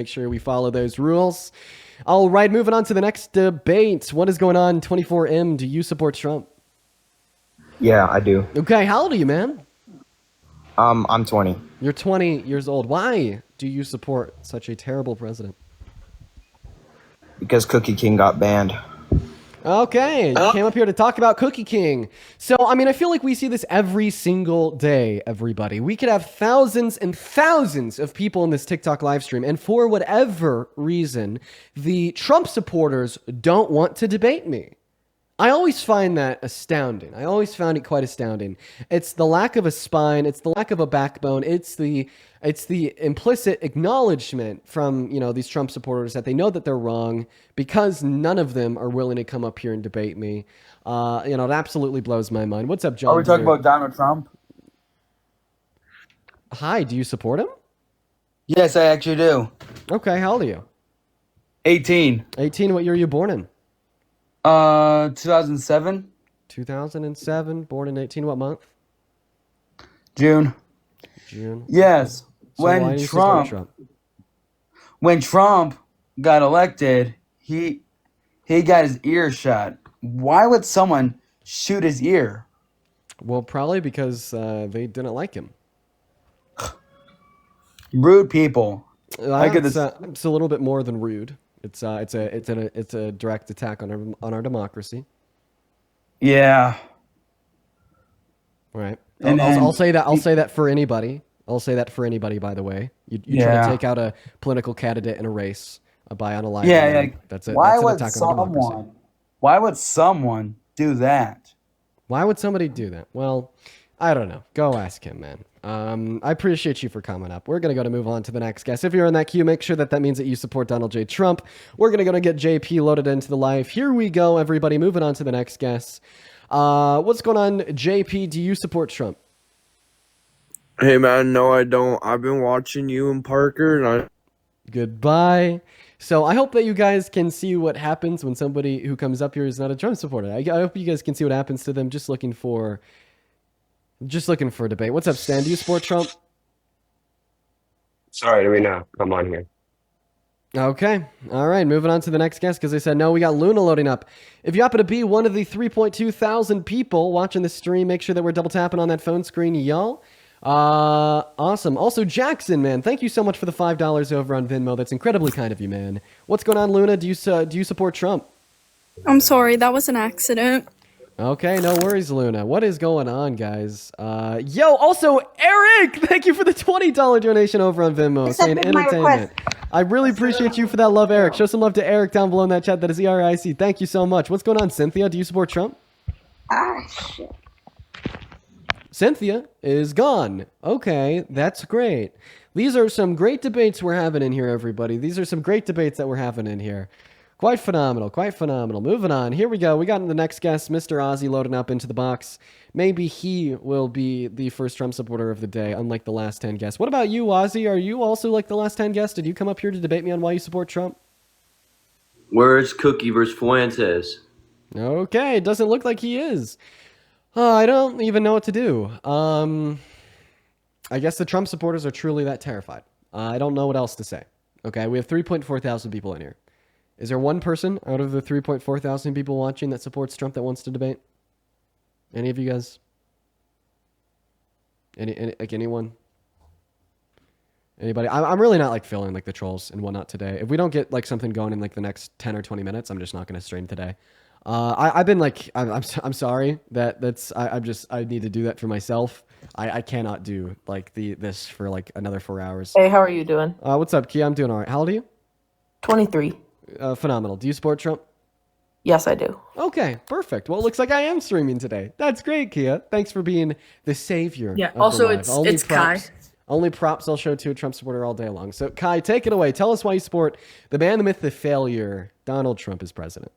Make sure we follow those rules. All right, moving on to the next debate. What is going on? 24M, do you support Trump? Yeah, I do. Okay, how old are you, man? I'm 20. You're 20 years old. Why do you support such a terrible president? Because Cookie King got banned. Okay, you came up here to talk about Cookie King. So, I mean, I feel like we see this every single day, everybody. We could have thousands and thousands of people in this TikTok live stream, and for whatever reason, the Trump supporters don't want to debate me. I always find that astounding. I always found it quite astounding. It's the lack of a spine. It's the lack of a backbone. It's the implicit acknowledgement from these Trump supporters that they know that they're wrong because none of them are willing to come up here and debate me. It absolutely blows my mind. What's up, John? Are we talking about Donald Trump? Hi, do you support him? Yes, I actually do. Okay, how old are you? 18. 18. What year were you born in? 2007. 2007. Born in 18. What month? June. June. Yes. So why do you support Trump? When Trump got elected, he got his ear shot. Why would someone shoot his ear? Well, probably because they didn't like him. Rude people. It's a little bit more than rude. It's a direct attack on our democracy. Yeah. Right. And I'll say that for anybody. I'll say that for anybody. By the way, you try to take out a political candidate in a race by unaliving. Yeah. That's it. Why that's would an attack on democracy. Why would someone do that? Why would somebody do that? Well, I don't know. Go ask him, man. I appreciate you for coming up. We're going to move on to the next guest. If you're in that queue, make sure that means that you support Donald J. Trump. We're going to get JP loaded into the live. Here we go, everybody. Moving on to the next guest. What's going on, JP? Do you support Trump? Hey, man, no, I don't. I've been watching you and Parker, and Goodbye. So I hope that you guys can see what happens when somebody who comes up here is not a Trump supporter. I hope you guys can see what happens to them. Just looking for a debate. What's up, Stan? Do you support Trump? Sorry, let me know. Come on here. Okay. All right. Moving on to the next guest because they said, no, we got Luna loading up. If you happen to be one of the 3.2 thousand people watching the stream, make sure that we're double tapping on that phone screen, y'all. Awesome. Also, Jackson, man, thank you so much for the $5 over on Venmo. That's incredibly kind of you, man. What's going on, Luna? Do you support Trump? I'm sorry. That was an accident. Okay, no worries, Luna. What is going on, guys? Also, Eric, thank you for the $20 donation over on Venmo. Saying entertainment. I really appreciate you for that love, Eric. Show some love to Eric down below in that chat. That is ERIC. Thank you so much. What's going on, Cynthia? Do you support Trump? Shit. Cynthia is gone. Okay, that's great. These are some great debates we're having in here, everybody. These are some great debates that we're having in here. Quite phenomenal, quite phenomenal. Moving on. Here we go. We got the next guest, Mr. Ozzy, loading up into the box. Maybe he will be the first Trump supporter of the day, unlike the last 10 guests. What about you, Ozzy? Are you also like the last 10 guests? Did you come up here to debate me on why you support Trump? Where's Cookie versus Fuentes? Okay, it doesn't look like he is. I don't even know what to do. I guess the Trump supporters are truly that terrified. I don't know what else to say. Okay, we have 3.4 thousand people in here. Is there one person out of the 3.4 thousand people watching that supports Trump that wants to debate? Any of you guys? Anyone? Anybody? I'm really not feeling like the trolls and whatnot today. If we don't get something going in the next 10 or 20 minutes, I'm just not going to stream today. I've been I'm sorry I need to do that for myself. I cannot do this for another 4 hours. Hey, how are you doing? What's up, Kia? I'm doing all right. How old are you? 23. Phenomenal. Do you support Trump? Yes, I do. Okay, perfect. Well, it looks like I am streaming today. That's great, Kia. Thanks for being the savior. Yeah. Also, it's Kai. Only props I'll show to a Trump supporter all day long. So, Kai, take it away. Tell us why you support the man, the myth, the failure, Donald Trump as president.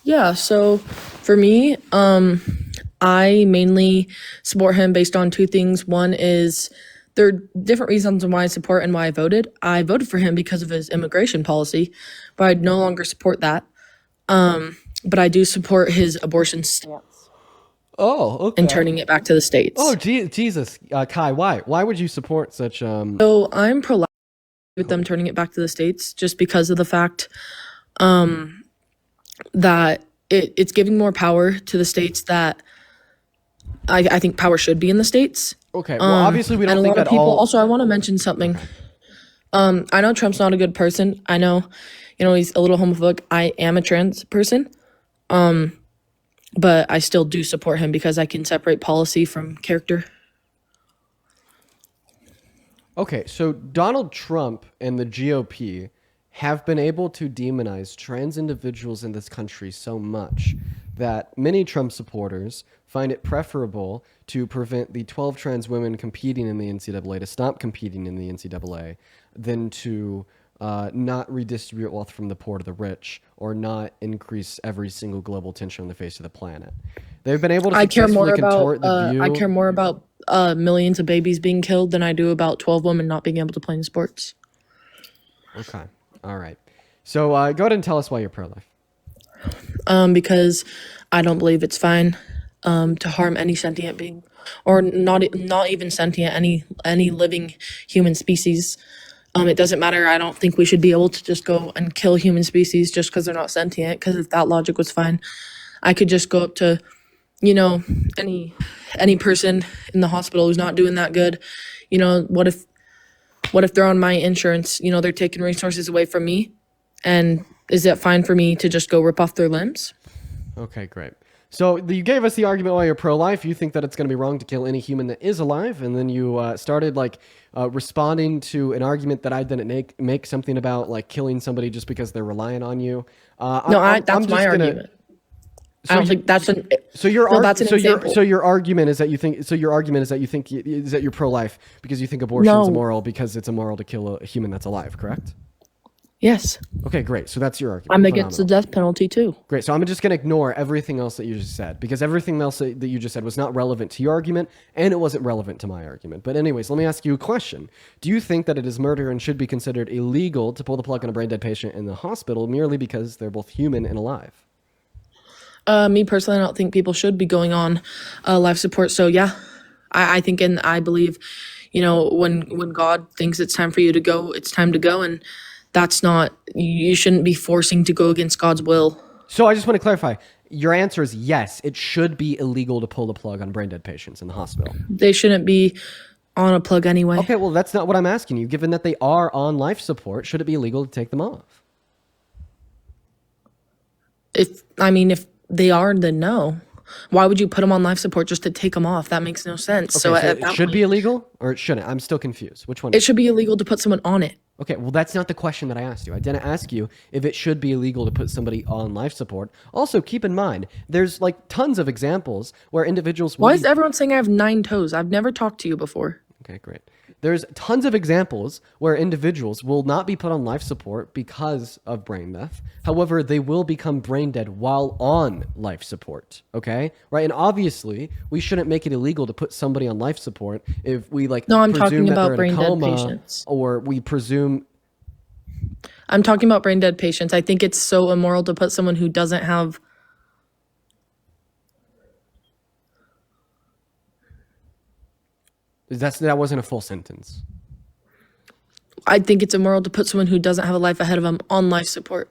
Yeah, so for me, I mainly support him based on two things. One is there are different reasons why I support and why I voted. I voted for him because of his immigration policy, but I no longer support that. But I do support his abortion stance. Oh, okay. And turning it back to the states. Oh, Jesus. Kai, why? Why would you support such... So I'm pro-life. with them turning it back to the states, just because of the fact that it's giving more power to the states that I think power should be in the states. Okay, well, obviously we don't and a think lot of that people. all. Also, I want to mention something. I know Trump's not a good person. I know, he's a little homophobic. I am a trans person, but I still do support him because I can separate policy from character. Okay, so Donald Trump and the GOP have been able to demonize trans individuals in this country so much that many Trump supporters find it preferable to prevent the 12 trans women competing in the NCAA to stop competing in the NCAA than to not redistribute wealth from the poor to the rich or not increase every single global tension on the face of the planet. They've been able to successfully contort the view. I care more about millions of babies being killed than I do about 12 women not being able to play in sports. Okay. All right. So go ahead and tell us why you're pro-life. Because I don't believe it's fine to harm any sentient being, or not even sentient, any living human species. It doesn't matter. I don't think we should be able to just go and kill human species just because they're not sentient. Because if that logic was fine, I could just go up to, any person in the hospital who's not doing that good. What if they're on my insurance? They're taking resources away from me, and is it fine for me to just go rip off their limbs? Okay, great. So you gave us the argument why you're pro-life. You think that it's going to be wrong to kill any human that is alive, and then you started responding to an argument that I didn't make something about, like killing somebody just because they're relying on you. That's my argument. I don't think that's an. So your that's an example. So your argument is that you think. So your argument is that you're pro-life because you think abortion is immoral because it's immoral to kill a human that's alive. Correct? Yes. Okay, great. So that's your argument. I'm against the death penalty too. Great. So I'm just going to ignore everything else that you just said because everything else that you just said was not relevant to your argument and it wasn't relevant to my argument. But anyways, let me ask you a question. Do you think that it is murder and should be considered illegal to pull the plug on a brain dead patient in the hospital merely because they're both human and alive? Me personally, I don't think people should be going on life support. So yeah, I think and I believe, when God thinks it's time for you to go, it's time to go, and that's not. You shouldn't be forcing to go against God's will. So I just want to clarify. Your answer is yes. It should be illegal to pull the plug on brain dead patients in the hospital. They shouldn't be on a plug anyway. Okay, well that's not what I'm asking you. Given that they are on life support, should it be illegal to take them off? If they are, then no. Why would you put them on life support just to take them off? That makes no sense. Okay, so it should be illegal or it shouldn't? I'm still confused. Which one? It should be illegal to put someone on it. Okay, well, that's not the question that I asked you. I didn't ask you if it should be illegal to put somebody on life support. Also, keep in mind, there's tons of examples where individuals... Why is everyone saying I have 9 toes? I've never talked to you before. Okay, great. There's tons of examples where individuals will not be put on life support because of brain death. However, they will become brain dead while on life support, okay? Right? And obviously, we shouldn't make it illegal to put somebody on life support if we No, I'm presume talking that about they're in a brain dead coma, patients. or we presume... I'm talking about brain dead patients. I think it's so immoral to put someone who doesn't have... That wasn't a full sentence. I think it's immoral to put someone who doesn't have a life ahead of them on life support.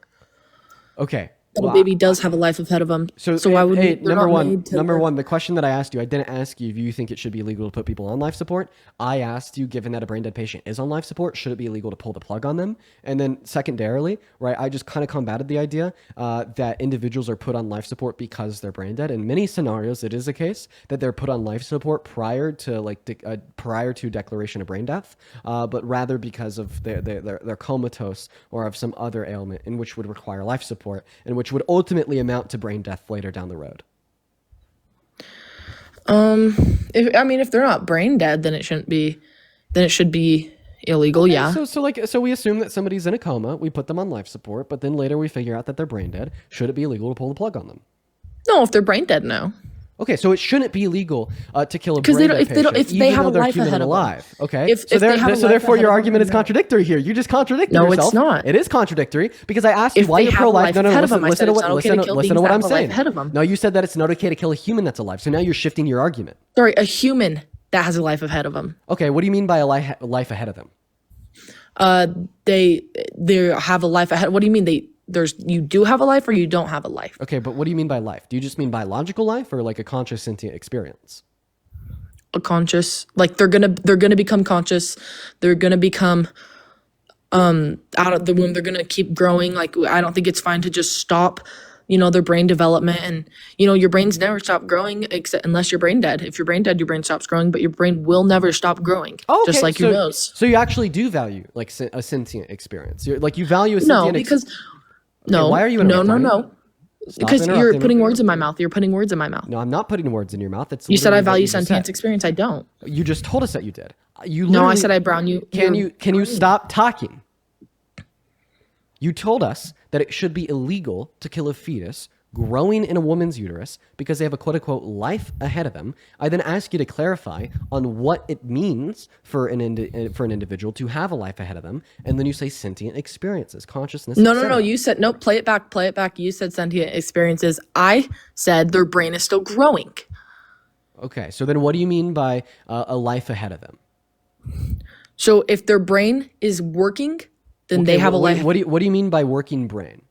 Okay. But a baby does have a life ahead of them. So why would number one, the question that I asked you, I didn't ask you if you think it should be illegal to put people on life support. I asked you, given that a brain dead patient is on life support, should it be illegal to pull the plug on them? And then secondarily, right, I just kind of combated the idea that individuals are put on life support because they're brain dead. In many scenarios, it is the case that they're put on life support prior to declaration of brain death, but rather because of they're comatose or of some other ailment in which would require life support, and which would ultimately amount to brain death later down the road. If they're not brain dead, then it shouldn't be. Then it should be illegal. Okay, yeah. So we assume that somebody's in a coma. We put them on life support, but then later we figure out that they're brain dead. Should it be illegal to pull the plug on them? No, if they're brain dead, no. Okay, so it shouldn't be illegal to kill a brain dead patient, if they have a life human ahead and of them. alive. Okay, If they have a life therefore ahead your of argument them, is contradictory here. You just contradicted No, yourself. it's not. It is contradictory because I asked you If why they you're have a pro-life. life ahead of them, I Listen said to it's not okay to kill what beings I'm that have a saying. life ahead of them. No, you said that it's not okay to kill a human that's alive. So now you're shifting your argument. Sorry, a human that has a life ahead of them. Okay, what do you mean by a life ahead of them? they have a life ahead. What do you mean you do have a life or you don't have a life? Okay, but what do you mean by life? Do you just mean biological life or like a conscious sentient experience? A conscious, like they're gonna become conscious. They're gonna become out of the womb. They're gonna keep growing. Like I don't think it's fine to just stop, their brain development. And your brains never stop growing except unless you're brain dead. If you're brain dead, your brain stops growing, but your brain will never stop growing. Oh, okay. Just like your nose. So you actually do value like a sentient experience. You value a sentient. No, because okay, why are you no. Stop Because you're interrupting putting me. words in my mouth. You're putting words in my mouth. No, I'm not putting words in your mouth. That's You said I literally what value you just sentience said. experience. I don't. You just told us that you did. You No, I literally- said I brown you. Can you're you green. stop talking? You told us that it should be illegal to kill a fetus growing in a woman's uterus because they have a quote unquote life ahead of them. I then ask you to clarify on what it means for an individual to have a life ahead of them, and then you say sentient experiences, consciousness. No. etc. You said no. Play it back. You said sentient experiences. I said their brain is still growing. Okay, so then what do you mean by a life ahead of them? So if their brain is working, then Okay, they have a life. What do you mean by working brain?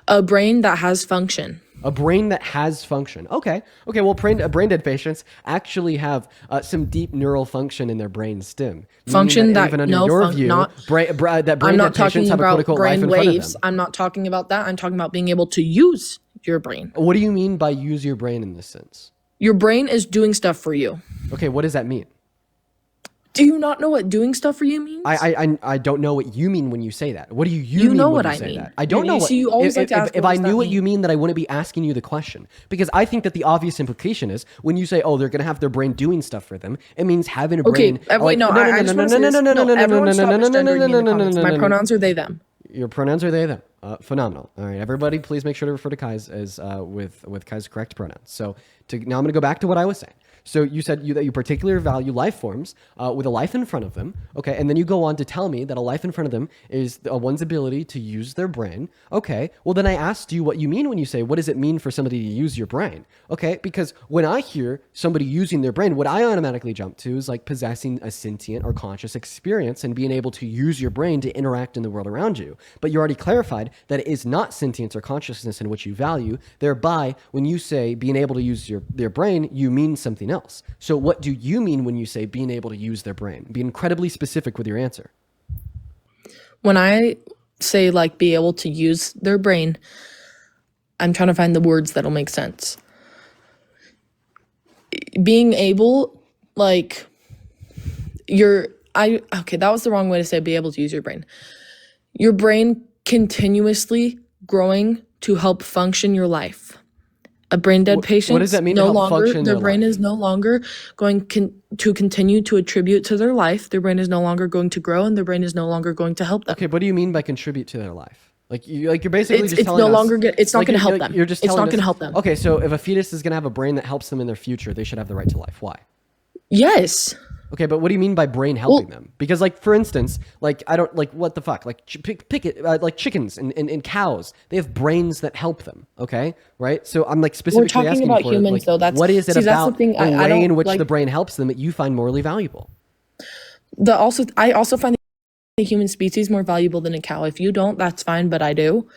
A brain that has function. A brain that has function. Okay. Well, brain dead patients actually have some deep neural function in their brain stem. Function meaning that even under no your fun- view, not. that brain I'm not dead patients talking have a quote about unquote life brain in front of waves. them. I'm not talking about that. I'm talking about being able to use your brain. What do you mean by use your brain in this sense? Your brain is doing stuff for you. Okay, what does that mean? Do you not know what doing stuff for you means? I don't know what you mean when you say that. What do you You mean know when what you I say mean. that? I don't You know what. see, you always like to ask, if what I does knew that what you mean? mean, then I wouldn't be asking you the question. Because I think that the obvious implication is when you say, "Oh, they're gonna have their brain doing stuff for them," it means having a brain. Wait, no, I just want to say this. No, everyone stop misgendering me in the comments. My pronouns are they, them. Your pronouns are they, them. Phenomenal. All right, everybody, please make sure to refer to Kai's as with Kai's correct pronouns. So now I'm going to go back to what I was saying. So you said that you particularly value life forms with a life in front of them, okay? And then you go on to tell me that a life in front of them is one's ability to use their brain. Okay, well then I asked you what you mean when you say, what does it mean for somebody to use your brain? Okay, because when I hear somebody using their brain, what I automatically jump to is like possessing a sentient or conscious experience and being able to use your brain to interact in the world around you. But you already clarified that it is not sentience or consciousness in which you value. Thereby, when you say being able to use their brain, you mean something else. So what do you mean when you say being able to use their brain? Be incredibly specific with your answer. When I say like be able to use their brain, I'm trying to find the words that'll make sense. Being able, like, okay, that was the wrong way to say be able to use your brain. Your brain continuously growing to help function your life. A brain dead patient, what does that mean to no help longer, function their their brain life? is no longer going to continue to attribute to their life. Their brain is no longer going to grow, and their brain is no longer going to help them. Okay, what do you mean by contribute to their life? You're basically just It's telling no us, longer it's not going to help them. You're just It's telling not going to us- help them. Okay, so if a fetus is going to have a brain that helps them in their future, they should have the right to life. Why? Yes. Okay, but what do you mean by brain helping them? Because, like, for instance, like, I don't, like, what the fuck? Like, pick it, like chickens and cows, they have brains that help them, okay? Right? So I'm, like, specifically talking asking about for, humans, like, though. That's- what is it see, that's the about thing. the I way don't, in which like- the brain helps them that you find morally valuable? I also find the human species more valuable than a cow. If you don't, that's fine, but I do.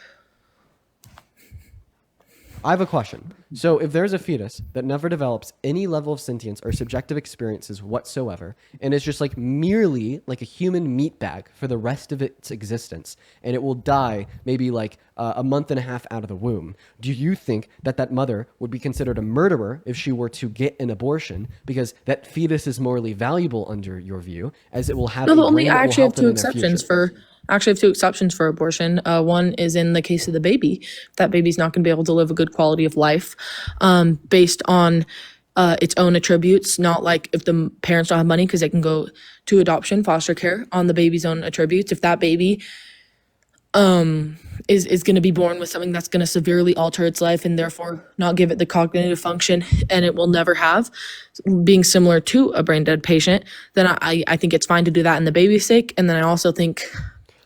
I have a question. So if there's a fetus that never develops any level of sentience or subjective experiences whatsoever, and is just like merely like a human meat bag for the rest of its existence, and it will die maybe like a month and a half out of the womb, do you think that that mother would be considered a murderer if she were to get an abortion because that fetus is morally valuable under your view, as it will have No, a brain I that will actually help have them two in their exceptions future? two exceptions for abortion. One is in the case of the baby. That baby's not going to be able to live a good quality of life based on its own attributes, not like if the parents don't have money because they can go to adoption, foster care on the baby's own attributes. If that baby is going to be born with something that's going to severely alter its life and therefore not give it the cognitive function and it will never have, being similar to a brain dead patient, then I think it's fine to do that in the baby's sake. And then I also think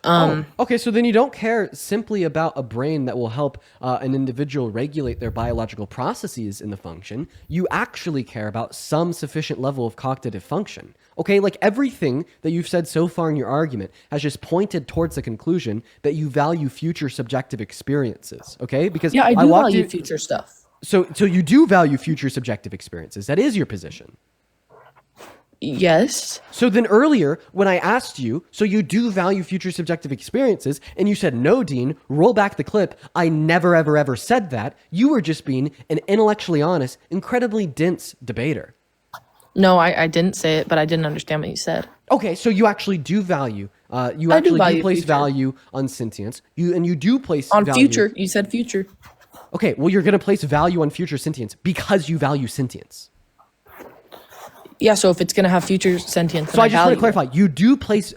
Okay, so then you don't care simply about a brain that will help an individual regulate their biological processes in the function. You actually care about some sufficient level of cognitive function. Okay, like everything that you've said so far in your argument has just pointed towards the conclusion that you value future subjective experiences. Okay, because Yeah, I do walked value you- future stuff. So you do value future subjective experiences. That is your position. Yes. So then earlier, when I asked you, so you do value future subjective experiences, and you said, no, Dean, roll back the clip. I never, ever, ever said that. You were just being an intellectually honest, incredibly dense debater. No, I didn't say it, but I didn't understand what you said. Okay, so you actually do value, you I actually do do value place future. value on sentience. You do place On value. future, you said future. Okay, well, you're going to place value on future sentience because you value sentience. Yeah, so if it's going to have future sentience, So I just want to value it. clarify, you do place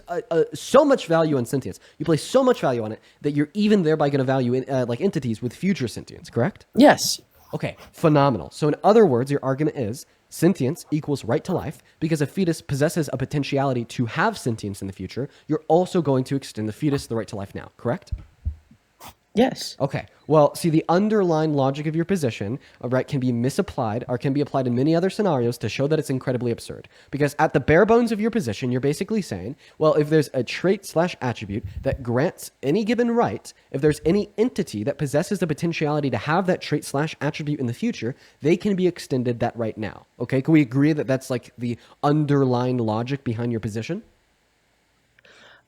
so much value on sentience. You place so much value on it that you're even thereby going to value like entities with future sentience, correct? Yes. Okay, phenomenal. So in other words, your argument is sentience equals right to life because a fetus possesses a potentiality to have sentience in the future. You're also going to extend the fetus the right to life now, correct? Yes. Okay. Well, see, the underlying logic of your position, right, can be misapplied or can be applied in many other scenarios to show that it's incredibly absurd. Because at the bare bones of your position, you're basically saying, well, if there's a trait/attribute that grants any given right, if there's any entity that possesses the potentiality to have that trait/attribute in the future, they can be extended that right now. Okay? Can we agree that that's like the underlying logic behind your position?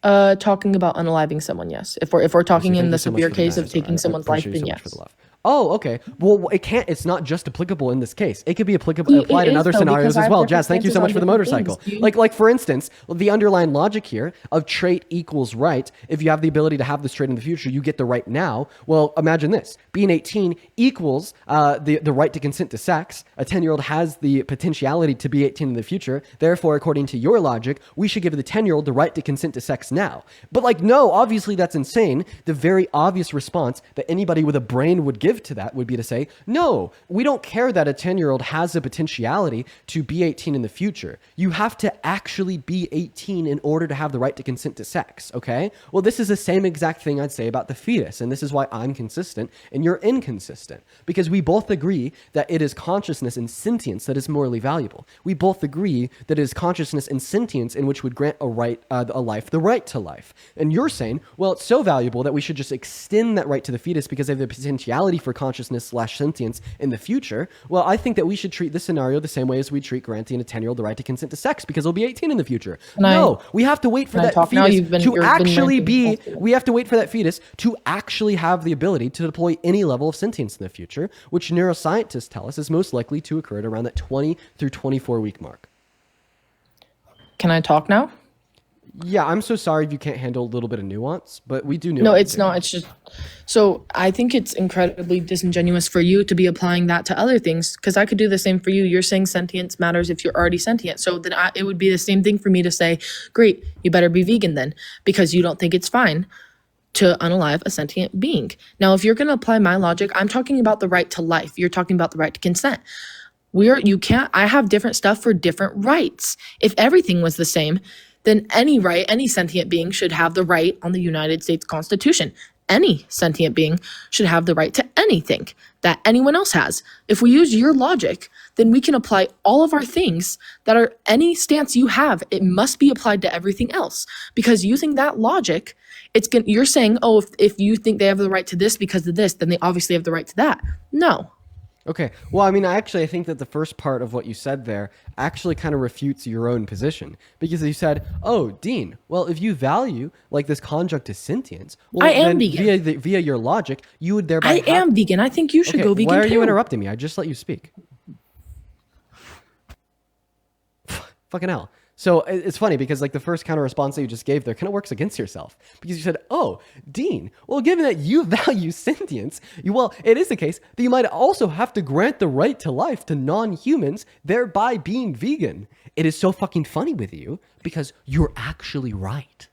Talking about unaliving someone, yes. If we're talking Thank in you the so much severe for the case of message. taking I someone's life, appreciate then you so much for yes. the love. Oh, okay. Well, it's not just applicable in this case. It could be applicable It applied in is, other though, scenarios because I as have well. different Jazz, thank you so stances much on for the different motorcycle. things. Like for instance, the underlying logic here of trait equals right. If you have the ability to have this trait in the future, you get the right now. Well, imagine this: being 18 equals the right to consent to sex. A 10-year-old has the potentiality to be 18 in the future. Therefore, according to your logic, we should give the 10-year-old the right to consent to sex now. But like, no, obviously that's insane. The very obvious response that anybody with a brain would give to that would be to say, no, we don't care that a 10-year-old has the potentiality to be 18 in the future. You have to actually be 18 in order to have the right to consent to sex, okay? Well, this is the same exact thing I'd say about the fetus, and this is why I'm consistent and you're inconsistent, because we both agree that it is consciousness and sentience that is morally valuable. We both agree that it is consciousness and sentience in which would grant a life, the right to life. And you're saying, well, it's so valuable that we should just extend that right to the fetus because they have the potentiality for consciousness/sentience in the future. Well, I think that we should treat this scenario the same way as we treat granting a 10-year-old the right to consent to sex because they'll be 18 in the future. No, we have to wait for that fetus to actually be, we have to wait for that fetus to actually have the ability to deploy any level of sentience in the future, which neuroscientists tell us is most likely to occur at around that 20 through 24 week mark. Can I talk now? Yeah, I'm so sorry if you can't handle a little bit of nuance, but we do know. No, it's not. It's just so I think it's incredibly disingenuous for you to be applying that to other things because I could do the same for you. You're saying sentience matters if you're already sentient. So then it would be the same thing for me to say, great, you better be vegan then because you don't think it's fine to unalive a sentient being. Now, if you're going to apply my logic, I'm talking about the right to life. You're talking about the right to consent. I have different stuff for different rights. If everything was the same, then any sentient being should have the right on the United States Constitution. Any sentient being should have the right to anything that anyone else has. If we use your logic, then we can apply all of our things that are any stance you have. It must be applied to everything else because using that logic, you're saying, oh, if you think they have the right to this because of this, then they obviously have the right to that. No. Okay. Well, I mean, I think that the first part of what you said there actually kind of refutes your own position because you said, oh, Dean, well, if you value like this conjunct of sentience, well, I am then vegan. via your logic, you would thereby I am vegan. I think you should go vegan Why are too. you interrupting me? I just let you speak. Fucking hell. So it's funny because like the first counter response that you just gave there kind of works against yourself because you said, oh, Dean, well, given that you value sentience, it is the case that you might also have to grant the right to life to non-humans, thereby being vegan. It is so fucking funny with you because you're actually right.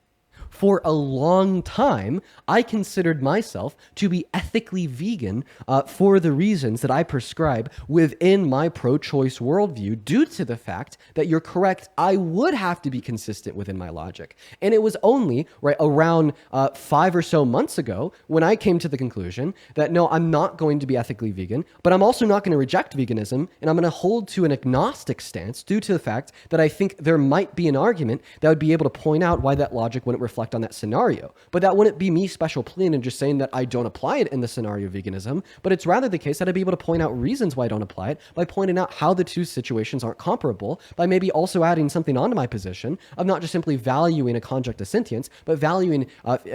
for a long time, I considered myself to be ethically vegan for the reasons that I prescribe within my pro-choice worldview, due to the fact that you're correct, I would have to be consistent within my logic. And it was only right around 5 or so months ago when I came to the conclusion that no, I'm not going to be ethically vegan, but I'm also not going to reject veganism, and I'm going to hold to an agnostic stance due to the fact that I think there might be an argument that would be able to point out why that logic wouldn't reflect on that scenario. But that wouldn't be me special pleading and just saying that I don't apply it in the scenario of veganism, but it's rather the case that I'd be able to point out reasons why I don't apply it by pointing out how the two situations aren't comparable, by maybe also adding something onto my position of not just simply valuing a conjunct of sentience, but valuing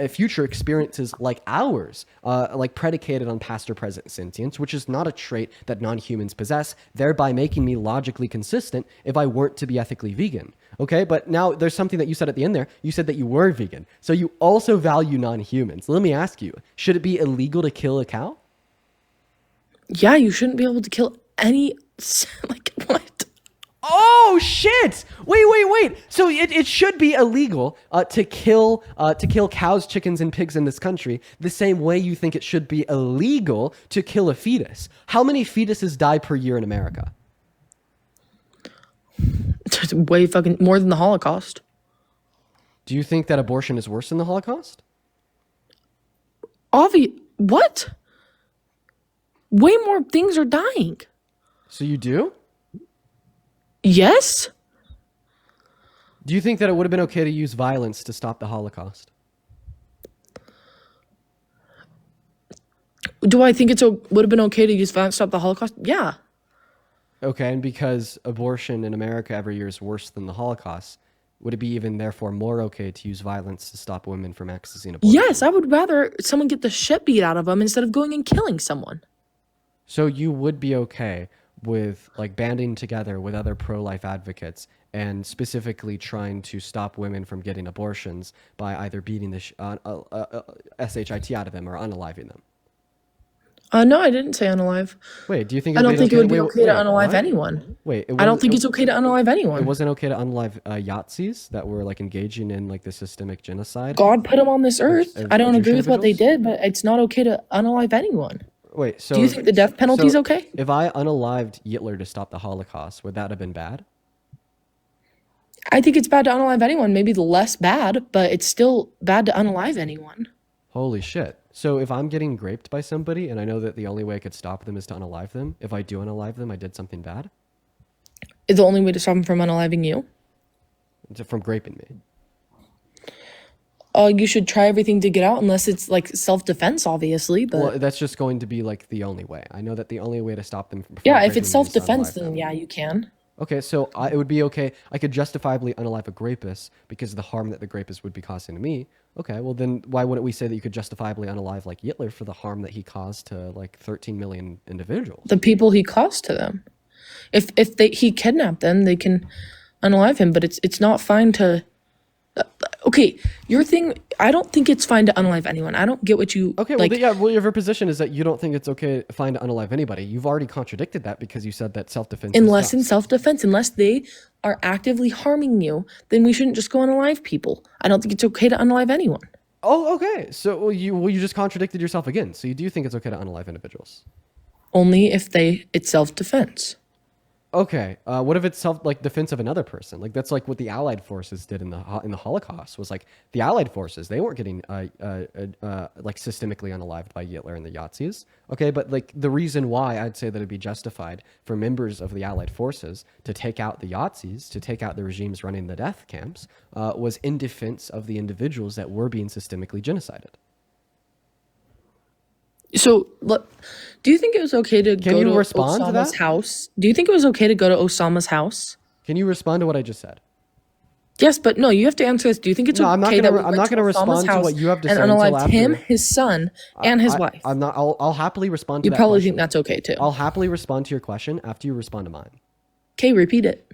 future experiences like ours, like predicated on past or present sentience, which is not a trait that non-humans possess, thereby making me logically consistent if I weren't to be ethically vegan. Okay, but now there's something that you said at the end there. You said that you were vegan, so you also value non-humans. Let me ask you, should it be illegal to kill a cow? Yeah, you shouldn't be able to kill any, like, what? Oh shit! Wait. So it should be illegal to kill cows, chickens, and pigs in this country the same way you think it should be illegal to kill a fetus. How many fetuses die per year in America? It's way fucking more than the Holocaust. Do you think that abortion is worse than the Holocaust? What? Way more things are dying. So you do? Yes? Do you think that it would have been okay to use violence to stop the Holocaust? Do I think would have been okay to use violence to stop the Holocaust? Yeah. Okay, and because abortion in America every year is worse than the Holocaust, would it be even therefore more okay to use violence to stop women from accessing abortion? Yes, I would rather someone get the shit beat out of them instead of going and killing someone. So you would be okay with like banding together with other pro-life advocates and specifically trying to stop women from getting abortions by either beating the shit out of them or unaliving them? No, I didn't say unalive. Wait, do you think? I don't think it would be okay to wait, unalive what? anyone. Wait, I don't think it's okay to unalive anyone. It wasn't okay to unalive Yahtzees that were like engaging in like the systemic genocide. God put them on this earth. Of I don't agree Jewish with what they individuals? did, but it's not okay to unalive anyone. Wait, so Do you think the death penalty is okay? If I unalived Hitler to stop the Holocaust, would that have been bad? I think it's bad to unalive anyone. Maybe less bad, but it's still bad to unalive anyone. Holy shit. So if I'm getting raped by somebody and I know that the only way I could stop them is to unalive them, if I do unalive them, I did something bad? Is the only way to stop them from unaliving you? From raping me. You should try everything to get out unless it's like self-defense, obviously. But Well, that's just going to be like the only way. I know that the only way to stop them from yeah, if raping it's me is to self-defense, unalive then them. yeah, you can. Okay, so it would be okay. I could justifiably unalive a rapist because of the harm that the rapist would be causing to me. Okay, well then why wouldn't we say that you could justifiably unalive like Hitler for the harm that he caused to like 13 million individuals? The people he caused to them. If he kidnapped them, they can unalive him. But it's not fine to. Okay, your thing. I don't think it's fine to unalive anyone. I don't get what you. Okay, like, well, your position is that you don't think it's okay fine to unalive anybody. You've already contradicted that because you said that self-defense. Unless in self-defense, unless they are actively harming you, then we shouldn't just go unalive people. I don't think it's okay to unalive anyone. Oh, okay. So you just contradicted yourself again. So you do think it's okay to unalive individuals? Only if it's self-defense. Okay. What if it's defense of another person? Like that's like what the Allied forces did in the Holocaust. Was like the Allied forces, they weren't getting like systemically unalived by Hitler and the Yahtzees. Okay, but like the reason why I'd say that it'd be justified for members of the Allied forces to take out the Yahtzees, to take out the regimes running the death camps, was in defense of the individuals that were being systemically genocided. So, look, do you think it was okay to go to respond to Osama's that? house? Do you think it was okay to go to Osama's house? Can you respond to what I just said? Yes, but no, you have to answer this. Do you think it's No, I'm not okay gonna- that we I'm went not to gonna respond Osama's to house what you have to and say until unalived him, after. his son, and his wife? I'm not. I'll happily respond to You that probably question. think that's okay too. I'll happily respond to your question after you respond to mine. Okay, repeat it.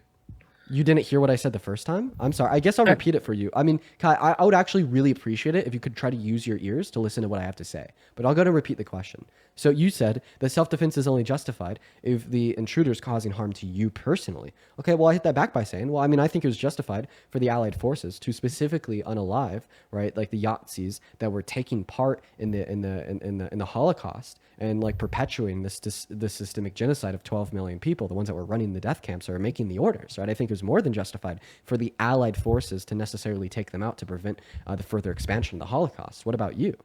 You didn't hear what I said the first time? I'm sorry. I guess I'll repeat it for you. I mean, Kai, I would actually really appreciate it if you could try to use your ears to listen to what I have to say. But I'll go to repeat the question. So you said that self-defense is only justified if the intruder's causing harm to you personally. Okay, well, I hit that back by saying, well, I mean, I think it was justified for the Allied forces to specifically unalive, right, like the Yazidis that were taking part in the Holocaust and like perpetuating this systemic genocide of 12 million people, the ones that were running the death camps or making the orders, right? I think it was more than justified for the Allied forces to necessarily take them out to prevent the further expansion of the Holocaust. What about you?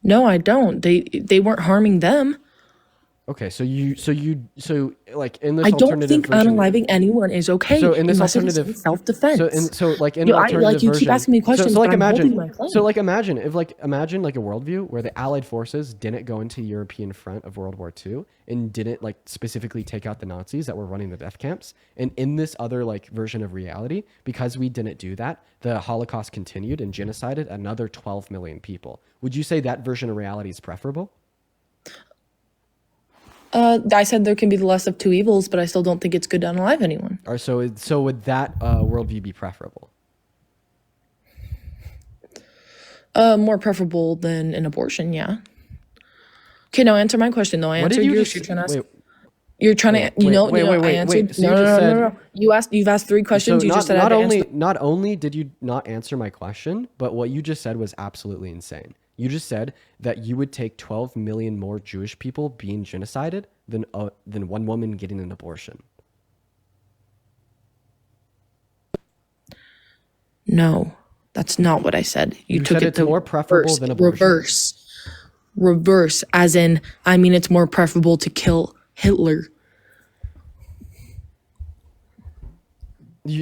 No, I don't. They weren't harming them. Okay, so like in this I don't alternative think version, unaliving anyone is okay. So in this unless it's alternative self-defense. So like in You- an I- alternative like, you keep version, asking me questions, So like but I'm imagine, holding my claim. so like imagine if like a worldview where the Allied forces didn't go into the European front of World War II and didn't like specifically take out the Nazis that were running the death camps, and in this other like version of reality, because we didn't do that, the Holocaust continued and genocided another 12 million people. Would you say that version of reality is preferable? I said there can be the less of two evils, but I still don't think it's good to unalive anyone. Or so would that worldview be preferable? More preferable than an abortion, yeah. Okay, now answer my question though. I What did answered you yours. just- You're trying to ask. wait, You're trying to, I answered. So you just said- You've asked three questions. You just said I had to answer. Not only did you not answer my question, but what you just said was absolutely insane. You just said that you would take 12 million more Jewish people being genocided than one woman getting an abortion. No, that's not what I said. You took said it it's to more preferable than abortion. Reverse, as in, I mean, it's more preferable to kill Hitler.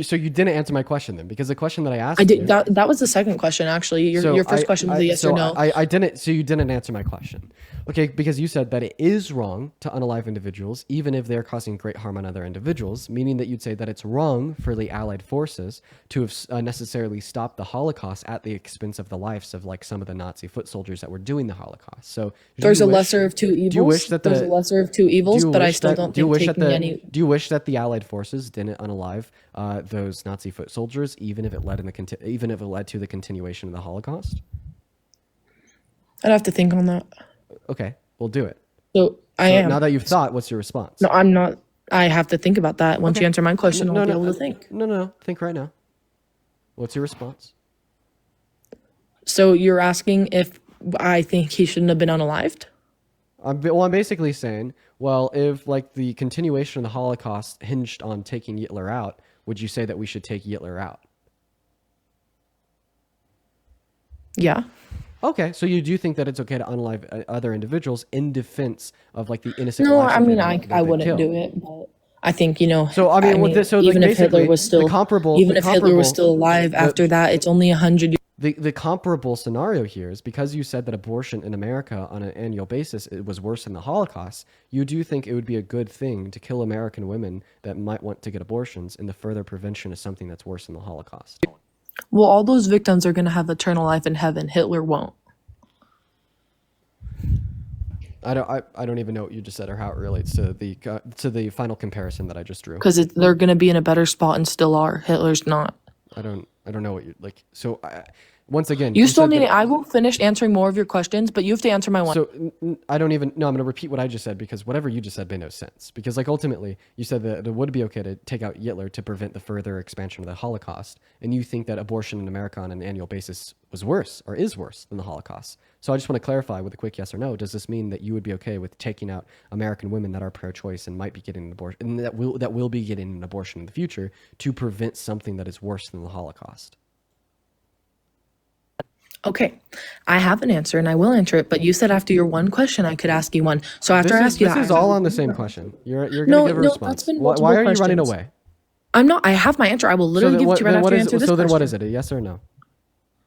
So you didn't answer my question then, because the question that I asked I did. you- That was the second question, actually. Your first question was a yes or no. I didn't. So you didn't answer my question, okay? Because you said that it is wrong to unalive individuals, even if they're causing great harm on other individuals. Meaning that you'd say that it's wrong for the Allied forces to have necessarily stopped the Holocaust at the expense of the lives of like some of the Nazi foot soldiers that were doing the Holocaust. So There's a lesser of two evils. Do you wish that There's a lesser of two evils, but I still don't think taking any. Do you wish that the Allied forces didn't unalive those Nazi foot soldiers, even if it led to the continuation of the Holocaust? I'd have to think on that. Okay, we'll do it. So I am. Now that you've thought, what's your response? No, I'm not. I have to think about that. Once you answer my question, I'll be able to think. No. Think right now. What's your response? So you're asking if I think he shouldn't have been unalived? I'm basically saying, well, if like the continuation of the Holocaust hinged on taking Hitler out, would you say that we should take Hitler out? Yeah. Okay, so you do think that it's okay to unalive other individuals in defense of like the innocent? No, lives I that mean, they I wouldn't killed? do it, but I think, you know. So I mean, with this, so even like if Hitler basically was still the comparable, even the if Hitler was comparable- still alive after that, it's only 100 years. The comparable scenario here is because you said that abortion in America on an annual basis it was worse than the Holocaust. You do think it would be a good thing to kill American women that might want to get abortions in the further prevention of something that's worse than the Holocaust. Well, all those victims are going to have eternal life in heaven. Hitler won't. I don't even know what you just said or how it relates to the final comparison that I just drew. Because they're going to be in a better spot and still are. Hitler's not. I don't know what you like. So once again, You still said need that- it. I will finish answering more of your questions, but you have to answer my one. So I don't even. No, I'm going to repeat what I just said because whatever you just said made no sense. Because like ultimately, you said that it would be okay to take out Hitler to prevent the further expansion of the Holocaust, and you think that abortion in America on an annual basis was worse or is worse than the Holocaust. So I just want to clarify with a quick yes or no. Does this mean that you would be okay with taking out American women that are pro-choice and might be getting an abortion, and that will be getting an abortion in the future to prevent something that is worse than the Holocaust? Okay, I have an answer and I will answer it, but you said after your one question, I could ask you one. So after I ask you this that, is all on the same question. You're going to No, give a no, response. that's been Why multiple are you running questions. away? I'm not. I have my answer. I will literally give it to you right after you answer this So then question. what is it? A yes or no?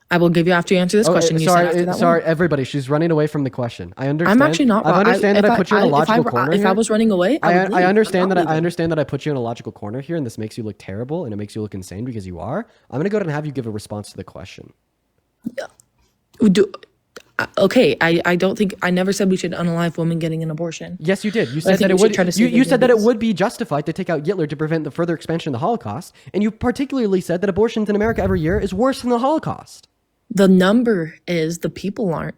I will give you after you answer this question. You said after that Sorry, one. everybody. She's running away from the question. I understand. I'm actually not. I understand that I put you in a logical corner If I here. was running away, I would leave. understand I'm that. not I leaving. understand that I put you in a logical corner here, and this makes you look terrible, and it makes you look insane because you are. I'm gonna go ahead and have you give a response to the question. Okay, I don't think I never said we should unalive women getting an abortion. Yes, you did. You I said think that it we should would. try to save You said that it babies. would be justified to take out Hitler to prevent the further expansion of the Holocaust, and you particularly said that abortions in America every year is worse than the Holocaust. The number is, the people aren't.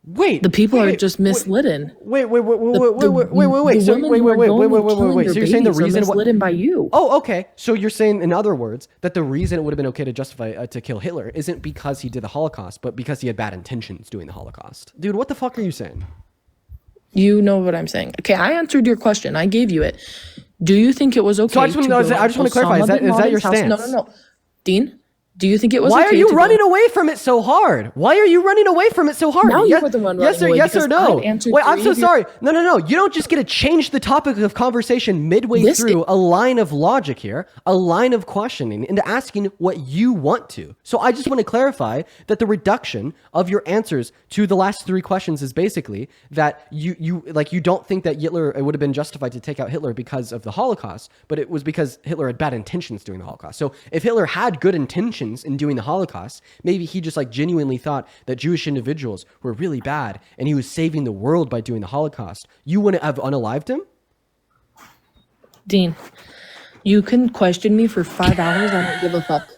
Wait, The people are wait, just misleden. Wait. So The wait. women who are going and So you're saying the killing their reason? babies are misleden by you. Oh, okay. So you're saying, in other words, that the reason it would have been okay to justify to kill Hitler isn't because he did the Holocaust, but because he had bad intentions doing the Holocaust. Dude, what the fuck are you saying? You know what I'm saying. Okay, I answered your question. I gave you it. Do you think it was okay? So I just want to clarify. Is that your stance? No. Dean, do you think it was Why okay are you to running go? away from it so hard? Why are you running away from it so hard? Now you were the one yes running away yes or because no? I've answered Wait, I'm three so of your- sorry. No. You don't just get to change the topic of conversation midway This through a line of logic here, a line of questioning, into asking what you want to. So I just want to clarify that the reduction of your answers to the last three questions is basically that you don't think that Hitler, it would have been justified to take out Hitler because of the Holocaust, but it was because Hitler had bad intentions doing the Holocaust. So if Hitler had good intentions in doing the Holocaust, maybe he just genuinely thought that Jewish individuals were really bad and he was saving the world by doing the Holocaust. You wouldn't have unalived him? Dean, you can question me for 5 hours. I don't give a fuck.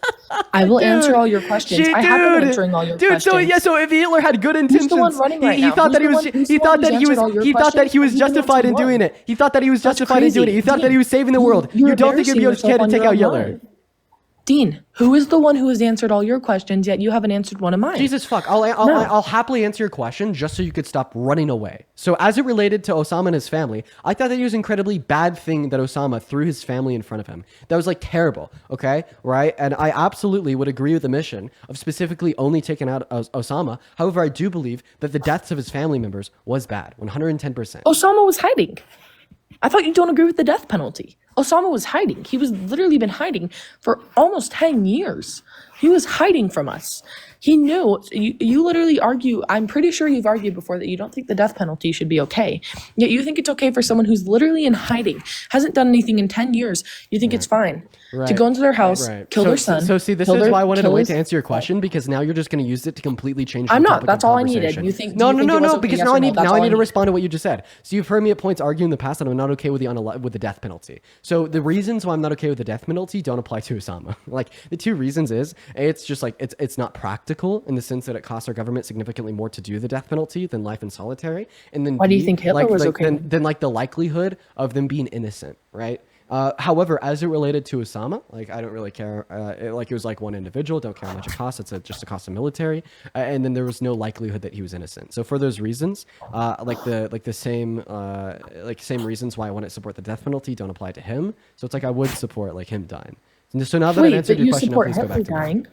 I will answer all your questions. I have been answering all your questions. So if Hitler had good intentions, the one running right he now? thought that Who's he the one was who's answered all your he thought that he was questions? Who's the one justified in who doing won? it. He thought that he was That's justified in doing it. crazy. He thought that Dean, he was saving the world. you're You don't think you'd be embarrassing okay to yourself take on out your own Hitler? line. Dean, who is the one who has answered all your questions, yet you haven't answered one of mine? Jesus fuck. I'll happily answer your question just so you could stop running away. So as it related to Osama and his family, I thought that it was an incredibly bad thing that Osama threw his family in front of him. That was terrible, okay? Right? And I absolutely would agree with the mission of specifically only taking out Osama. However, I do believe that the deaths of his family members was bad, 110%. Osama was hiding. I thought you don't agree with the death penalty. Osama was hiding. He was literally been hiding for almost 10 years. He was hiding from us. He knew. You literally argue. I'm pretty sure you've argued before that you don't think the death penalty should be okay. Yet you think it's okay for someone who's literally in hiding, hasn't done anything in 10 years. You think it's fine to go into their house, kill their son. So see, this is why I wanted to wait to answer your question, because now you're just going to use it to completely change the I'm not. topic That's of all I needed. conversation. You think? No, do you think it was okay, because yes now or I no? need That's now all I need to respond to what you just said. So you've heard me at points argue in the past that I'm not okay with with the death penalty. So the reasons why I'm not okay with the death penalty don't apply to Osama. The two reasons is it's just it's not practical in the sense that it costs our government significantly more to do the death penalty than life in solitary. And then Why do you think Hitler was okay? Then the likelihood of them being innocent, right? However, as it related to Osama, I don't really care. It was one individual. Don't care how much it costs. It's just a cost of military. And then there was no likelihood that he was innocent. So for those reasons, the same reasons why I wouldn't support the death penalty don't apply to him. So it's I would support him dying. So now that I've answered your question, now please go back to dying.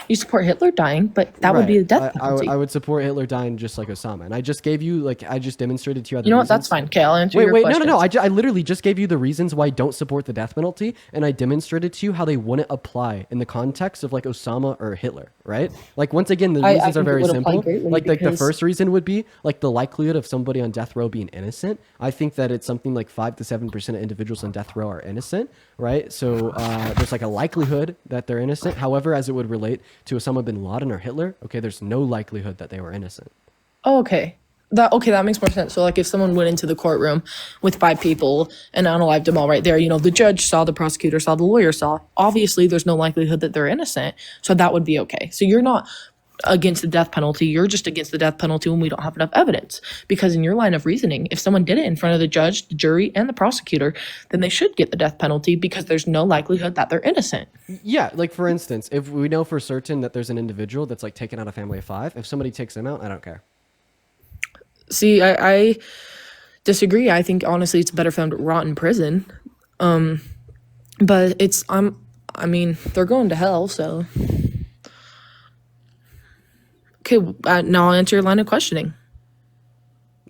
You support Hitler dying, but that would be the death penalty. I would support Hitler dying just like Osama. And I just gave you, I just demonstrated to you other You know what? reasons. That's fine. Okay, I'll answer your Wait, questions. no. I literally just gave you the reasons why I don't support the death penalty, and I demonstrated to you how they wouldn't apply in the context of Osama or Hitler, right? Once again, the reasons are very simple. The first reason would be the likelihood of somebody on death row being innocent. I think that it's something 5 to 7% of individuals on death row are innocent, right? So there's a likelihood that they're innocent. However, as it would relate to Osama bin Laden or Hitler, okay, there's no likelihood that they were innocent. Oh, okay. That makes more sense. So if someone went into the courtroom with 5 people and unalived them all right there, the judge saw, the prosecutor saw, the lawyer saw, obviously there's no likelihood that they're innocent. So that would be okay. So you're not against the death penalty. You're just against the death penalty when we don't have enough evidence. Because in your line of reasoning, if someone did it in front of the judge, the jury, and the prosecutor, then they should get the death penalty because there's no likelihood that they're innocent. Yeah, for instance, if we know for certain that there's an individual that's taking out a family of 5, if somebody takes them out, I don't care. See, I disagree. I think honestly it's better for them to rot in prison. But they're going to hell, so. Okay, now I'll answer your line of questioning.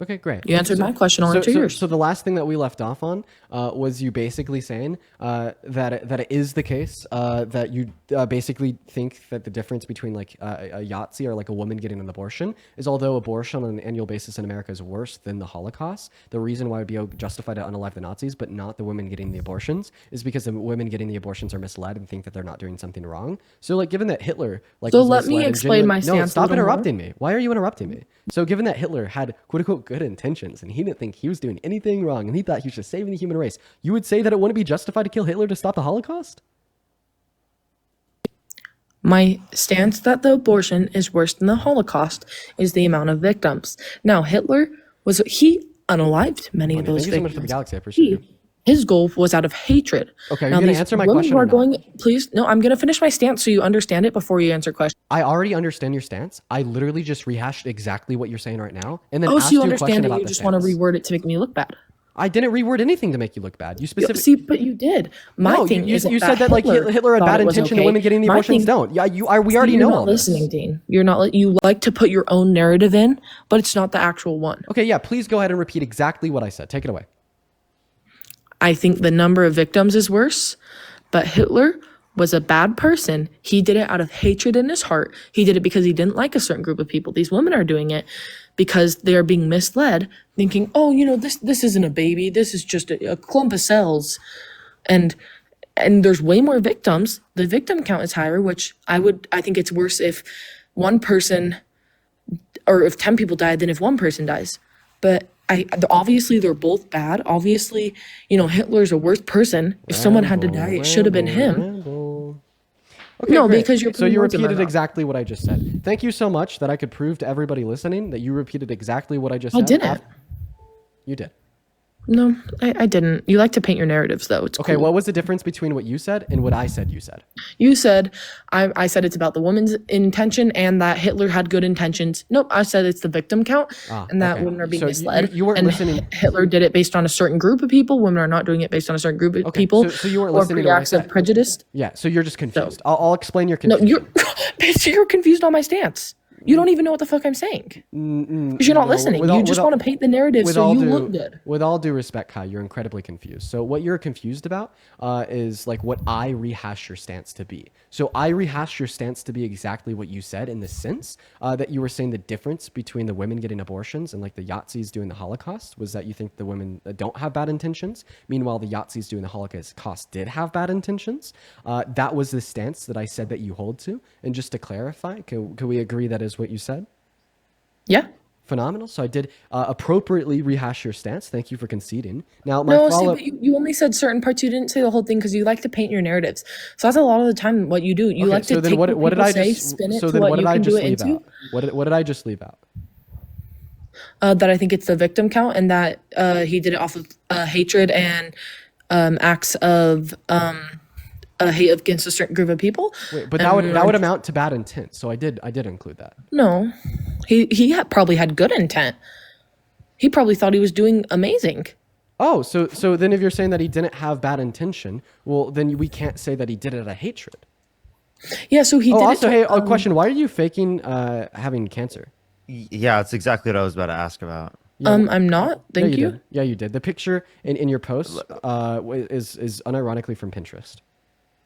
Okay, great. You answered my question. I'll answer yours. So the last thing that we left off on was you basically saying that it is the case that you basically think that the difference between like a Yahtzee or like a woman getting an abortion is, although abortion on an annual basis in America is worse than the Holocaust, the reason why it would be justified to unalive the Nazis but not the women getting the abortions is because the women getting the abortions are misled and think that they're not doing something wrong. So like given that Hitler like So was let me misled and explain my genuine- No, stance a stop little more. interrupting me. Why are you interrupting me? So given that Hitler had quote unquote good intentions and he didn't think he was doing anything wrong and he thought he was just saving the human race, you would say that it wouldn't be justified to kill Hitler to stop the Holocaust? My stance that the abortion is worse than the Holocaust is the amount of victims. Now, Hitler he unalived many of those Thank you so much for the victims. galaxy. I appreciate you. His goal was out of hatred. Okay, are Now, you gonna these answer my women question who or are not? going, please, no, I'm going to finish my stance so you understand it before you answer questions. I already understand your stance. I literally just rehashed exactly what you're saying right now and then Oh, asked so you you a question understand it. about You the just want to stance. reword it to make me look bad. I didn't reword anything to make you look bad. You Yeah, specifically... see, but you did. My No, thing you is said that like Hitler had thought bad it was intention okay. and women getting the My abortions thing- don't. Yeah, we already You're know not all this. listening, Dean. You're not. You like to put your own narrative in, but it's not the actual one. Okay, yeah, please go ahead and repeat exactly what I said. Take it away. I think the number of victims is worse, but Hitler was a bad person. He did it out of hatred in his heart. He did it because he didn't like a certain group of people. These women are doing it because they're being misled, thinking, oh, this isn't a baby. This is just a clump of cells. And there's way more victims. The victim count is higher, which I think it's worse if one person or if 10 people died than if one person dies. But obviously they're both bad. Obviously, Hitler's a worse person. If someone had to die, it should have been him. Okay, No, great. because you're so putting you words in my repeated mouth. exactly what I just said. Thank you so much that I could prove to everybody listening that you repeated exactly what I just I said. didn't. You did. No, I didn't. You like to paint your narratives, though. It's Okay, cool. what was the difference between what you said and what I said you said? You said, I said it's about the woman's intention and that Hitler had good intentions. Nope, I said it's the victim count and that okay. women are being So misled. you weren't and listening- Hitler did it based on a certain group of people. Women are not doing it based on a certain group of Okay, people. so you weren't or listening to what I preacts of said. prejudice. Yeah, so you're just confused. I'll explain your No, confusion. you're confused on my stance. You don't even know what the fuck I'm saying. Because you're not listening. You just want to paint the narrative so you look good. With all due respect, Kai, you're incredibly confused. So what you're confused about is like what I rehash your stance to be. So I rehash your stance to be exactly what you said in the sense that you were saying the difference between the women getting abortions and like the Yahtzees doing the Holocaust was that you think the women don't have bad intentions. Meanwhile, the Yahtzees doing the Holocaust did have bad intentions. That was the stance that I said that you hold to. And just to clarify, can we agree that is what you said? Yeah. Phenomenal. So I did appropriately rehash your stance. Thank you for conceding. Now, my No, see, follow-up... but you only said certain parts. You didn't say the whole thing because you like to paint your narratives. So that's a lot of the time what you do. You like to take what did I people say, just spin it so to then what what you did I can do just it leave into. out? What did I just leave out? That I think it's the victim count and that he did it off of hatred and acts of hate against a certain group of people. Wait, but that would amount to bad intent. So I did include that. No, he probably had good intent. He probably thought he was doing amazing. Oh, so then if you're saying that he didn't have bad intention, well, then we can't say that he did it out of hatred. Yeah, so he did Also, it. hey, a question. Why are you faking having cancer? Yeah, that's exactly what I was about to ask about. I'm not. Thank yeah, you. Did. Yeah, you did. The picture in your post is unironically from Pinterest.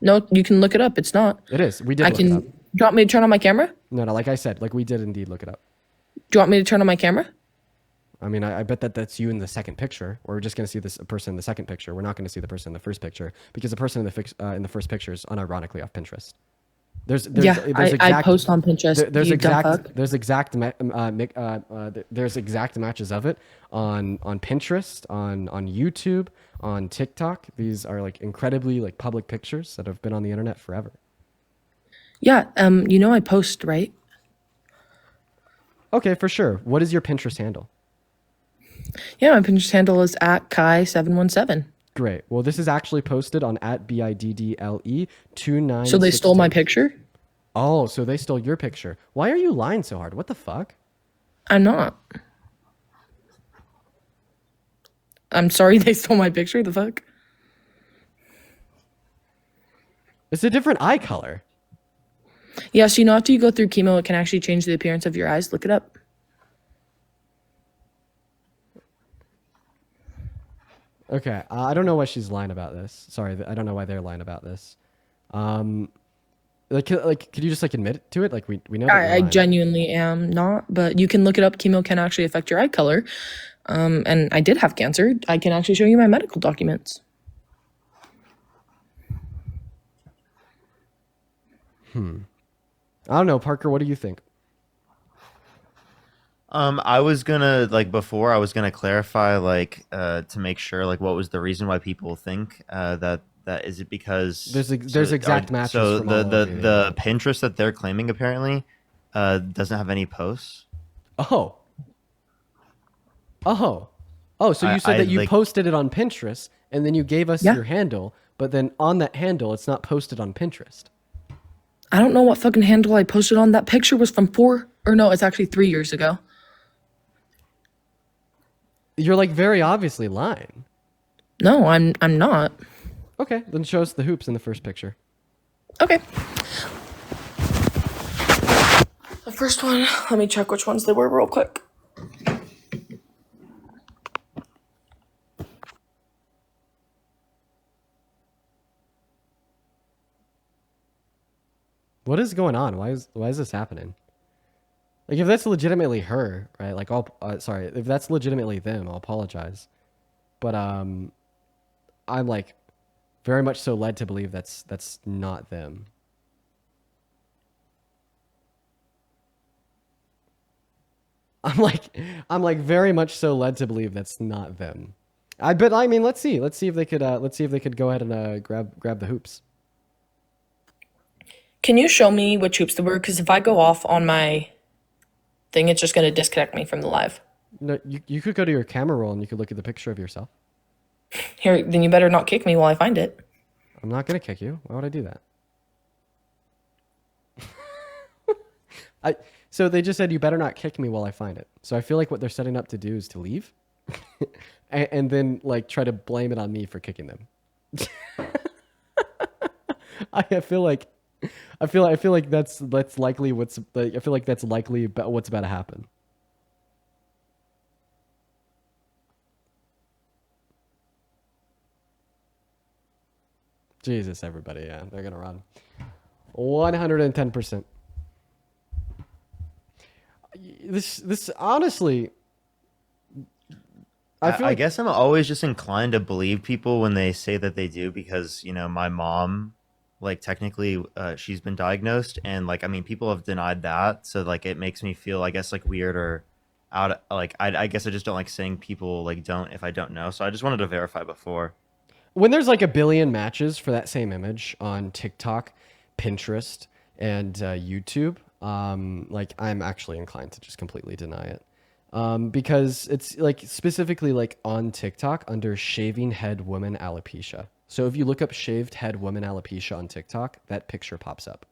No, you can look it up. It's not. It is. We did I look it up. can. Do you want me to turn on my camera? No, like I said, like we did indeed look it up. Do you want me to turn on my camera? I mean, I bet that's you in the second picture. We're just going to see this person in the second picture. We're not going to see the person in the first picture because the person in the first picture is unironically off Pinterest. There's I post on Pinterest. There's you dumb fuck. exact there's exact matches of it on Pinterest, on YouTube, on TikTok. These are like incredibly like public pictures that have been on the internet forever. Yeah. I post, right? Okay, for sure. What is your Pinterest handle? Yeah, my Pinterest handle is @Kai717. Great. Well, this is actually posted on @BIDDLE29. So they stole my picture? Oh, so they stole your picture. Why are you lying so hard? What the fuck? I'm not. I'm sorry they stole my picture. The fuck? It's a different eye color. Yeah, so after you go through chemo, it can actually change the appearance of your eyes. Look it up. Okay, I don't know why she's lying about this. Sorry, I don't know why they're lying about this. Could you just like admit to it? Like we know that you're I lying. genuinely am not, but you can look it up. Chemo can actually affect your eye color. And I did have cancer. I can actually show you my medical documents. I don't know, Parker. What do you think? I was gonna before I was gonna clarify to make sure what was the reason why people think that is it because There's exact matches. so from the all the of you. the Pinterest that they're claiming apparently doesn't have any posts. Oh. So you said that you posted it on Pinterest and then you gave us Yeah. your handle, but then on that handle it's not posted on Pinterest. I don't know what fucking handle I posted on. That picture was from it's actually 3 years ago. You're like very obviously lying. No, I'm not. Okay, then show us the hoops in the first picture. Okay. The first one, let me check which ones they were real quick. What is going on? Why is this happening? Like if that's legitimately her, right? Like sorry, if that's legitimately them, I'll apologize. But I'm like very much so led to believe that's not them. I'm like very much so led to believe that's not them. I mean, let's see if they could go ahead and grab the hoops. Can you show me which hoops they were? Because if I go off on my thing, it's just going to disconnect me from the live. No, you could go to your camera roll and you could look at the picture of yourself. Here, then you better not kick me while I find it. I'm not gonna kick you. Why would I do that? So they just said you better not kick me while I find it. So I feel like what they're setting up to do is to leave, and then like try to blame it on me for kicking them. I feel like that's likely what's about to happen. Jesus, everybody, yeah, they're gonna run. 110%. This honestly, I guess I'm always just inclined to believe people when they say that they do because my mom, technically, she's been diagnosed and people have denied that, so it makes me feel I guess weird or out. I guess I just don't like saying people don't if I don't know, so I just wanted to verify before. When there's like a billion matches for that same image on TikTok, Pinterest, and YouTube, I'm actually inclined to just completely deny it. Because it's specifically on TikTok under shaving head woman alopecia. So if you look up shaved head woman alopecia on TikTok, that picture pops up.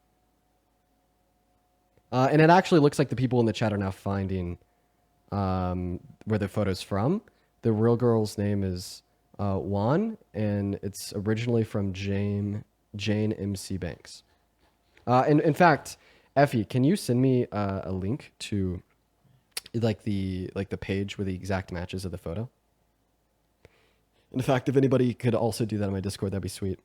And it actually looks like the people in the chat are now finding where the photo's from. The real girl's name is Juan, and it's originally from Jane MC Banks. And in fact, Effie, can you send me a link to the page where the exact matches of the photo? In fact, if anybody could also do that on my Discord, that'd be sweet.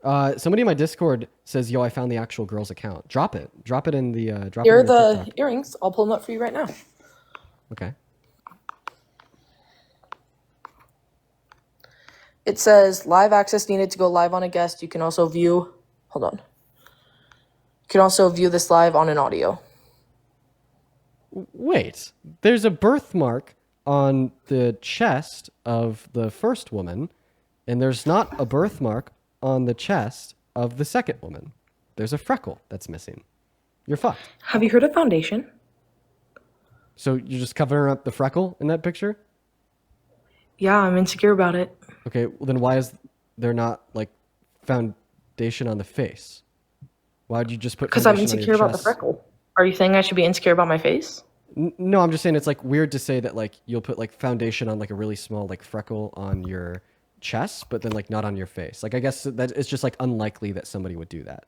Somebody in my Discord says, "Yo, I found the actual girl's account." Drop it in the drop. Here it are in your the TikTok. earrings. I'll pull them up for you right now. Okay. It says live access needed to go live on a guest. You can also view. Hold on. You can also view this live on an audio. Wait, there's a birthmark on the chest of the first woman, and there's not a birthmark on the chest of the second woman. There's a freckle that's missing. You're fucked. Have you heard of foundation? So you're just covering up the freckle in that picture? Yeah, I'm insecure about it. Okay, well then why is there not foundation on the face? Why'd you just put Because I'm foundation on insecure your about the chest? freckle. Are you saying I should be insecure about my face? No, I'm just saying it's weird to say that you'll put foundation on a really small freckle on your chest, but then not on your face. I guess that it's just unlikely that somebody would do that.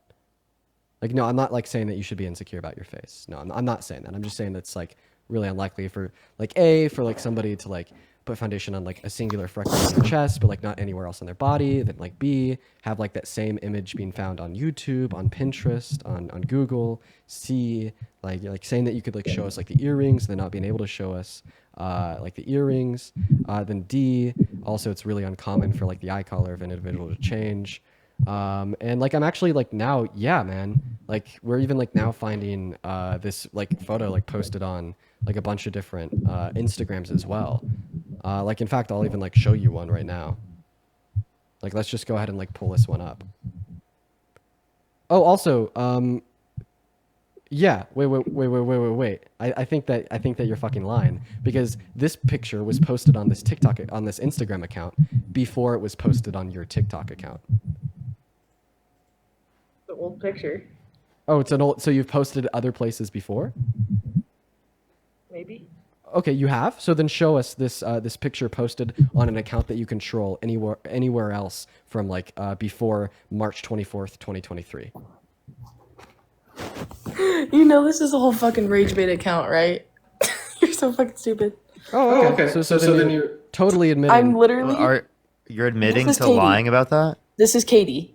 Like, no, I'm not like saying that you should be insecure about your face. No, I'm not saying that. I'm just saying that's like really unlikely for like for like somebody to like put foundation on like a singular freckle on their chest, but like not anywhere else on their body. Then like B, have like that same image being found on YouTube, on Pinterest, on Google. C, like saying that you could like show us like the earrings, then not being able to show us like the earrings. Then D, also it's really uncommon for like the eye color of an individual to change. And like I'm actually like now, yeah, man, like we're even like now finding this like photo like posted on like a bunch of different Instagrams as well. Like in fact, I'll even like show you one right now. Like let's just go ahead and like pull this one up. Oh, also, yeah, wait. I think that you're fucking lying, because this picture was posted on this on this Instagram account before it was posted on your TikTok account. The old picture, Oh, it's an old. So you've posted other places before? maybe. Okay, you have. So then show us this this picture posted on an account that you control anywhere else from like before March 24th, 2023. You know, this is a whole fucking rage bait account, right? You're so fucking stupid. Oh, okay. So then you're totally admitting. I'm literally. You're admitting This to is Katie. lying about that? This is Katie.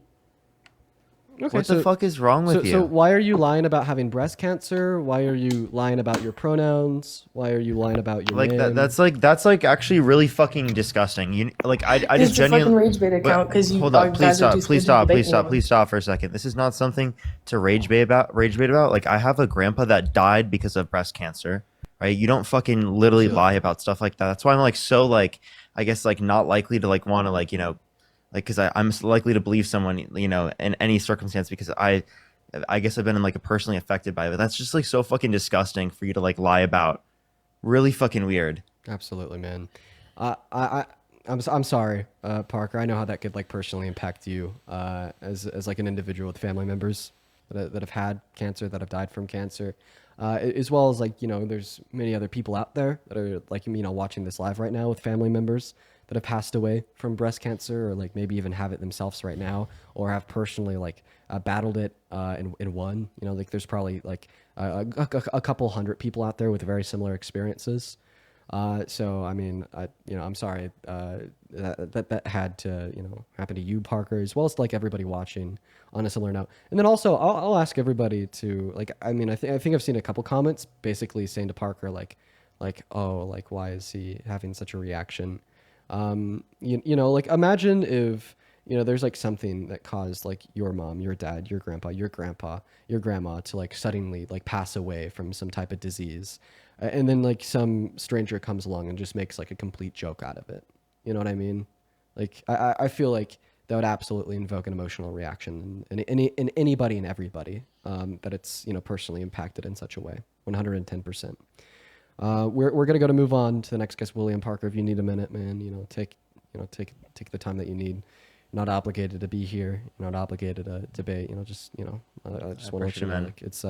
Okay, What the fuck is wrong with you? So why are you lying about having breast cancer? Why are you lying about your pronouns? Why are you lying about your like name? that's like actually really fucking disgusting. You like I This just is a fucking genuinely rage bait account because you hold up, please guys are stop, too please scared to stop, debate please stop, anyone. please stop for a second. This is not something to rage bait about. Like I have a grandpa that died because of breast cancer, right? You don't fucking literally lie about stuff like that. That's why I'm like so like I guess like not likely to like want to like like because I'm likely to believe someone in any circumstance because I guess I've been like personally affected by it. But that's just like so fucking disgusting for you to like lie about. Really fucking weird. Absolutely, man. I'm sorry, Parker. I know how that could like personally impact you as like an individual with family members that have had cancer, that have died from cancer, as well as like there's many other people out there that are like watching this live right now with family members that have passed away from breast cancer, or like maybe even have it themselves right now, or have personally like battled it and won. Like there's probably like a couple hundred people out there with very similar experiences. So I mean, I'm sorry that had to happen to you, Parker, as well as like everybody watching on a similar note. And then also, I'll ask everybody to like. I mean, I think I've seen a couple comments basically saying to Parker like, oh, like why is he having such a reaction? Like imagine if there's like something that caused like your mom, your dad, your grandpa, your grandma to like suddenly like pass away from some type of disease. And then like some stranger comes along and just makes like a complete joke out of it. You know what I mean? Like I feel like that would absolutely invoke an emotional reaction in anybody and everybody that it's personally impacted in such a way. 110%. We're gonna move on to the next guest, William Parker. If you need a minute, man, take the time that you need. You're not obligated to be here. You're not obligated to debate. I just want to let you know, like it's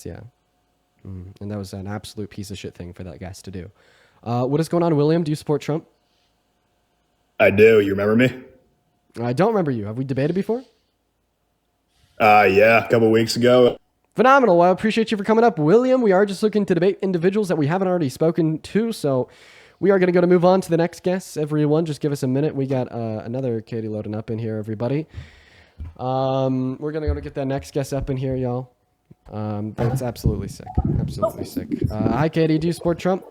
yeah. And that was an absolute piece of shit thing for that guest to do. What is going on, William? Do you support Trump? I do. You remember me? I don't remember you. Have we debated before? Yeah, a couple weeks ago. Phenomenal. Well, I appreciate you for coming up, William. We are just looking to debate individuals that we haven't already spoken to, so we are going to move on to the next guest. Everyone, just give us a minute. We got another Katie loading up in here, everybody. We're going to go get that next guest up in here, y'all. That's absolutely sick. Absolutely sick. Hi, Katie. Do you support Trump?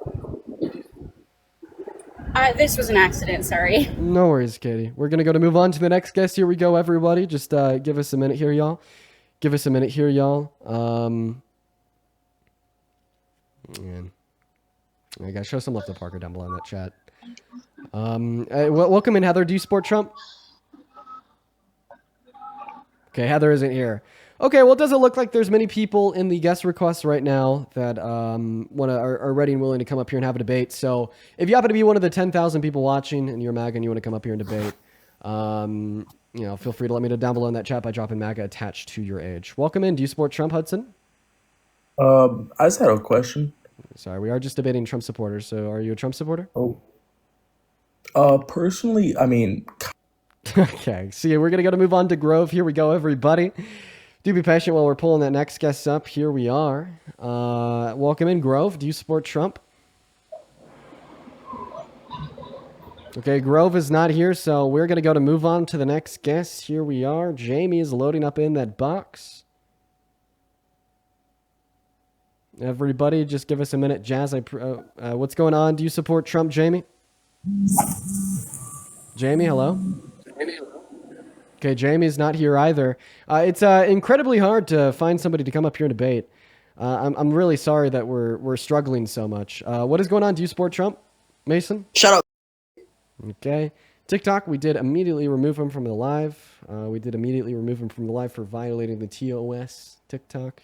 This was an accident, sorry. No worries, Katie. We're going to move on to the next guest. Here we go, everybody. Just give us a minute here, y'all. Give us a minute here, y'all. Man. I gotta show some love to Parker down below in that chat. Welcome in, Heather. Do you support Trump? Okay, Heather isn't here. Okay, well, it doesn't look like there's many people in the guest requests right now that are ready and willing to come up here and have a debate. So if you happen to be one of the 10,000 people watching and you're MAGA and you want to come up here and debate, feel free to let me know down below in that chat by dropping MAGA attached to your age. Welcome in. Do you support Trump, Hudson? I just had a question. Sorry, we are just debating Trump supporters. So are you a Trump supporter? Personally, I mean... Okay, so yeah, we're going to move on to Grove. Here we go, everybody. Do be patient while we're pulling that next guest up. Here we are. Welcome in, Grove. Do you support Trump? Okay, Grove is not here, so we're going to move on to the next guest. Here we are. Jamie is loading up in that box. Everybody, just give us a minute. Jazz, what's going on? Do you support Trump, Jamie? Jamie, hello? Okay, Jamie's not here either. It's incredibly hard to find somebody to come up here and debate. I'm really sorry that we're struggling so much. What is going on? Do you support Trump, Mason? Shut up. Okay. TikTok, we did immediately remove him from the live. We did immediately remove him from the live for violating the TOS. TikTok.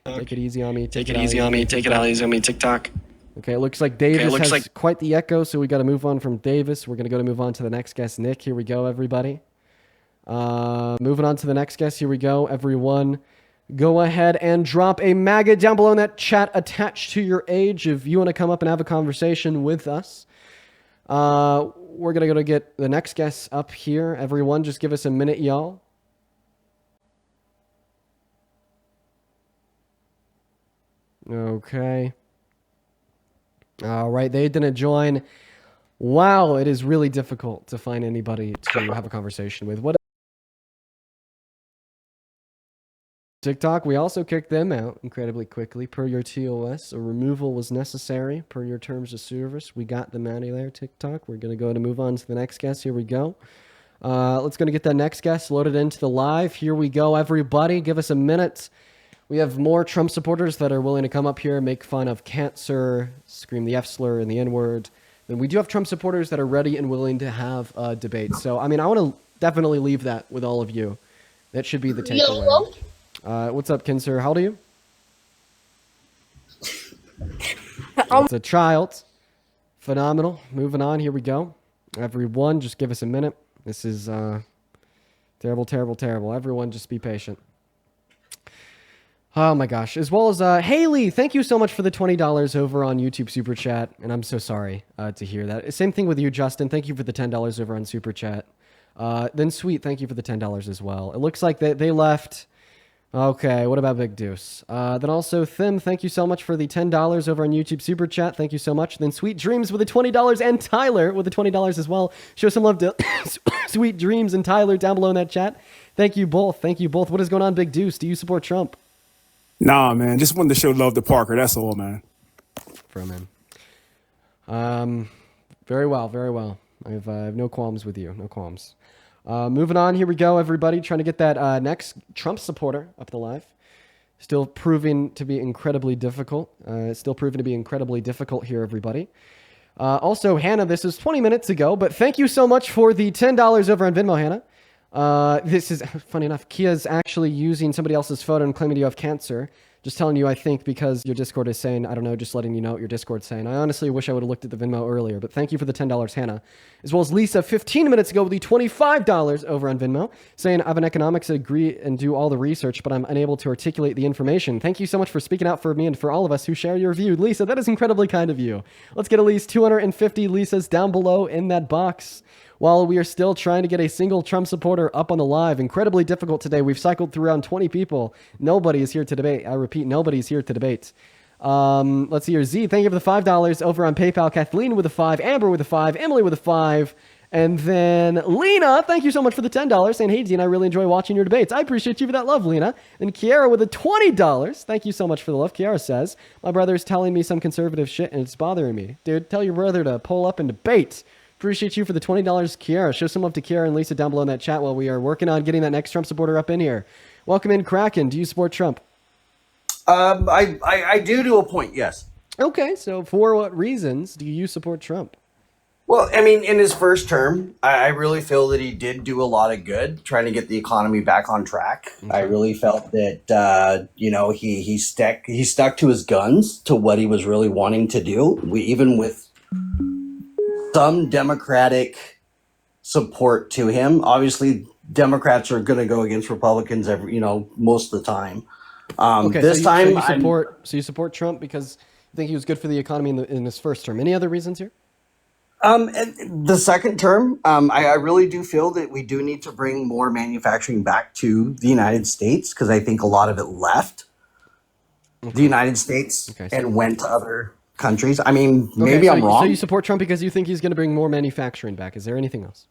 Take it easy on me. Take it easy on me. Take it easy on me. TikTok. Okay, it looks like Davis has quite the echo, so we got to move on from Davis. We're going to move on to the next guest, Nick. Here we go, everybody. Moving on to the next guest. Here we go, everyone. Go ahead and drop a MAGA down below in that chat attached to your age if you want to come up and have a conversation with us. We're going to get the next guest up here. Everyone, just give us a minute, y'all. Okay. All right, they didn't join. Wow, it is really difficult to find anybody to have a conversation with. What? TikTok, we also kicked them out incredibly quickly. Per your TOS, a removal was necessary per your terms of service. We got them out of there, TikTok. We're going to move on to the next guest. Here we go. Let's get that next guest loaded into the live. Here we go, everybody. Give us a minute. We have more Trump supporters that are willing to come up here and make fun of cancer, scream the F slur and the N word. And we do have Trump supporters that are ready and willing to have a debate. So, I mean, I want to definitely leave that with all of you. That should be the takeaway. What's up, Kinser? How old are you? It's a child. Phenomenal. Moving on. Here we go. Everyone, just give us a minute. This is terrible, terrible, terrible. Everyone, just be patient. Oh my gosh. As well as Haley, thank you so much for the $20 over on YouTube Super Chat. And I'm so sorry to hear that. Same thing with you, Justin. Thank you for the $10 over on Super Chat. Then Sweet, thank you for the $10 as well. It looks like they left. Okay, what about Big Deuce? Then also Thim, thank you so much for the $10 over on YouTube Super Chat. Thank you so much. Then Sweet Dreams with the $20 and Tyler with the $20 as well. Show some love to Sweet Dreams and Tyler down below in that chat. Thank you both. Thank you both. What is going on, Big Deuce? Do you support Trump? Nah, man. Just wanted to show love to Parker. That's all, man. From him. Very well, very well. I have no qualms with you. No qualms. Moving on. Here we go, everybody. Trying to get that next Trump supporter up the live. Still proving to be incredibly difficult. Here, everybody. Also, Hannah, this is 20 minutes ago, but thank you so much for the $10 over on Venmo, Hannah. This is, funny enough, Kia's actually using somebody else's photo and claiming you have cancer. Just telling you, I think, because your Discord is saying, I don't know, just letting you know what your Discord's saying. I honestly wish I would have looked at the Venmo earlier, but thank you for the $10, Hannah. As well as Lisa, 15 minutes ago with the $25 over on Venmo, saying, I have an economics degree and do all the research, but I'm unable to articulate the information. Thank you so much for speaking out for me and for all of us who share your view. Lisa, that is incredibly kind of you. Let's get at least 250 Lisas down below in that box. While we are still trying to get a single Trump supporter up on the live. Incredibly difficult today. We've cycled through around 20 people. Nobody is here to debate. I repeat, nobody is here to debate. Let's see here. Z, thank you for the $5 over on PayPal. Kathleen with a 5. Amber with a 5. Emily with a 5. And then Lena, thank you so much for the $10, saying, hey, Dean, I really enjoy watching your debates. I appreciate you for that love, Lena. And Kiara with a $20. Thank you so much for the love. Kiara says, my brother's telling me some conservative shit and it's bothering me. Dude, tell your brother to pull up and debate. Appreciate you for the $20, Kiara. Show some love to Kiara and Lisa down below in that chat while we are working on getting that next Trump supporter up in here. Welcome in, Kraken. Do you support Trump? I do to a point, yes. Okay, so for what reasons do you support Trump? Well, I mean, in his first term, I really feel that he did do a lot of good trying to get the economy back on track. Okay. I really felt that, he stuck to his guns to what he was really wanting to do. Even with some Democratic support to him. Obviously, Democrats are going to go against Republicans most of the time. Okay, so you support Trump because you think he was good for the economy in his first term. Any other reasons here? And the second term, I really do feel that we do need to bring more manufacturing back to the United States because I think a lot of it left the United States and went to other countries. I mean, maybe I'm wrong. So you support Trump because you think he's going to bring more manufacturing back. Is there anything else?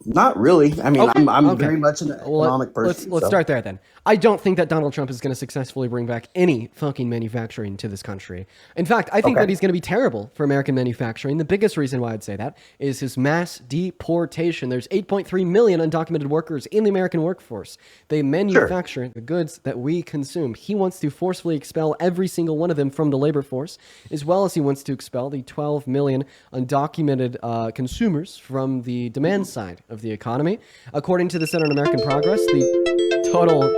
Not really. I mean, I'm very much an economic person. Let's start there then. I don't think that Donald Trump is going to successfully bring back any fucking manufacturing to this country. In fact, I think that he's going to be terrible for American manufacturing. The biggest reason why I'd say that is his mass deportation. There's 8.3 million undocumented workers in the American workforce. They manufacture the goods that we consume. He wants to forcefully expel every single one of them from the labor force, as well as he wants to expel the 12 million undocumented consumers from the demand side of the economy. According to the Center on American Progress, the total...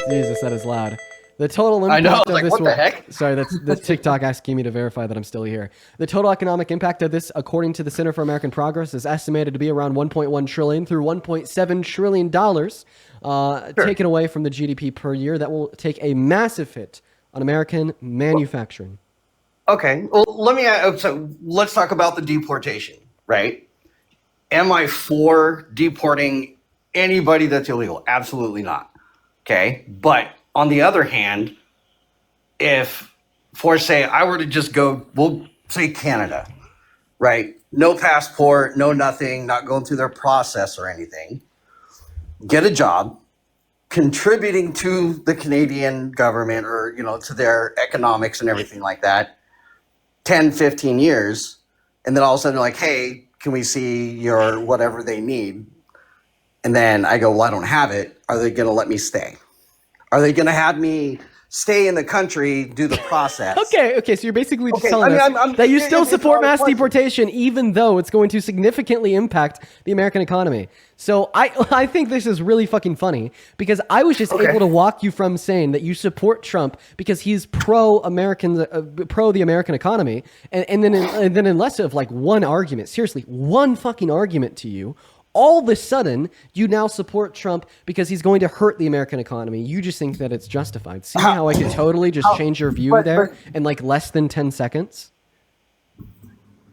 Jesus, that is loud. The total impact of this... what the heck? Sorry, that's TikTok asking me to verify that I'm still here. The total economic impact of this, according to the Center for American Progress, is estimated to be around $1.1 trillion through $1.7 trillion taken away from the GDP per year. That will take a massive hit on American manufacturing. Okay, well, let's talk about the deportation, right? Am I for deporting anybody that's illegal? Absolutely not. Okay, but on the other hand, if, for say, I were to just go, we'll say Canada, right? No passport, no nothing, not going through their process or anything, get a job, contributing to the Canadian government or, to their economics and everything like that, 10, 15 years, and then all of a sudden they're like, hey, can we see your whatever they need? And then I go, well, I don't have it. Are they going to let me stay? Are they going to have me stay in the country, do the process? Okay. So you're basically just telling us that you still support mass deportation, even though it's going to significantly impact the American economy. So I think this is really fucking funny because I was just able to walk you from saying that you support Trump because he's pro-American, pro the American economy, and then in less of like one argument, seriously, one fucking argument to you. All of a sudden, you now support Trump because he's going to hurt the American economy. You just think that it's justified. See how I could totally just change your view there in like less than 10 seconds?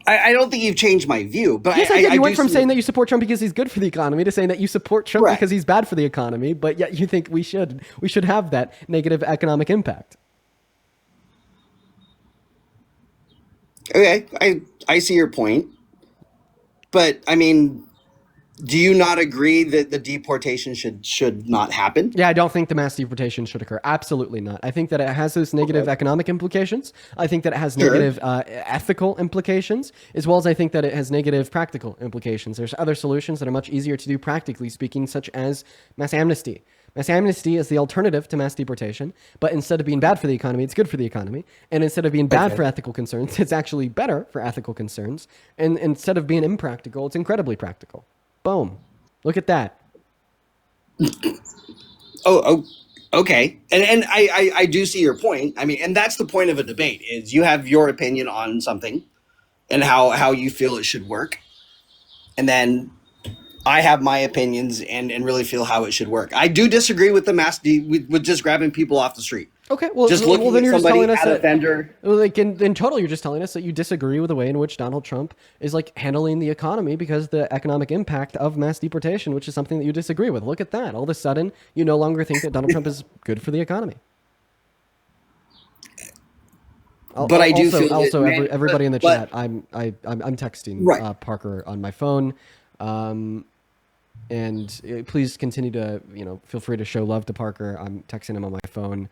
I don't think you've changed my view. But yes, I did. You went from saying that you support Trump because he's good for the economy to saying that you support Trump because he's bad for the economy, but yet you think we should have that negative economic impact. Okay, I see your point. But, I mean... do you not agree that the deportation should not happen? Yeah, I don't think the mass deportation should occur. Absolutely not. I think that it has those negative economic implications. I think that it has negative ethical implications, as well as I think that it has negative practical implications. There's other solutions that are much easier to do practically speaking, such as mass amnesty. Mass amnesty is the alternative to mass deportation, but instead of being bad for the economy, it's good for the economy. And instead of being bad for ethical concerns, it's actually better for ethical concerns. And instead of being impractical, it's incredibly practical. Boom. Look at that. Oh, okay. And I do see your point. I mean, and that's the point of a debate is you have your opinion on something and how you feel it should work. And then I have my opinions and really feel how it should work. I do disagree with the with just grabbing people off the street. Okay, well, just looking then at you're just somebody telling us at a vendor. Like in total, you're just telling us that you disagree with the way in which Donald Trump is like handling the economy because the economic impact of mass deportation, which is something that you disagree with. Look at that. All of a sudden, you no longer think that Donald Trump is good for the economy. But I do feel also everybody in the chat. I'm texting Parker on my phone. And please continue to, feel free to show love to Parker. I'm texting him on my phone.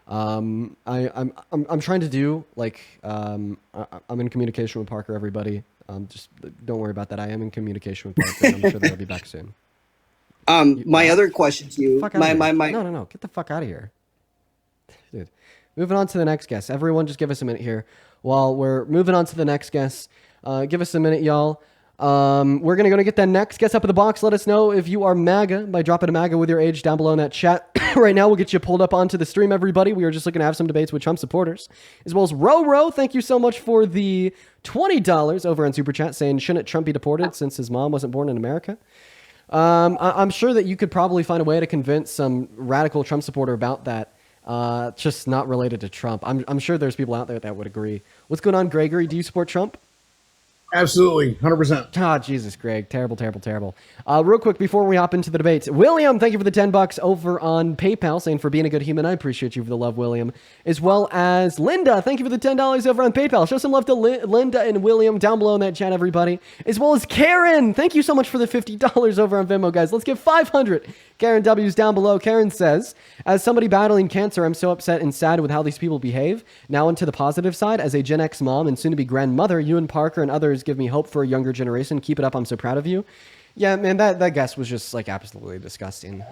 I'm trying to do I'm in communication with Parker, everybody. Just don't worry about that. I am in communication with Parker. And I'm sure that I'll be back soon. My other question to you, No, get the fuck out of here. Dude, moving on to the next guest. Everyone just give us a minute here. While we're moving on to the next guest, give us a minute, y'all. We're going to go get that next guest up in the box. Let us know if you are MAGA by dropping a MAGA with your age down below in that chat. Right now, we'll get you pulled up onto the stream, everybody. We are just looking to have some debates with Trump supporters, as well as Ro. Thank you so much for the $20 over on Super Chat saying, shouldn't Trump be deported since his mom wasn't born in America? I'm sure that you could probably find a way to convince some radical Trump supporter about that. Just not related to Trump. I'm sure there's people out there that would agree. What's going on, Gregory? Do you support Trump? Absolutely, 100%. Ah, Jesus, Greg. Terrible, terrible, terrible. Real quick, before we hop into the debates, William, thank you for the $10 over on PayPal, saying for being a good human. I appreciate you for the love, William. As well as Linda, thank you for the $10 over on PayPal. Show some love to Linda and William down below in that chat, everybody. As well as Karen, thank you so much for the $50 over on Venmo, guys. Let's give 500 Karen W's down below. Karen says, as somebody battling cancer, I'm so upset and sad with how these people behave. Now into the positive side, as a Gen X mom and soon-to-be grandmother, you and Parker and others give me hope for a younger generation. Keep it up. I'm so proud of you. Yeah, man, that guest was just like absolutely disgusting.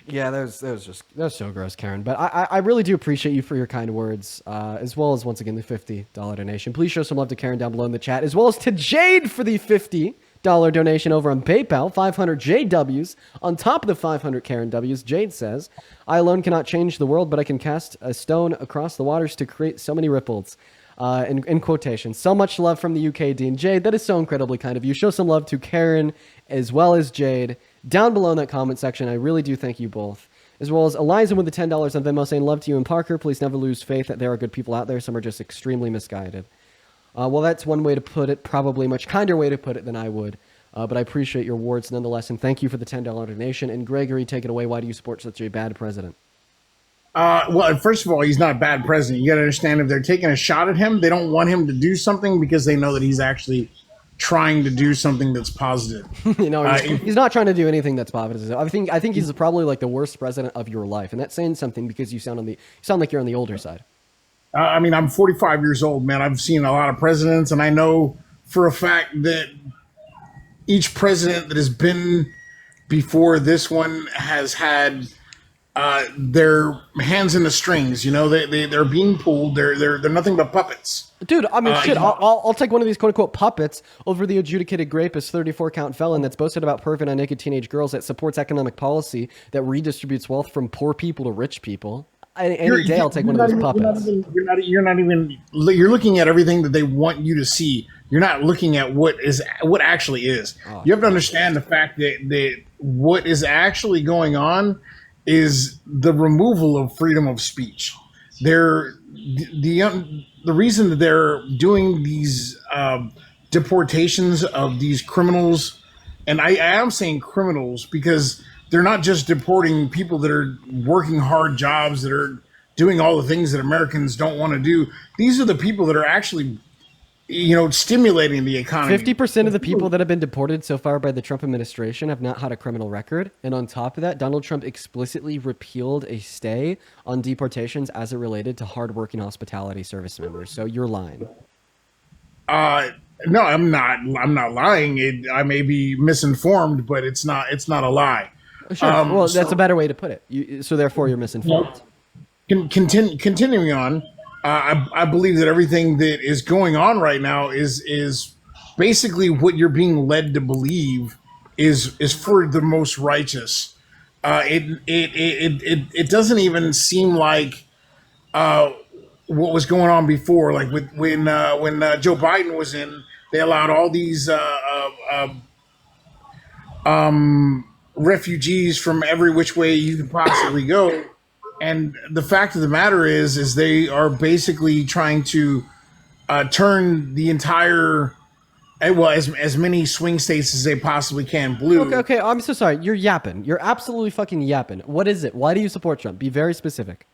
Yeah, that was so gross, Karen. But I really do appreciate you for your kind words, as well as once again the $50 donation. Please show some love to Karen down below in the chat, as well as to Jade for the $50 donation over on PayPal. 500 JWs on top of the 500 Karen W's. Jade says, I alone cannot change the world, but I can cast a stone across the waters to create so many ripples. In quotation. So much love from the UK, Dean. Jade, that is so incredibly kind of you. Show some love to Karen as well as Jade down below in that comment section. I really do thank you both. As well as Eliza with the $10 on Venmo saying, love to you and Parker. Please never lose faith that there are good people out there. Some are just extremely misguided. Well, that's one way to put it. Probably a much kinder way to put it than I would. But I appreciate your words nonetheless. And thank you for the $10 donation. And Gregory, take it away. Why do you support such a bad president? Well, first of all, he's not a bad president. You got to understand, if they're taking a shot at him, they don't want him to do something because they know that he's actually trying to do something that's positive. He's not trying to do anything that's positive. I think he's probably like the worst president of your life, and that's saying something because you sound like you're on the older side. I mean, I'm 45 years old, man. I've seen a lot of presidents, and I know for a fact that each president that has been before this one has had their hands in the strings. They're being pulled. They're nothing but puppets. Dude, I mean, shit. I'll take one of these quote unquote puppets over the adjudicated rapist, 34 count felon that's boasted about perving on naked teenage girls, that supports economic policy that redistributes wealth from poor people to rich people. Any day I'll take one of those puppets. You're looking at everything that they want you to see. You're not looking at what actually is. You have to understand the fact that what is actually going on is the removal of freedom of speech. The reason that they're doing these deportations of these criminals, and I am saying criminals because they're not just deporting people that are working hard jobs, that are doing all the things that Americans don't want to do. These are the people that are actually stimulating the economy. 50% of the people that have been deported so far by the Trump administration have not had a criminal record. And on top of that, Donald Trump explicitly repealed a stay on deportations as it related to hardworking hospitality service members. So you're lying. No, I'm not. I'm not lying. I may be misinformed, but it's not a lie. Sure. Well, that's a better way to put it. So therefore, you're misinformed. Continuing on. I believe that everything that is going on right now is basically what you're being led to believe is for the most righteous. It doesn't even seem like what was going on before. Like when Joe Biden was in, they allowed all these refugees from every which way you could possibly go. And the fact of the matter is they are basically trying to turn the entire, as many swing states as they possibly can blue. Okay. I'm so sorry. You're yapping. You're absolutely fucking yapping. What is it? Why do you support Trump? Be very specific.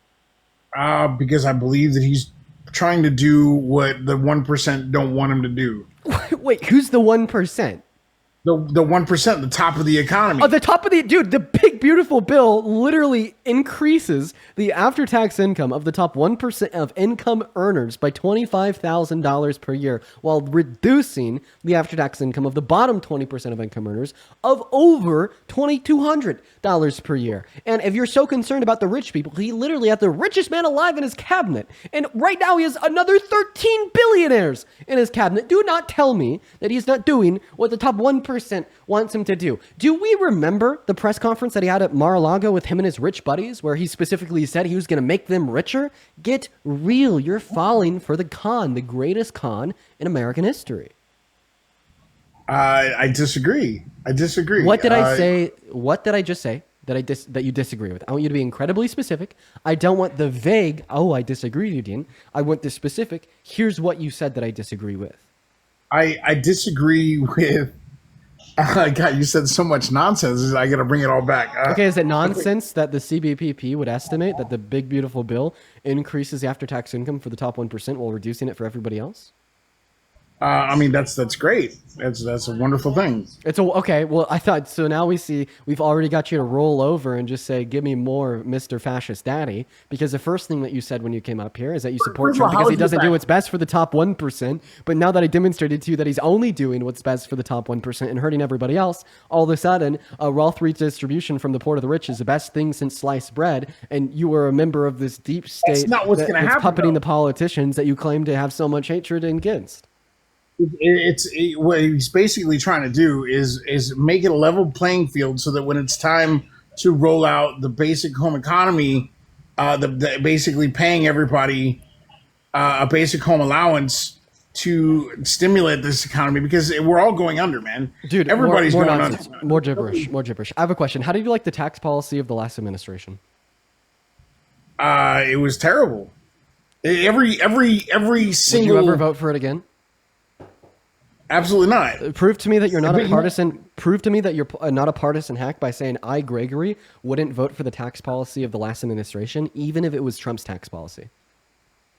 Because I believe that he's trying to do what the 1% don't want him to do. Wait, who's the 1%? The 1%, the top of the economy. Oh, the top of the big beautiful bill literally increases the after-tax income of the top 1% of income earners by $25,000 per year, while reducing the after-tax income of the bottom 20% of income earners of over $2,200 per year. And if you're so concerned about the rich people, he literally had the richest man alive in his cabinet, and right now he has another 13 billionaires in his cabinet. Do not tell me that he's not doing what the top 1% wants him to do. Do we remember the press conference that he had at Mar-a-Lago with him and his rich buddies, where he specifically said he was going to make them richer? Get real. You're falling for the con, the greatest con in American history. I disagree. What did I say? What did I just say that you disagree with. I want you to be incredibly specific. I don't want the vague, oh, I disagree, you didn't. I want the specific, here's what you said that I disagree with. I disagree with. God, you said so much nonsense. I got to bring it all back. Okay, is it nonsense that the CBPP would estimate that the big beautiful bill increases the after-tax income for the top 1% while reducing it for everybody else? I mean, that's great. That's a wonderful thing. Okay. Well, I thought so. Now we've already got you to roll over and just say, "Give me more, Mr. Fascist Daddy," because the first thing that you said when you came up here is that you support Trump because he doesn't do what's best for the top 1%. But now that I demonstrated to you that he's only doing what's best for the top 1% and hurting everybody else, all of a sudden, wealth redistribution from the poor to the rich is the best thing since sliced bread, and you are a member of this deep state that's not what's going to happen. Puppeting the politicians that you claim to have so much hatred against. What he's basically trying to do is make it a level playing field so that when it's time to roll out the basic home economy, the basically paying everybody a basic home allowance to stimulate this economy, because we're all going under, man. Dude, everybody's more going nonsense. under. More gibberish. I have a question. How did you like the tax policy of the last administration? It was terrible. Every single. Would you ever vote for it again? Absolutely not. Prove to me that you're not a partisan. Prove to me that you're not a partisan hack by saying I, Gregory, wouldn't vote for the tax policy of the last administration, even if it was Trump's tax policy.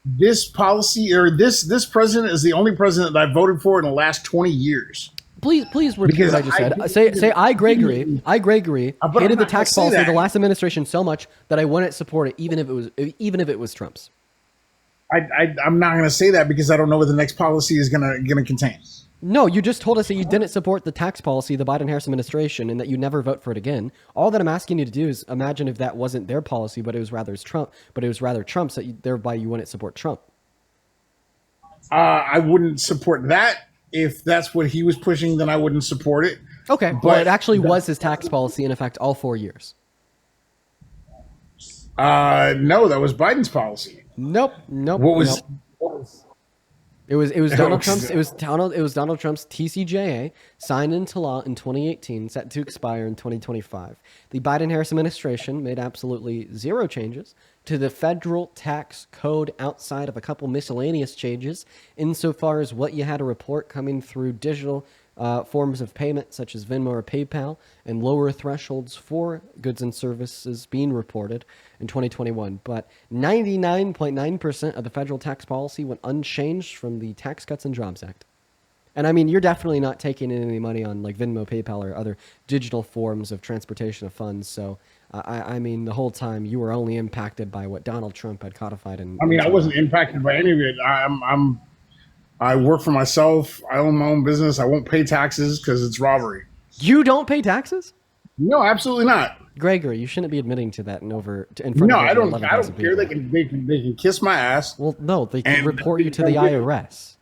This policy, or this president, is the only president that I voted for in the last 20 years. Please repeat what I just said. Say I, Gregory, hated the tax policy of the last administration so much that I wouldn't support it, even if it was Trump's. I'm not going to say that because I don't know what the next policy is going to contain. No, you just told us that you didn't support the tax policy of the Biden-Harris administration and that you never vote for it again. All that I'm asking you to do is imagine if that wasn't their policy, but it was rather Trump's, so thereby you wouldn't support Trump. I wouldn't support that. If that's what he was pushing, then I wouldn't support it. Okay, but it actually was his tax policy in effect all 4 years. No, that was Biden's policy. Nope. What was? It was Donald Trump's. It was Donald Trump's TCJA signed into law in 2018, set to expire in 2025. The Biden-Harris administration made absolutely zero changes to the federal tax code outside of a couple miscellaneous changes, insofar as what you had to report coming through digital forms of payment, such as Venmo or PayPal, and lower thresholds for goods and services being reported in 2021. But 99.9% of the federal tax policy went unchanged from the Tax Cuts and Jobs Act. And I mean, you're definitely not taking in any money on like Venmo, PayPal, or other digital forms of transportation of funds. So, I mean, the whole time you were only impacted by what Donald Trump had codified. I wasn't impacted by any of it. I work for myself. I own my own business. I won't pay taxes because it's robbery. You don't pay taxes? No, absolutely not. Gregory, you shouldn't be admitting to that in front no, of I don't care. They can kiss my ass. Well, no, they can report you to the IRS.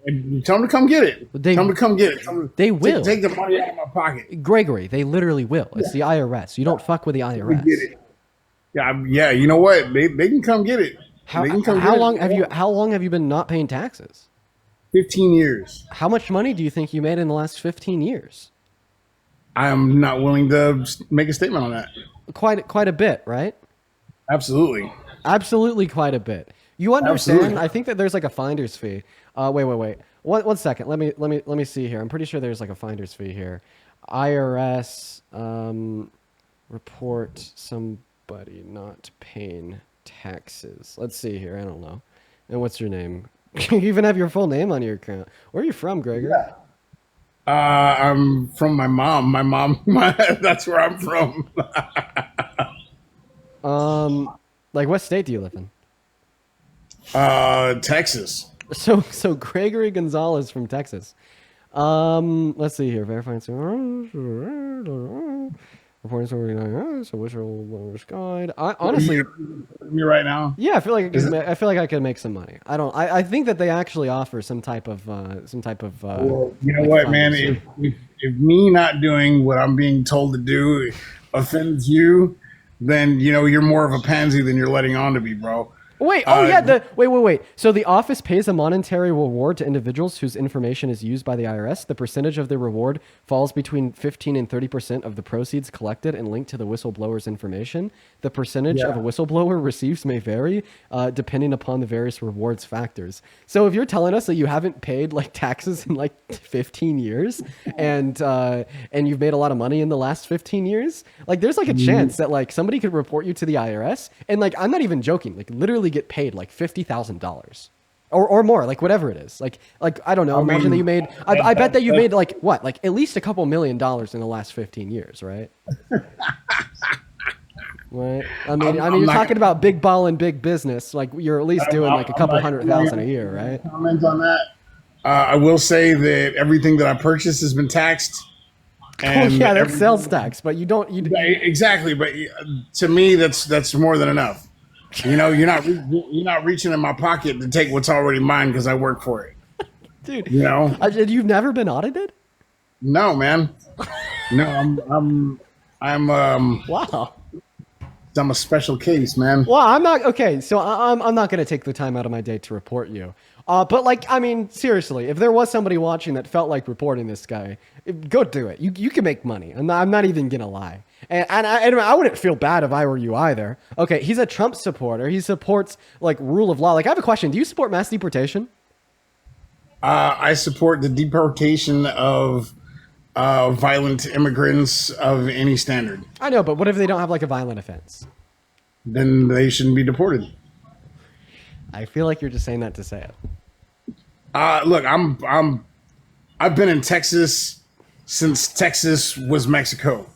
And tell them to come get it. Tell them to come get it. They will. Take the money out of my pocket. Gregory, they literally will. It's the IRS. You don't fuck with the IRS. Get it. Yeah, you know what? They can come get it. How long have you been not paying taxes? 15 years. How much money do you think you made in the last 15 years? I am not willing to make a statement on that. Quite a bit, right? Absolutely quite a bit. You understand? Absolutely. I think that there's like a finder's fee. Wait. One second. Let me see here. I'm pretty sure there's like a finder's fee here. IRS report somebody not paying taxes. Let's see here. I don't know. And what's your name? You even have your full name on your account. Where are you from, Gregory? Yeah. I'm from my mom. That's where I'm from. Like what state do you live in? Texas. So Gregory Gonzalez from Texas. Let's see here. Verifying. Reporting so which guide. I honestly, me right now. Yeah, I feel like I could make some money. I think that they actually offer some type of. Well, you know what, man? If me not doing what I'm being told to do offends you, then you're more of a pansy than you're letting on to be, bro. Wait, wait. So the office pays a monetary reward to individuals whose information is used by the IRS. The percentage of the reward falls between 15 and 30% of the proceeds collected and linked to the whistleblower's information. The percentage of a whistleblower receives may vary depending upon the various rewards factors. So if you're telling us that you haven't paid like taxes in like 15 years and you've made a lot of money in the last 15 years, like there's like a chance that like somebody could report you to the IRS and like I'm not even joking, like literally get paid like $50,000 or more, like whatever it is. Like I don't know. Imagine that you made. I bet that you made like what, like at least a couple $1 million in the last 15 years, right? Right. I mean, you're talking about big ball and big business. Like you're at least doing like a couple 100,000 a year, right? Comment on that. I will say that everything that I purchased has been taxed. And yeah, that's sales tax, but you don't. Exactly, but to me, that's more than enough. You know, you're not reaching in my pocket to take what's already mine because I work for it, dude. You know, you've never been audited? No, man. No, I'm wow. I'm a special case, man. Well, I'm not okay. So I'm not going to take the time out of my day to report you. But like, I mean, seriously, if there was somebody watching that felt like reporting this guy, go do it. You can make money. I'm not even gonna lie. And I wouldn't feel bad if I were you either. Okay, he's a Trump supporter. He supports like rule of law. Like, I have a question. Do you support mass deportation? I support the deportation of violent immigrants of any standard. I know, but what if they don't have like a violent offense? Then they shouldn't be deported. I feel like you're just saying that to say it. Look, I've been in Texas since Texas was Mexico.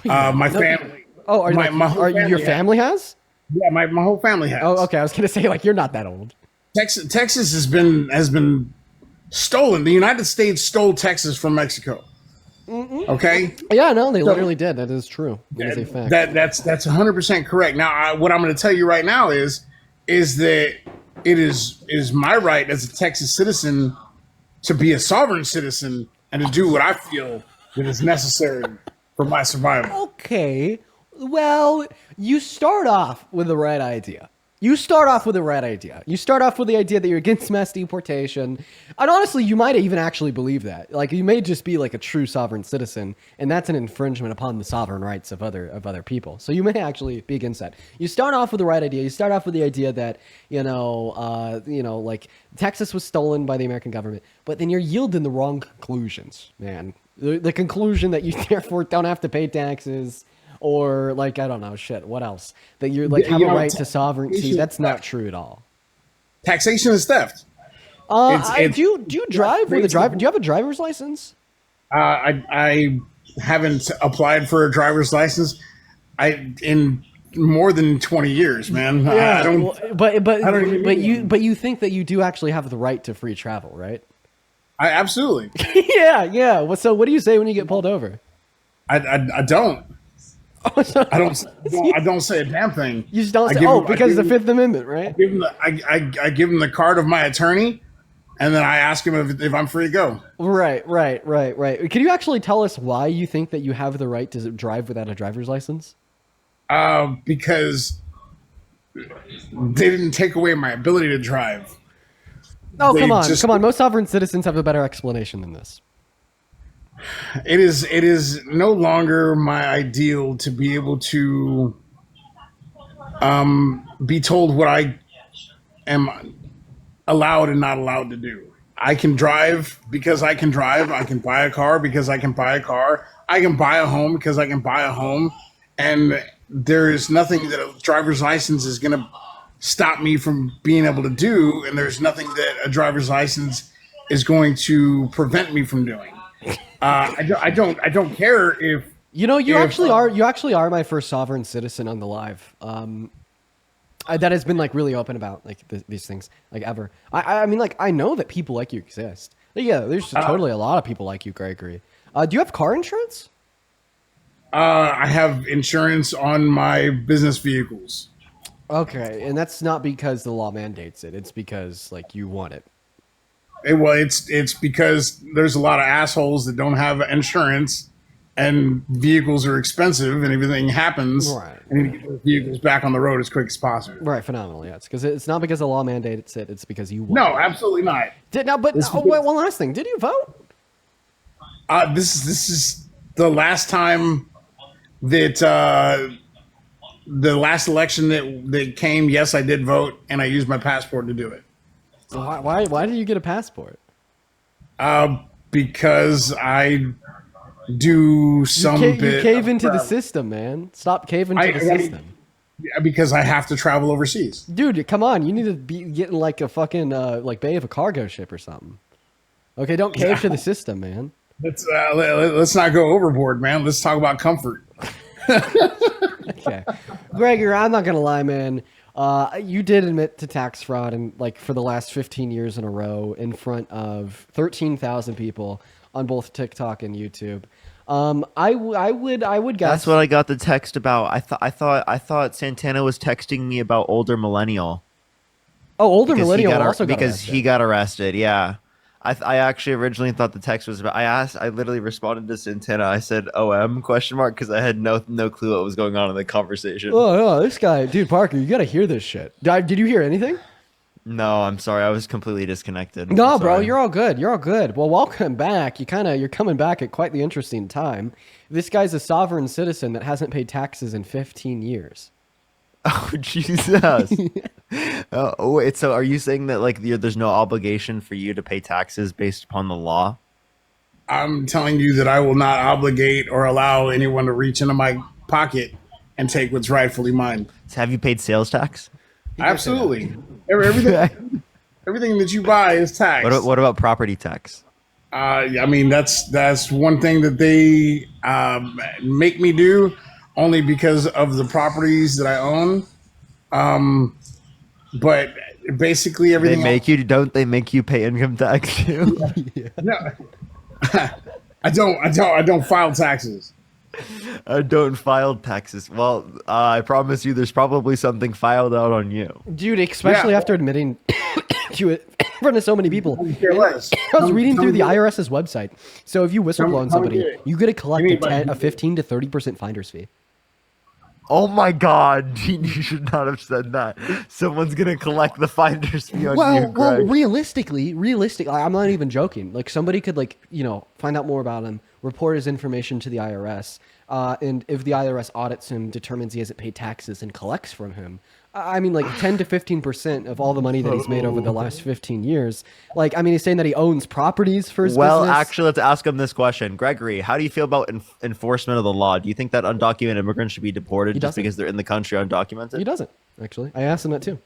My family. Oh, your family has? Yeah, my whole family has. Oh, okay. I was gonna say like you're not that old. Texas has been stolen. The United States stole Texas from Mexico. Mm-mm. Okay. Yeah, no, they literally did. That is true. That is a fact. That's 100% correct. Now, what I'm going to tell you right now is that it is my right as a Texas citizen to be a sovereign citizen and to do what I feel that is necessary for my survival. Okay. Well, you start off with the right idea. You start off with the idea that you're against mass deportation. And honestly, you might even actually believe that. Like, you may just be like a true sovereign citizen, and that's an infringement upon the sovereign rights of other people. So you may actually be against that. You start off with the right idea. You start off with the idea that, like Texas was stolen by the American government, but then you're yielding the wrong conclusions, man. The conclusion that you therefore don't have to pay taxes, or like, I don't know, shit, what else? That you're like have a right to sovereignty. That's not true at all. Taxation is theft. Do you drive with a driver? Do you have a driver's license? I haven't applied for a driver's license. In more than 20 years, man. Yeah, I don't. But you think that you do actually have the right to free travel, right? I absolutely. yeah. Well, so what do you say when you get pulled over? I don't. I don't say a damn thing. You just don't say, because of the Fifth Amendment, right? I give him the card of my attorney, and then I ask him if I'm free to go. Right. Can you actually tell us why you think that you have the right to drive without a driver's license? Because they didn't take away my ability to drive. Oh, come on. Most sovereign citizens have a better explanation than this. It is no longer my ideal to be able to be told what I am allowed and not allowed to do. I can drive because I can drive. I can buy a car because I can buy a car. I can buy a home because I can buy a home. And there is nothing that a driver's license is going to stop me from being able to do. And there's nothing that a driver's license is going to prevent me from doing. I don't care if you actually are my first sovereign citizen on the live. That has been like really open about like these things like ever. I mean, like, I know that people like you exist. Yeah, there's totally a lot of people like you, Gregory. Do you have car insurance? I have insurance on my business vehicles. Okay, and that's not because the law mandates it. It's because like you want it. Well, it's because there's a lot of assholes that don't have insurance, and vehicles are expensive, and everything happens. Right. I need to get those vehicles back on the road as quick as possible. Right, phenomenal. Yeah, it's not because the law mandates it. It's because you want. No, absolutely not. Wait, one last thing. Did you vote? This is the last time that the last election that came. Yes, I did vote, and I used my passport to do it. So why did you get a passport? Because I do some you bit. cave into the system, man. Stop caving to the system. Because I have to travel overseas. Dude, come on. You need to be getting like a fucking like bay of a cargo ship or something. Okay, don't cave to the system, man. Let's not go overboard, man. Let's talk about comfort. Okay, Gregor, I'm not gonna lie, man. You did admit to tax fraud, and like for the last 15 years in a row, in front of 13,000 people on both TikTok and YouTube. I would guess That's what I got the text about. I thought Santana was texting me about older millennial. Oh, older Because millennial also got because arrested. he got arrested. Yeah. I actually originally thought the text was about. I literally responded to Santana. I said "OM?" because I had no clue what was going on in the conversation. Oh, this guy, dude, Parker, you gotta hear this shit. Did you hear anything? No, I'm sorry. I was completely disconnected. No, I'm bro, sorry. you're all good. You're all good. Well, welcome back. You're coming back at quite the interesting time. This guy's a sovereign citizen that hasn't paid taxes in 15 years. Oh Jesus! Wait. So, are you saying that like there's no obligation for you to pay taxes based upon the law? I'm telling you that I will not obligate or allow anyone to reach into my pocket and take what's rightfully mine. So have you paid sales tax? Absolutely. Everything that you buy is taxed. What about property tax? I mean, that's one thing that they make me do, only because of the properties that I own. But basically everything. Don't they make you pay income tax too? No, I don't file taxes. I don't file taxes. Well, I promise you, there's probably something filed out on you, Dude. Especially after admitting to it in front of so many people. Care less. I was reading through the IRS's website. So if you whistleblow on somebody, you get to collect a 15 to 30% finder's fee. Oh my God, Gene, you should not have said that. Someone's gonna collect the finder's fee on you, Greg. Well, realistically, I'm not even joking. Like somebody could find out more about him, report his information to the IRS, and if the IRS audits him, determines he hasn't paid taxes and collects from him, I mean, like 10 to 15% of all the money that he's made over the last 15 years. Like, I mean, he's saying that he owns properties for his business. Actually, let's ask him this question. Gregory, how do you feel about enforcement of the law? Do you think that undocumented immigrants should be deported just because they're in the country undocumented? He doesn't, actually. I asked him that too.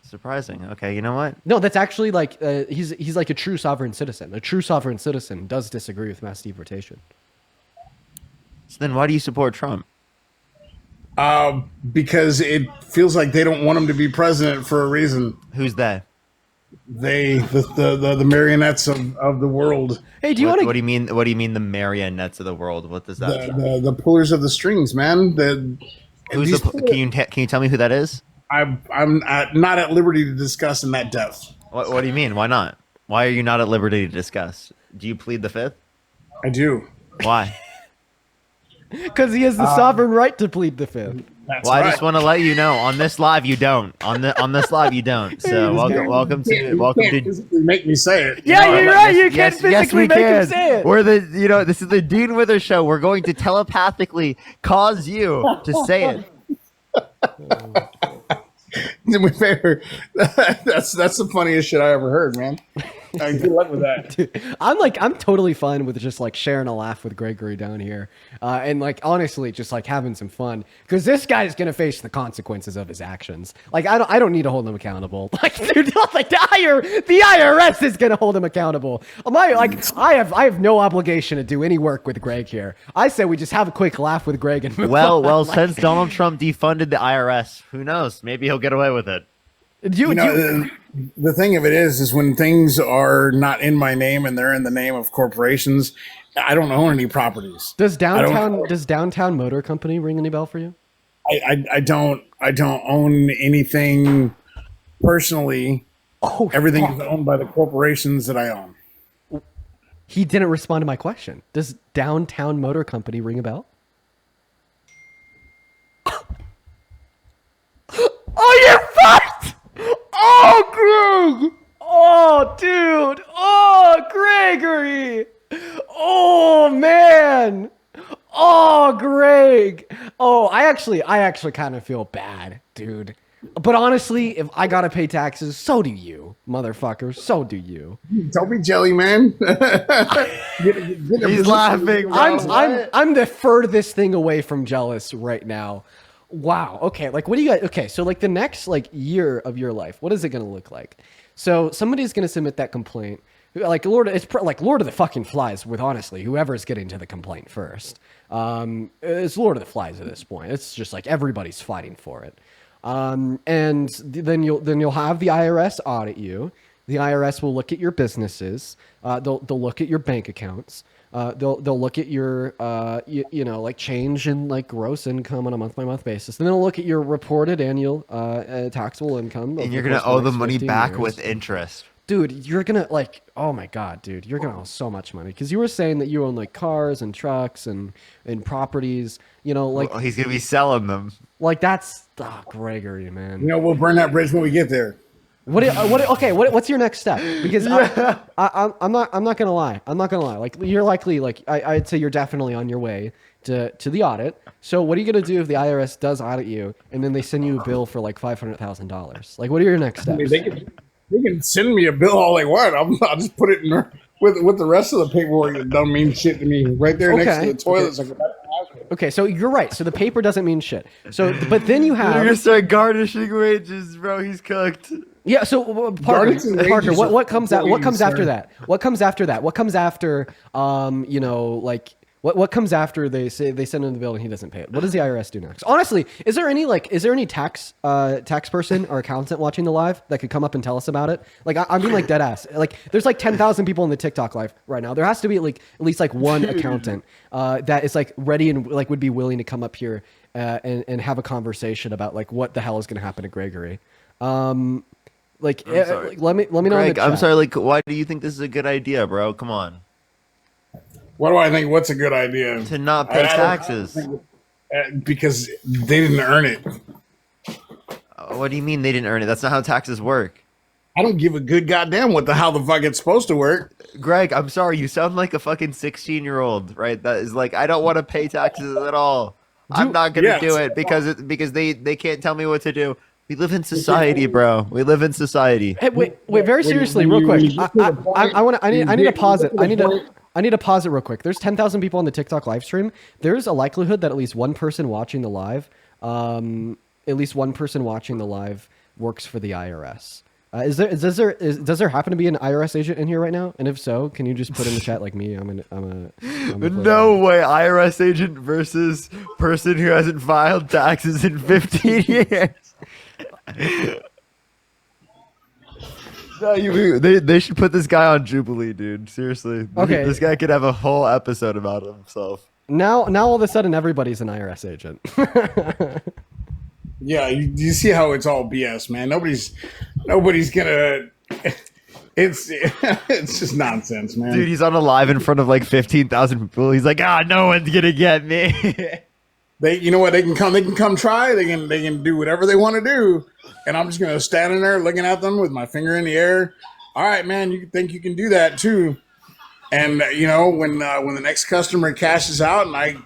Surprising. Okay, you know what? No, that's actually like, he's like a true sovereign citizen. A true sovereign citizen does disagree with mass deportation. So then why do you support Trump? Because it feels like they don't want him to be president for a reason. Who's that? The marionettes of the world. Hey, do you want to? What do you mean? What do you mean the marionettes of the world? What does that? The pullers of the strings, man. Can you tell me who that is? I'm not at liberty to discuss in that depth. What do you mean? Why not? Why are you not at liberty to discuss? Do you plead the fifth? I do. Why? Because he has the sovereign right to plead the fifth. Well, I just want to let you know on this live you don't. On this live you don't. So welcome to make me say it. Yeah, you're right. You can't physically make him say it. We're this is the Dean Withers show. We're going to telepathically cause you to say it. That's the funniest shit I ever heard, man. Good luck with that. Dude, I'm totally fine with just like sharing a laugh with Gregory down here, and like honestly, just like having some fun because this guy's gonna face the consequences of his actions. Like I don't need to hold him accountable. Like dude, like the IRS is gonna hold him accountable. I have no obligation to do any work with Greg here. I say we just have a quick laugh with Greg and move on. Well, since Donald Trump defunded the IRS, who knows? Maybe he'll get away with it. The thing of it is when things are not in my name and they're in the name of corporations, I don't own any properties. Does Downtown Motor Company ring any bell for you? I don't own anything personally. Everything is owned by the corporations that I own. He didn't respond to my question. Does Downtown Motor Company ring a bell? Oh, you're fucked! Oh, Greg! Oh, dude! Oh, Gregory! Oh, man! Oh, Greg! Oh, I actually kind of feel bad, dude. But honestly, if I gotta pay taxes, so do you, motherfucker. So do you. Don't be jelly, man. He's laughing. Bro. I'm the furthest thing away from jealous right now. Wow. Okay. Like, what do you guys? Okay. So, like, the next year of your life, what is it gonna look like? So somebody's gonna submit that complaint. Like Lord of the fucking Flies. With honestly, whoever's getting to the complaint first. It's Lord of the Flies at this point. It's just like everybody's fighting for it. And then you'll have the IRS audit you. The IRS will look at your businesses. They'll look at your bank accounts. They'll look at your like change in like gross income on a month by month basis. And then they'll look at your reported annual taxable income. And you're gonna owe the money back with interest. Dude, you're gonna oh my god, dude, you're gonna owe so much money because you were saying that you own like cars and trucks and properties. Well, he's gonna be selling them. Like that's Gregory, man. We'll burn that bridge when we get there. What's your next step? Because I'm not gonna lie. Like you're likely I'd say you're definitely on your way to the audit. So what are you gonna do if the IRS does audit you and then they send you a bill for like $500,000? Like what are your next steps? I mean, they can send me a bill all they want. I'll just put it in there with the rest of the paperwork that don't mean shit to me right there next to the toilet. Okay, so you're right. So the paper doesn't mean shit. So, but then you have... You're gonna start garnishing wages, bro. He's cooked. Yeah. So Parker, what comes out? What comes after that? What comes after that? What comes after? What comes after they say they send him the bill and he doesn't pay it? What does the IRS do next? Honestly, is there any tax person or accountant watching the live that could come up and tell us about it? Like I'm being like dead ass. Like there's like 10,000 people in the TikTok live right now. There has to be at least one accountant that is like ready and like would be willing to come up here and have a conversation about like what the hell is going to happen to Gregory. Let me know. Greg, in the chat. I'm sorry. Like, why do you think this is a good idea, bro? Come on. What do I think? What's a good idea? To not pay taxes. Because they didn't earn it. What do you mean they didn't earn it? That's not how taxes work. I don't give a good goddamn how the fuck it's supposed to work. Greg, I'm sorry. You sound like a fucking 16-year-old, right? That is like, I don't want to pay taxes at all. I'm not going to do it because they can't tell me what to do. We live in society, bro. We live in society. Hey, wait, very seriously, real quick. I need to pause it. I need to pause it real quick. There's 10,000 people on the TikTok live stream. There's a likelihood that at least one person watching the live, works for the IRS. Does there happen to be an IRS agent in here right now? And if so, can you just put in the chat like me? I'm no way. IRS agent versus person who hasn't filed taxes in 15 years. No, they should put this guy on Jubilee, dude. Seriously. Okay. This guy could have a whole episode about himself. Now all of a sudden everybody's an IRS agent. Yeah, you see how it's all BS, man. Nobody's gonna. It's just nonsense, man. Dude, he's on a live in front of like 15,000 people. He's like, no one's gonna get me. You know what? They can come try. They can do whatever they want to do, and I'm just gonna stand in there looking at them with my finger in the air. All right, man, you think you can do that too? And when the next customer cashes out, and I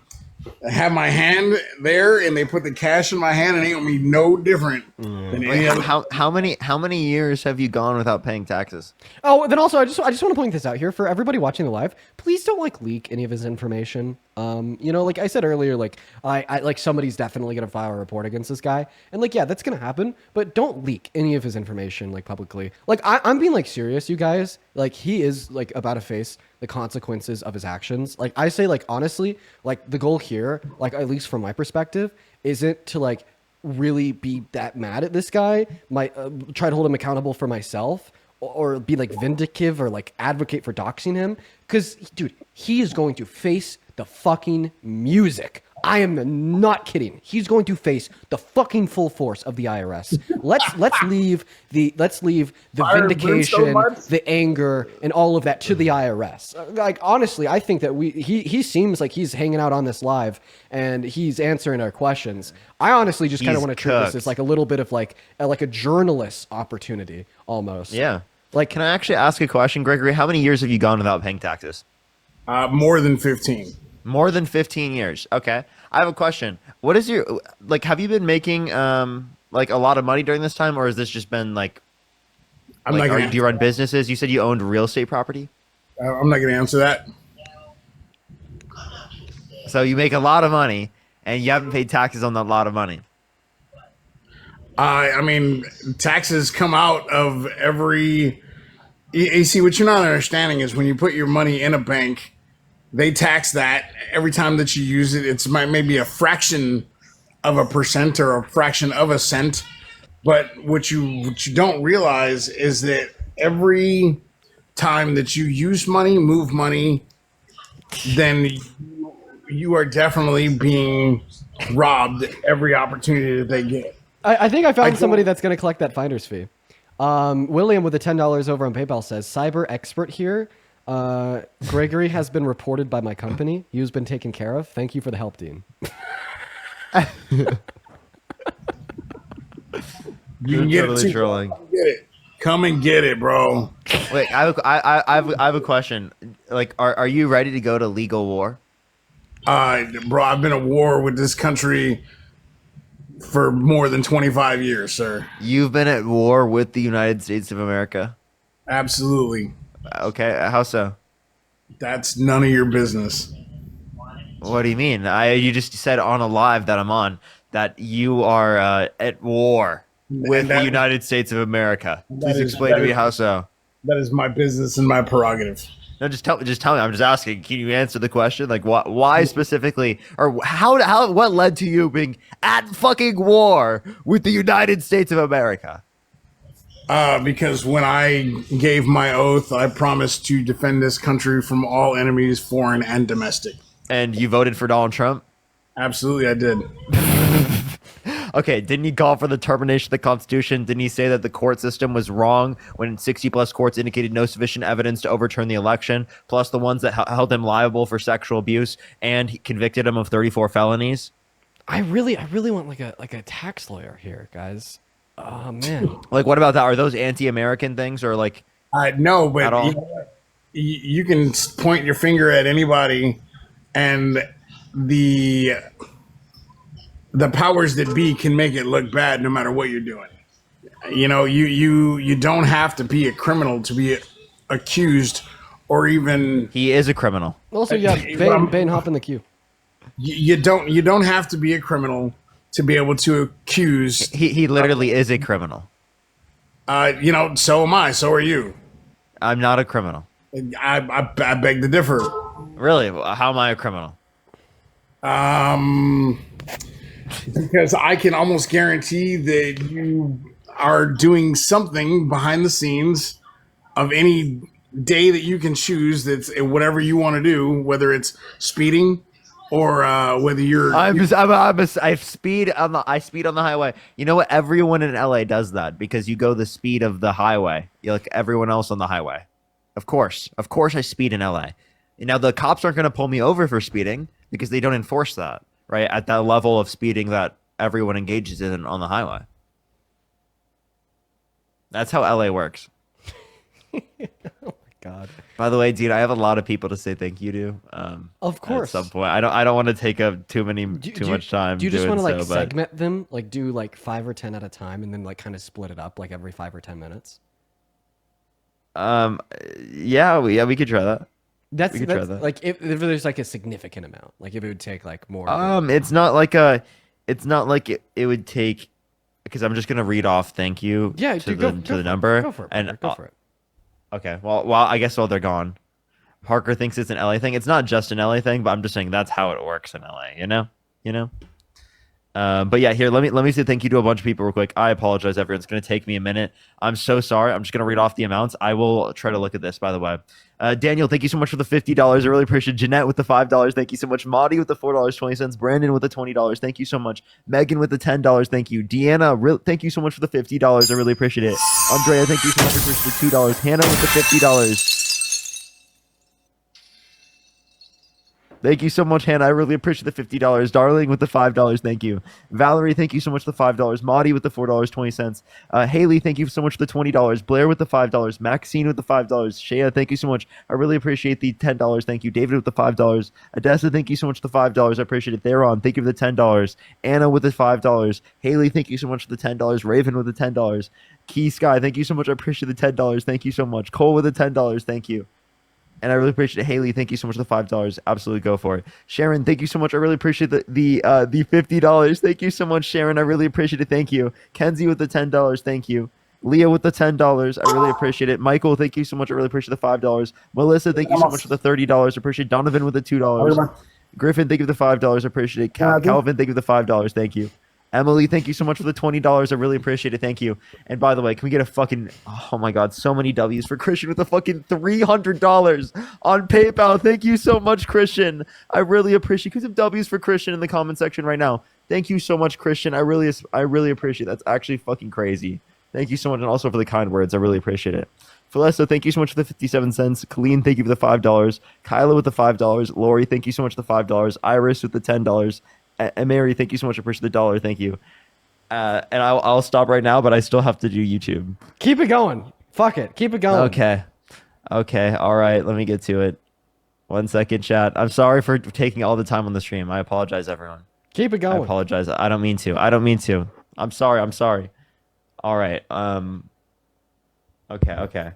have my hand there, and they put the cash in my hand, it ain't gonna be no different than any other. How many years have you gone without paying taxes? Oh, then also I just want to point this out here for everybody watching the live. Please don't leak any of his information. Like I said earlier, I somebody's definitely gonna file a report against this guy, and yeah, that's gonna happen. But don't leak any of his information publicly. I'm being serious, you guys. He is about to face the consequences of his actions. I say, honestly, the goal here, at least from my perspective, isn't to really be that mad at this guy. Try to hold him accountable for myself, or be vindicative or advocate for doxing him. Because, dude, he is going to face the fucking music I am not kidding. He's going to face the fucking full force of the IRS. Let's leave the Fire and vindication, brimstone vibes? the anger, and all of that to the IRS. Like honestly, I think that he seems like he's hanging out on this live and he's answering our questions. I honestly just kind of He's want to treat this cooked. as like a little bit of like a journalist opportunity almost. Yeah. Like, can I actually ask a question, Gregory? How many years have you gone without paying taxes? More than 15. More than 15 years. Okay. I have a question. What is your, like, have you been making, like, a lot of money during this time, or has this just been, like, I'm not gonna do you run businesses? You said you owned real estate property? I'm not going to answer that. So you make a lot of money, and you haven't paid taxes on that lot of money. I mean, taxes come out of every. You see, what you're not understanding is when you put your money in a bank, they tax that every time that you use it. It's maybe a fraction of a percent or a fraction of a cent. But what you don't realize is that every time that you use money, move money, then you are definitely being robbed every opportunity that they get. I think I found somebody that's going to collect that finder's fee. William with the $10 over on PayPal says, cyber expert here. Gregory has been reported by my company. You've been taken care of. Thank you for the help, Dean. You can get totally it too. trolling. Come get it. Come and get it, bro. Wait, I have a question. Like, are you ready to go to legal war? Bro, I've been at war with this country for more than 25 years, sir. You've been at war with the United States of America? Absolutely. Okay, how so? That's none of your business. What do you mean? You just said on a live that I'm on that you are at war with the United States of America. Please explain to me how so. That is my business and my prerogative. No, just tell me. I'm just asking. Can you answer the question? Like, why specifically, or what led to you being at fucking war with the United States of America? Because when I gave my oath, I promised to defend this country from all enemies, foreign and domestic. And you voted for Donald Trump? Absolutely, I did. Okay, didn't he call for the termination of the Constitution? Didn't he say that the court system was wrong when 60-plus courts indicated no sufficient evidence to overturn the election, plus the ones that held him liable for sexual abuse and he convicted him of 34 felonies? I really want like a tax lawyer here, guys. Oh man. Like, what about that? Are those anti-American things, or like? No, but at all? you know what? You can point your finger at anybody, and the powers that be can make it look bad no matter what you're doing. You know, you don't have to be a criminal to be accused, or even. He is a criminal. Also, yeah, Bane, hop in the queue. You don't have to be a criminal to be able to accuse. He literally is a criminal. You know, so am I. So are you. I'm not a criminal. I beg to differ. Really? How am I a criminal? Because I can almost guarantee that you are doing something behind the scenes of any day that you can choose. That's whatever you want to do, whether it's speeding or whether you're. I speed on the highway. You know what? Everyone in LA does that because you go the speed of the highway. You're like everyone else on the highway. Of course, I speed in LA. Now the cops aren't going to pull me over for speeding because they don't enforce that, right? At that level of speeding that everyone engages in on the highway. That's how LA works. Oh my god. By the way, dude, I have a lot of people to say thank you to. Of course. At some point, I don't want to take up too much time. Do you just want to like but segment them, like do like 5 or 10 at a time, and then like kind of split it up like every 5 or 10 minutes? Yeah, we could try that. That's try that. like if there's like a significant amount, like if it would take like more. It's not like it would take, because I'm just gonna read off thank you to the number. Go for it. And go for it. Okay, well, I guess while they're gone, Parker thinks it's an LA thing. It's not just an LA thing, but I'm just saying that's how it works in LA. You know. But yeah, here, let me say thank you to a bunch of people real quick. I apologize, everyone. It's going to take me a minute. I'm so sorry. I'm just going to read off the amounts. I will try to look at this, by the way. Daniel, thank you so much for the $50. I really appreciate it. Jeanette with the $5. Thank you so much. Maudie with the $4.20. Brandon with the $20. Thank you so much. Megan with the $10. Thank you. Deanna, thank you so much for the $50. I really appreciate it. Andrea, thank you so much for the $2. Hannah with the $50. Thank you so much, Hannah. I really appreciate the $50. Darling with the $5. Thank you. Valerie, thank you so much for the $5. Maudie with the $4.20. Haley, thank you so much for the $20. Blair with the $5. Maxine with the $5. Shea, thank you so much. I really appreciate the $10. Thank you. David with the $5. Odessa, thank you so much for the $5. I appreciate it. Theron, thank you for the $10. Anna with the $5. Haley, thank you so much for the $10. Raven with the $10. Key Sky, thank you so much. I appreciate the $10. Thank you so much. Cole with the $10. Thank you. And I really appreciate it. Haley, thank you so much for the $5. Absolutely go for it. Sharon, thank you so much. I really appreciate the $50. Thank you so much, Sharon. I really appreciate it. Thank you. Kenzie with the $10. Thank you. Leah with the $10. I really appreciate it. Michael, thank you so much. I really appreciate the $5. Melissa, thank you so much for the $30. I appreciate it. Donovan with the $2. Griffin, thank you for the $5. I appreciate it. Calvin, thank you for the $5. Thank you. Emily, thank you so much for the $20. I really appreciate it. Thank you. And by the way, can we get a fucking, oh my God, so many W's for Christian with a fucking $300 on PayPal. Thank you so much, Christian. I really appreciate it. Because of W's for Christian in the comment section right now. Thank you so much, Christian. I really appreciate it. That's actually fucking crazy. Thank you so much. And also for the kind words. I really appreciate it. Felesto, thank you so much for the 57 cents. Colleen, thank you for the $5. Kyla with the $5. Lori, thank you so much for the $5. Iris with the $10. And Mary, thank you so much. I appreciate the $1. Thank you. And I'll stop right now, but I still have to do YouTube. Keep it going. Fuck it. Keep it going. Okay. All right. Let me get to it. 1 second, chat. I'm sorry for taking all the time on the stream. I apologize, everyone. Keep it going. I apologize. I don't mean to. I'm sorry. All right. Okay.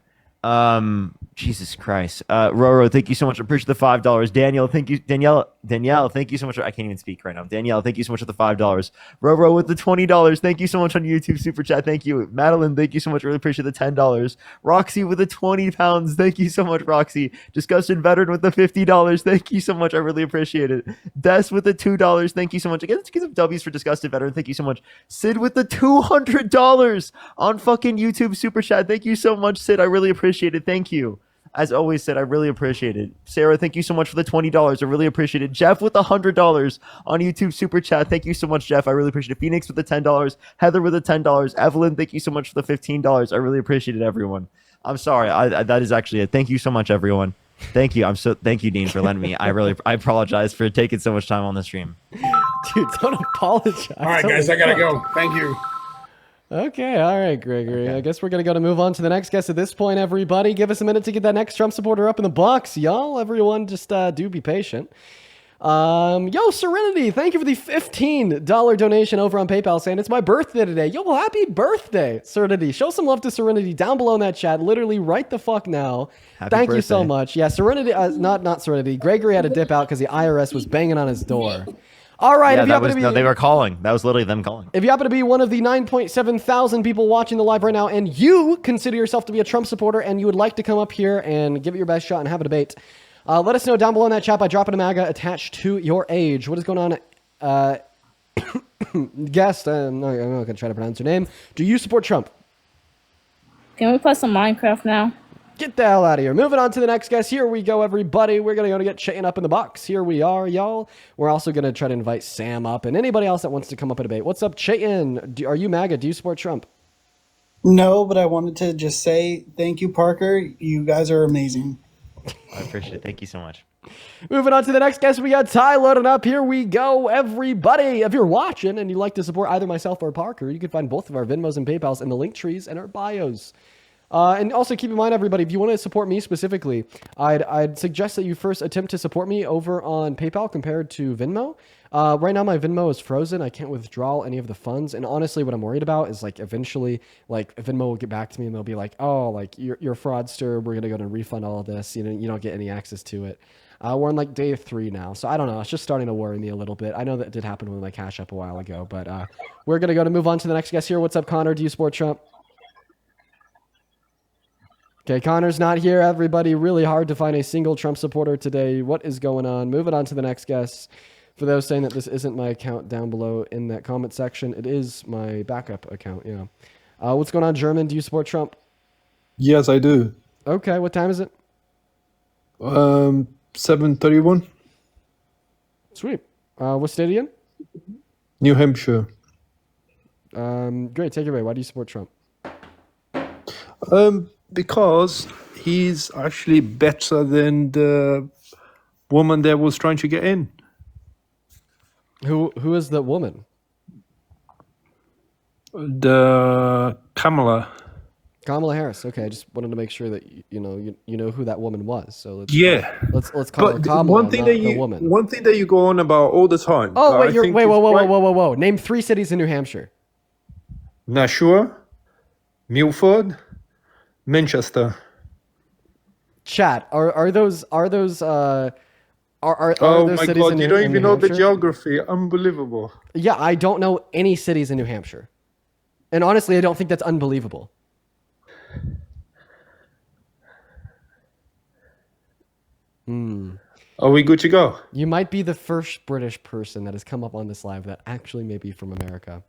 Jesus Christ. Roro, thank you so much. I appreciate the $5. Danielle, thank you. Danielle, thank you so much. I can't even speak right now. Danielle, thank you so much for the $5. Roro with the $20. Thank you so much on YouTube Super Chat. Thank you. Madeline, thank you so much. Really appreciate the $10. Roxy with the £20. Thank you so much, Roxy. Disgusted Veteran with the $50. Thank you so much. I really appreciate it. Des with the $2. Thank you so much. Again, let's get some W's for Disgusted Veteran. Thank you so much. Sid with the $200 on fucking YouTube Super Chat. Thank you so much, Sid. I really appreciate it. Thank you. As always said, I really appreciate it. Sarah, thank you so much for the $20. I really appreciate it. Jeff with the $100 on YouTube Super Chat. Thank you so much, Jeff. I really appreciate it. Phoenix with the $10. Heather with the $10. Evelyn, thank you so much for the $15. I really appreciate it, everyone. I'm sorry. That is actually it. Thank you so much, everyone. Thank you. Thank you, Dean, for letting me. I apologize for taking so much time on the stream. Dude, don't apologize. All right, guys, I gotta go. Thank you. Okay, all right, Gregory. Okay. I guess we're going to move on to the next guest at this point, everybody. Give us a minute to get that next Trump supporter up in the box, y'all. Everyone, just do be patient. Serenity, thank you for the $15 donation over on PayPal saying it's my birthday today. Yo, happy birthday, Serenity. Show some love to Serenity down below in that chat. Literally right the fuck now. Thank you so much. Yeah, Serenity, not Serenity. Gregory had to dip out because the IRS was banging on his door. All right. Yeah, they were calling. That was literally them calling. If you happen to be one of the 9.7 thousand people watching the live right now and you consider yourself to be a Trump supporter and you would like to come up here and give it your best shot and have a debate, let us know down below in that chat by dropping a MAGA attached to your age. What is going on? Guest, I'm not going to try to pronounce your name. Do you support Trump? Can we play some Minecraft now? Get the hell out of here. Moving on to the next guest. Here we go, everybody. We're going to go to get Chayton up in the box. Here we are, y'all. We're also going to try to invite Sam up and anybody else that wants to come up and debate. What's up, Chayton? Are you MAGA? Do you support Trump? No, but I wanted to just say thank you, Parker. You guys are amazing. I appreciate it. Thank you so much. Moving on to the next guest. We got Ty loaded up. Here we go, everybody. If you're watching and you'd like to support either myself or Parker, you can find both of our Venmos and PayPals in the link trees and our bios. And also keep in mind, everybody, if you want to support me specifically, I'd suggest that you first attempt to support me over on PayPal compared to Venmo. Right now, my Venmo is frozen. I can't withdraw any of the funds. And honestly, what I'm worried about is like eventually, like Venmo will get back to me and they'll be like, oh, like you're a fraudster. We're going to go and refund all of this. You don't get any access to it. We're on like day 3 now. So I don't know. It's just starting to worry me a little bit. I know that did happen with my Cash App a while ago, but we're going to move on to the next guest here. What's up, Connor? Do you support Trump? Okay, Connor's not here, everybody. Really hard to find a single Trump supporter today. What is going on? Moving on to the next guest. For those saying that this isn't my account down below in that comment section, it is my backup account. Yeah. What's going on, German? Do you support Trump? Yes, I do. Okay. What time is it? 7:31. Sweet. What state are you in? New Hampshire. Great. Take it away. Why do you support Trump? Because he's actually better than the woman that was trying to get in. Who is the woman? The Kamala. Kamala Harris. Okay, I just wanted to make sure that you know who that woman was. So let's call her Kamala, one thing not that the woman. One thing that you go on about all the time. Oh wait, I think whoa. Name 3 cities in New Hampshire. Nashua, Milford, Manchester. Chat. Are those Oh those my cities God! in You New, don't in even New know the Hampshire? geography. Unbelievable. Yeah, I don't know any cities in New Hampshire, and honestly, I don't think that's unbelievable. Are we good to go? You might be the first British person that has come up on this live that actually may be from America.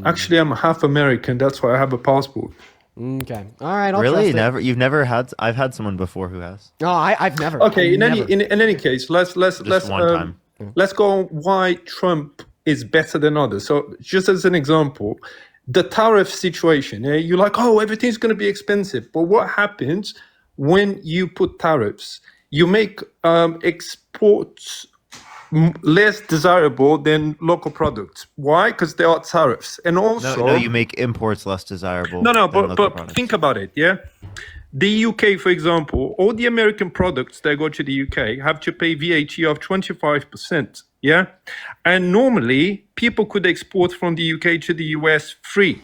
Actually, I'm half American. That's why I have a passport. Okay. All right. I'll Really? trust it. You've never had? I've had someone before who has. No, I've never. Okay. I've In never. any case, let's one time. let's go on why Trump is better than others. So just as an example, the tariff situation. Yeah, you're like, oh, everything's going to be expensive. But what happens when you put tariffs? You make exports less desirable than local products. Why? Because there are tariffs, and also No, you make imports less desirable. No, than but local products. think about it. Yeah, the UK, for example, all the American products that go to the UK have to pay VAT of 25%. Yeah, and normally people could export from the UK to the US free.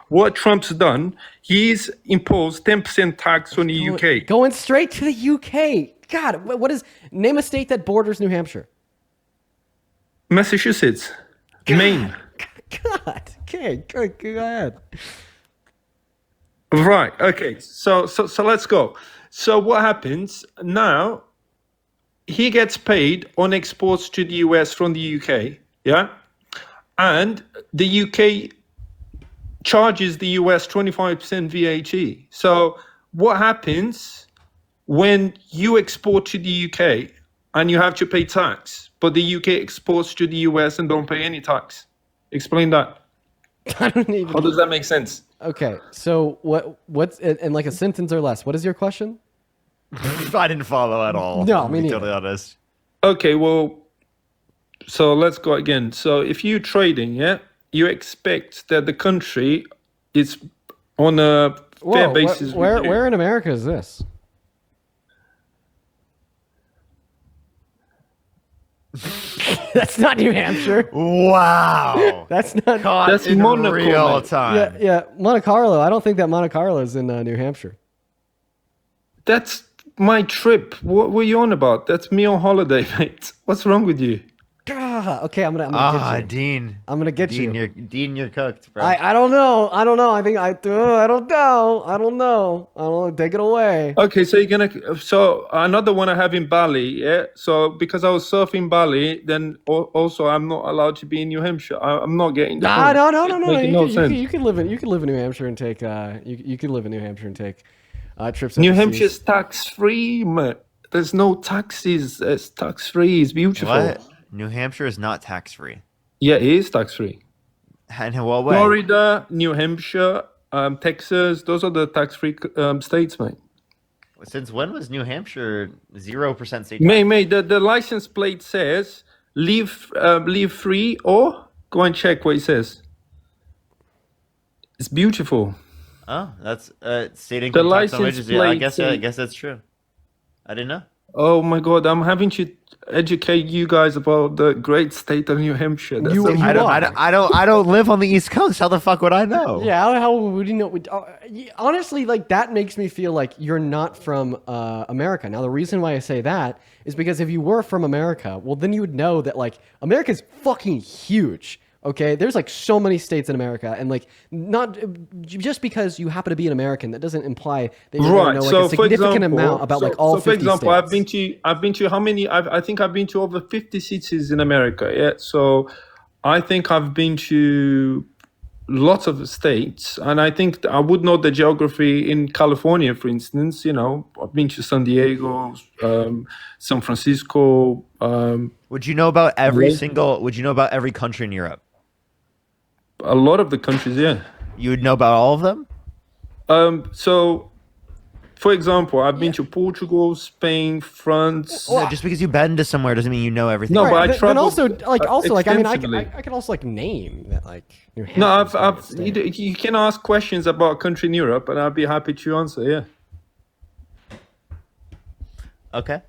What Trump's done, he's imposed 10% tax on the UK. Going straight to the UK. God, what is... Name a state that borders New Hampshire. Massachusetts. Maine. God. Okay, go ahead. Right. Okay. So let's go. So what happens now? He gets paid on exports to the US from the UK. Yeah. And the UK charges the US 25% VAT. So what happens when you export to the UK and you have to pay tax, but the UK exports to the US and don't pay any tax? Explain that. I don't even... How does that make sense? Okay, so what's in like a sentence or less? What is your question? I didn't follow at all. No, to me be neither. totally honest. Okay, well, so let's go again. So if you're trading, yeah, you expect that the country is on a fair basis. Where in America is this? That's not New Hampshire. Wow. That's not. That's in Monaco, real mate. time. Yeah, Monte Carlo. I don't think that Monte Carlo is in New Hampshire. That's my trip. What were you on about? That's me on holiday, mate. What's wrong with you? Okay, I'm gonna get you. Dean. I'm gonna get Dean, you. You're cooked, bro. I don't know. I think I don't know. Take it away. Okay, so you're gonna. So another one I have in Bali, yeah. So because I was surfing Bali, then also I'm not allowed to be in New Hampshire. I'm not getting. The point. No. It's making You can live in New Hampshire and take. You can live in New Hampshire and take trips. New overseas. Hampshire's tax free, mate. There's no taxes. It's tax free. It's beautiful. What? New Hampshire is not tax free. Yeah, it is tax free. And in what way? Florida, New Hampshire, Texas, those are the tax free states, mate. Since when was New Hampshire 0% state tax? Mate, the license plate says leave free, or go and check what it says. It's beautiful. Oh, that's state The income tax on license wages. Yeah, I plate guess says- that's true. I didn't know. Oh my God, I'm having to educate you guys about the great state of New Hampshire. That's amazing. I don't live on the East Coast. How the fuck would I know? Yeah, how would you know? Honestly, like that makes me feel like you're not from America. Now, the reason why I say that is because if you were from America, well, then you would know that like America's fucking huge. Okay, there's like so many states in America, and like not just because you happen to be an American, that doesn't imply that you're going to know like a significant amount about like all 50 for example, states. I've been to how many? I think I've been to over 50 cities in America. Yeah, so I think I've been to lots of states, and I think I would know the geography in California, for instance. You know, I've been to San Diego, San Francisco. Would you know about every single? Would you know about every country in Europe? A lot of the countries, yeah. You would know about all of them? So, for example, I've been to Portugal, Spain, France. No, just because you've been to somewhere doesn't mean you know everything. No, but I traveled. Also, I mean, I could also like name that like. New Hampshire. No, you can ask questions about a country in Europe, and I'd be happy to answer. Yeah. Okay.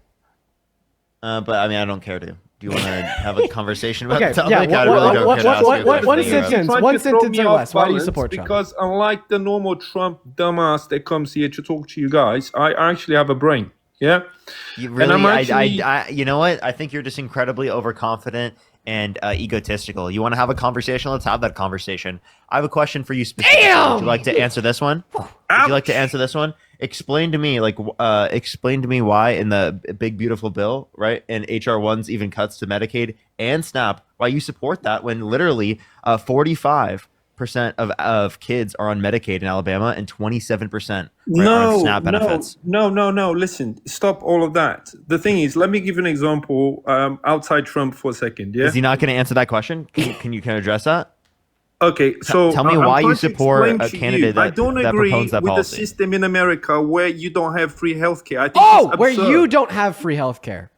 But I mean, I don't care to. Do you want to have a conversation about okay, the topic? yeah, I really don't care to ask you a question. One sentence or less. Why do you support Trump? Because unlike the normal Trump dumbass that comes here to talk to you guys, I actually have a brain. Yeah. You really, and I'm actually, you know what? I think you're just incredibly overconfident and egotistical. You want to have a conversation? Let's have that conversation. I have a question for you specifically. Damn! Would you like to answer this one? Would you like to answer this one? Explain to me, why in the big beautiful bill, right, and HR1's even cuts to Medicaid and SNAP, why you support that when literally 45% of kids are on Medicaid in Alabama and 27% are on SNAP benefits. No. Listen, stop all of that. The thing is, let me give you an example outside Trump for a second. Yeah. Is he not going to answer that question? Can you address that? Okay, so tell me why you support a candidate that proposes that with policy. the system in America where you don't have free healthcare. I think it's where absurd. you don't have free healthcare.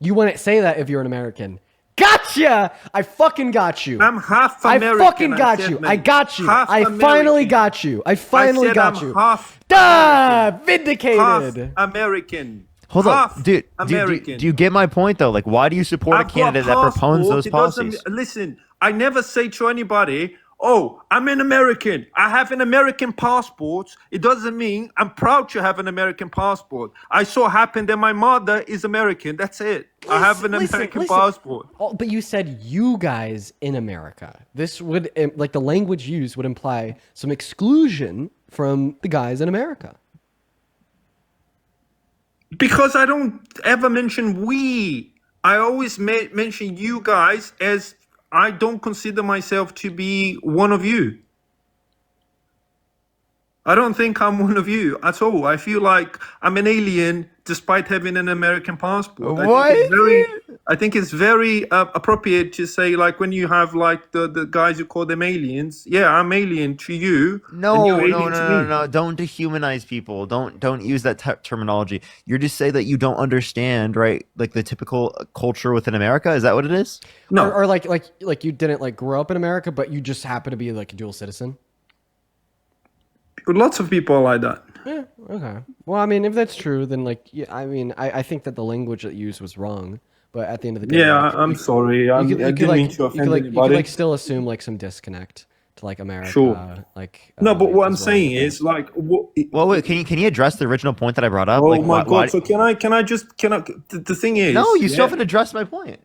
You wouldn't say that if you're an American. Gotcha! I fucking got you. I'm half American. I fucking got you. I got you. I finally got you. I finally got you. Half vindicated. Half American. Hold up, dude. Do you get my point though? Like, why do you support a candidate that proposes those policies? Listen, I never say to anybody, "Oh, I'm an American. I have an American passport." It doesn't mean I'm proud to have an American passport. I so happen that my mother is American. That's it. I have an American passport. Oh, but you said you guys in America. This would, like the language used would imply some exclusion from the guys in America. Because I don't ever mention we. I always mention you guys, as I don't consider myself to be one of you. I don't think I'm one of you at all. I feel like I'm an alien despite having an American passport. I think it's very appropriate to say, like, when you have like the guys who call them aliens. Yeah, I'm alien to you. No. Don't dehumanize people. Don't use that terminology. You're just saying that you don't understand, right? Like the typical culture within America. Is that what it is? No. Or like you didn't like grow up in America, but you just happen to be like a dual citizen. Lots of people are like that. Yeah. Okay. Well, I mean, if that's true, then like, yeah, I mean, I think that the language that you used was wrong. But at the end of the day, yeah, like, I'm sorry. I didn't mean to offend anybody. You could like still assume like some disconnect to like America. Sure. Like no, but what I'm saying is like, wait, can you address the original point that I brought up? Oh like, my God! So can I? The thing is, no, you still haven't addressed my point.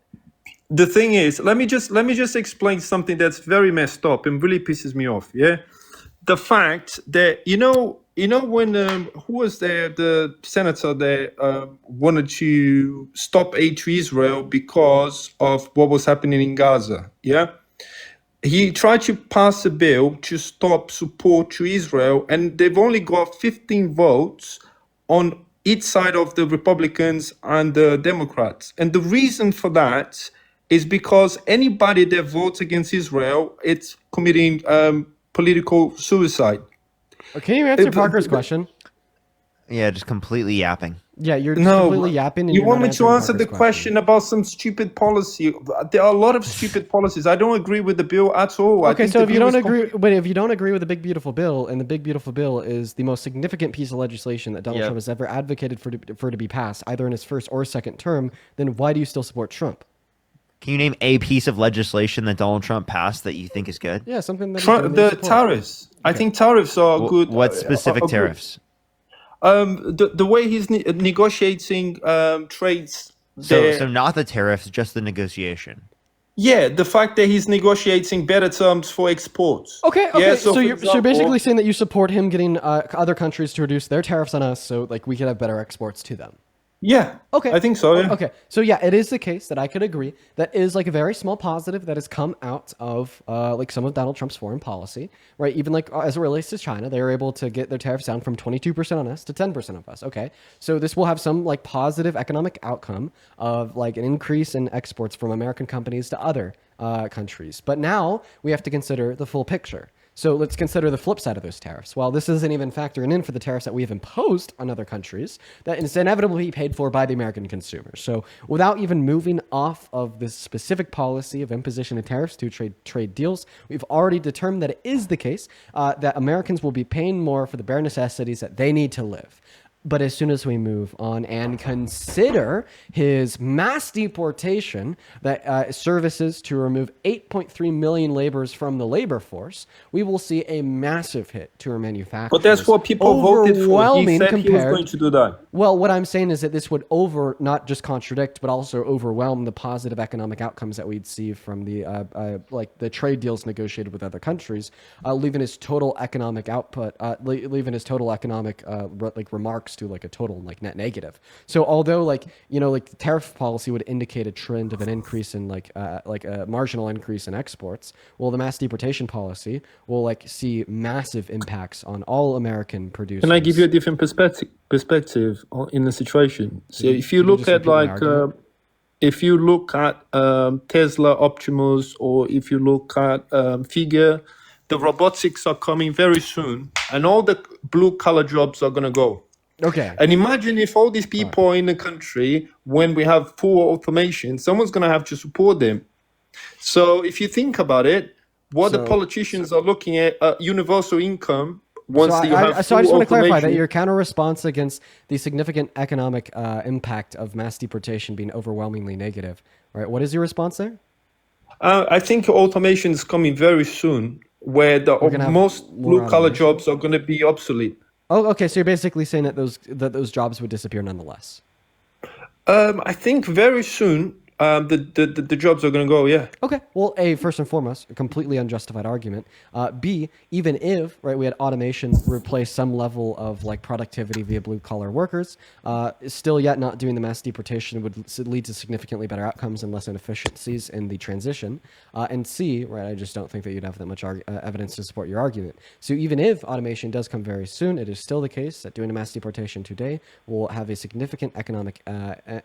The thing is, let me just explain something that's very messed up and really pisses me off. Yeah, the fact that you know when who was there, the senator that wanted to stop aid to Israel because of what was happening in Gaza. Yeah, he tried to pass a bill to stop support to Israel, and they've only got 15 votes on each side of the Republicans and the Democrats. And the reason for that is because anybody that votes against Israel, it's committing political suicide. Can you answer Parker's question? Yeah, just completely yapping. Yeah, you're just completely yapping. And you want me to answer the question about some stupid policy? There are a lot of stupid policies. I don't agree with the bill at all. Okay, so if you don't agree, but if you don't agree with the Big Beautiful Bill, and the Big Beautiful Bill is the most significant piece of legislation that Donald Trump has ever advocated for to be passed, either in his first or second term, then why do you still support Trump? Can you name a piece of legislation that Donald Trump passed that you think is good? Yeah, something that the tariffs. Okay. I think tariffs are good. What specific tariffs? The way he's negotiating trades. So not the tariffs, just the negotiation. Yeah, the fact that he's negotiating better terms for exports. Okay. Yeah, So for you're example, basically saying that you support him getting other countries to reduce their tariffs on us, so like we could have better exports to them. Yeah. Okay. I think so. Yeah. Okay. So yeah, it is the case that I could agree that is like a very small positive that has come out of like some of Donald Trump's foreign policy, right? Even like as it relates to China, they were able to get their tariffs down from 22% on us to 10% of us. Okay. So this will have some like positive economic outcome of like an increase in exports from American companies to other countries. But now we have to consider the full picture. So let's consider the flip side of those tariffs. While this isn't even factoring in for the tariffs that we have imposed on other countries, that is inevitably paid for by the American consumer. So without even moving off of this specific policy of imposition of tariffs to trade deals, we've already determined that it is the case that Americans will be paying more for the bare necessities that they need to live. But as soon as we move on and consider his mass deportation that services to remove 8.3 million laborers from the labor force, we will see a massive hit to our manufacturers. But that's what people voted for. He said he was going to do that. Well, what I'm saying is that this would not just contradict, but also overwhelm the positive economic outcomes that we'd see from the like the trade deals negotiated with other countries, leaving his total economic output, leaving his total economic like remarks to like a total like net negative. So although like like tariff policy would indicate a trend of an increase in like a marginal increase in exports, well the mass deportation policy will like see massive impacts on all American producers. Can I give you a different perspective in the situation? So if you look at like Tesla, Optimus, or if you look at Figure, the robotics are coming very soon, and all the blue collar jobs are gonna go. Okay. And imagine if all these people are in the country, when we have full automation, someone's going to have to support them. So if you think about it, the politicians are looking at universal income once you have full So I just want to clarify that automation. your counter response against the significant economic impact of mass deportation being overwhelmingly negative, right? What is your response there? I think automation is coming very soon, where most blue-collar jobs are going to be obsolete. Oh, okay. So you're basically saying that those jobs would disappear nonetheless. I think very soon the jobs are going to go. Yeah. Okay. Well, A, first and foremost, a completely unjustified argument. B, even if we had automation replace some level of like productivity via blue collar workers, still yet not doing the mass deportation would lead to significantly better outcomes and less inefficiencies in the transition. And C, I just don't think that you'd have that much evidence to support your argument. So even if automation does come very soon, it is still the case that doing a mass deportation today will have a significant economic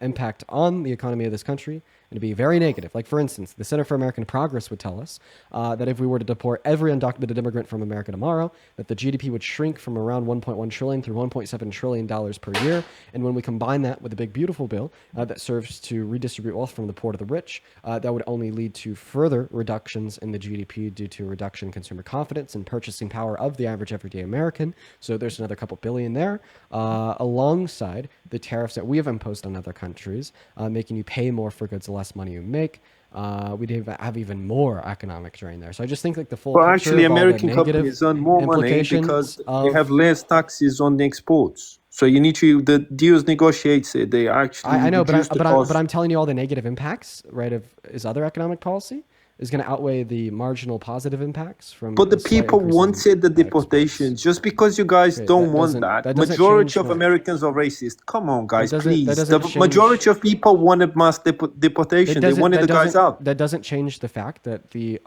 impact on the economy of this country. And to be very negative. Like, for instance, the Center for American Progress would tell us that if we were to deport every undocumented immigrant from America tomorrow, that the GDP would shrink from around $1.1 trillion through $1.7 trillion per year. And when we combine that with the Big Beautiful Bill that serves to redistribute wealth from the poor to the rich, that would only lead to further reductions in the GDP due to a reduction in consumer confidence and purchasing power of the average everyday American. So there's another couple billion there, alongside the tariffs that we have imposed on other countries, making you pay more for goods the less money you make. We'd have even more economic drain there. So I just think like the full But picture actually, of all the American negative companies earn more money implications because of- they have less taxes on the exports. So you need to the deals negotiated. They actually I know, but reduce the cost. I'm telling you all the negative impacts, right, of his other economic policy is going to outweigh the marginal positive impacts from. But the a slight people increase in wanted the deportations. Just because you guys Okay, don't that want doesn't- that, that doesn't majority change of the- Americans are racist. Come on, guys, doesn't- please. that The doesn't change- majority of people wanted mass deportation. They wanted the guys out. That doesn't change the fact that the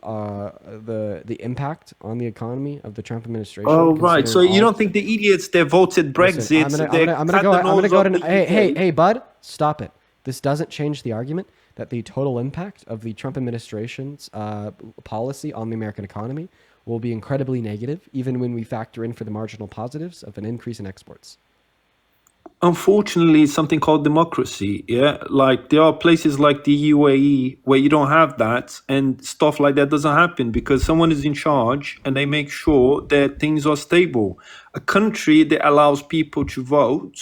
impact on the economy of the Trump administration. Oh, right. So considering you all- don't think the idiots that voted Brexit? Listen, they I'm gonna cut go. the I'm gonna nose go off ahead and the UK? hey, bud, stop it. This doesn't change the argument that the total impact of the Trump administration's policy on the American economy will be incredibly negative, even when we factor in for the marginal positives of an increase in exports. Unfortunately, it's something called democracy. Yeah, like there are places like the UAE where you don't have that, and stuff like that doesn't happen because someone is in charge and they make sure that things are stable. A country that allows people to vote,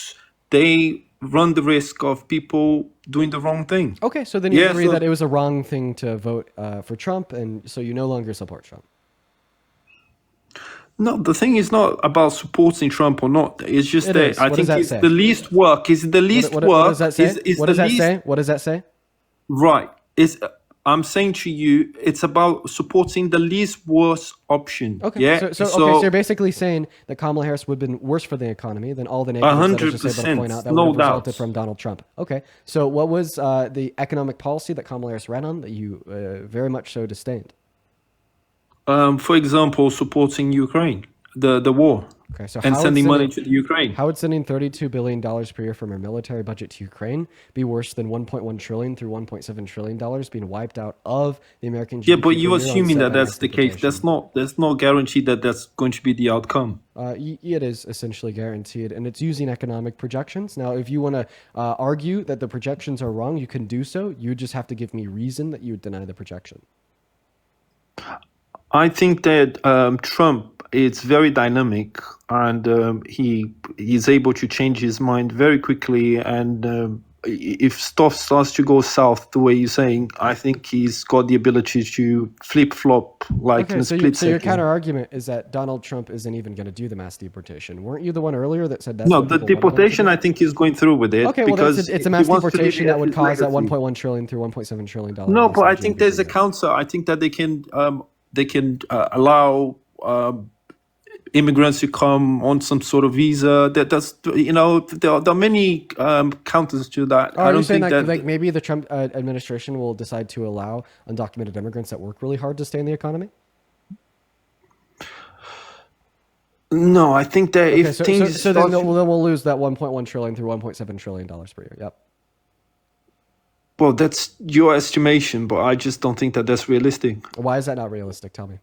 they run the risk of people doing the wrong thing. Okay, so then you Yeah, agree so- that it was a wrong thing to vote for Trump, and so you no longer support Trump. No, the thing is not about supporting Trump or not. It's just It that is. I What think does that it's say? the least work. Is the least What work? does that say? Is What the does that least say? What does that say? right? Is I'm saying to you, it's about supporting the least worst option. Okay. Yeah. So you're basically saying that Kamala Harris would have been worse for the economy than all the negatives that I was just able to point out that would have resulted from Donald Trump. Okay. So what was the economic policy that Kamala Harris ran on that you very much so disdained? For example, supporting Ukraine, the war, okay, so and sending money to the Ukraine. How would sending $32 billion per year from our military budget to Ukraine be worse than $1.1 trillion through $1.7 trillion being wiped out of the American GDP? Yeah, but you're assuming that that's the case. There's no guarantee that that's going to be the outcome. It is essentially guaranteed, and it's using economic projections. Now, if you want to argue that the projections are wrong, you can do so. You just have to give me reason that you would deny the projection. I think that Trump is very dynamic, and he's able to change his mind very quickly. And if stuff starts to go south the way you're saying, I think he's got the ability to flip flop like in a split second. So your counter argument is that Donald Trump isn't even going to do the mass deportation. Weren't you the one earlier that said that? No, the deportation I think he's going through with it. Okay, because it's a mass deportation that would cause that $1.1 trillion through $1.7 trillion. No, but I think there's a counter. I think that they can allow immigrants to come on some sort of visa. There are many counters to that. I don't think that like maybe the Trump administration will decide to allow undocumented immigrants that work really hard to stay in the economy. No, I think that if things then we'll lose that $1.1 trillion through $1.7 trillion per year. Yep. Well, that's your estimation, but I just don't think that that's realistic. Why is that not realistic? Tell me.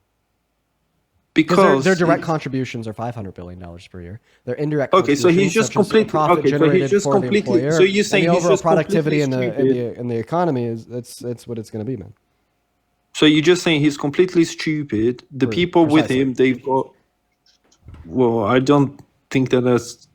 Because their direct contributions are $500 billion per year. Their indirect so he's just completely profit generated for the employer. So you're saying the he's overall just productivity in the economy is that's what it's going to be, man. So you're just saying he's completely stupid. The people with him, they've got. Well, I don't think that that's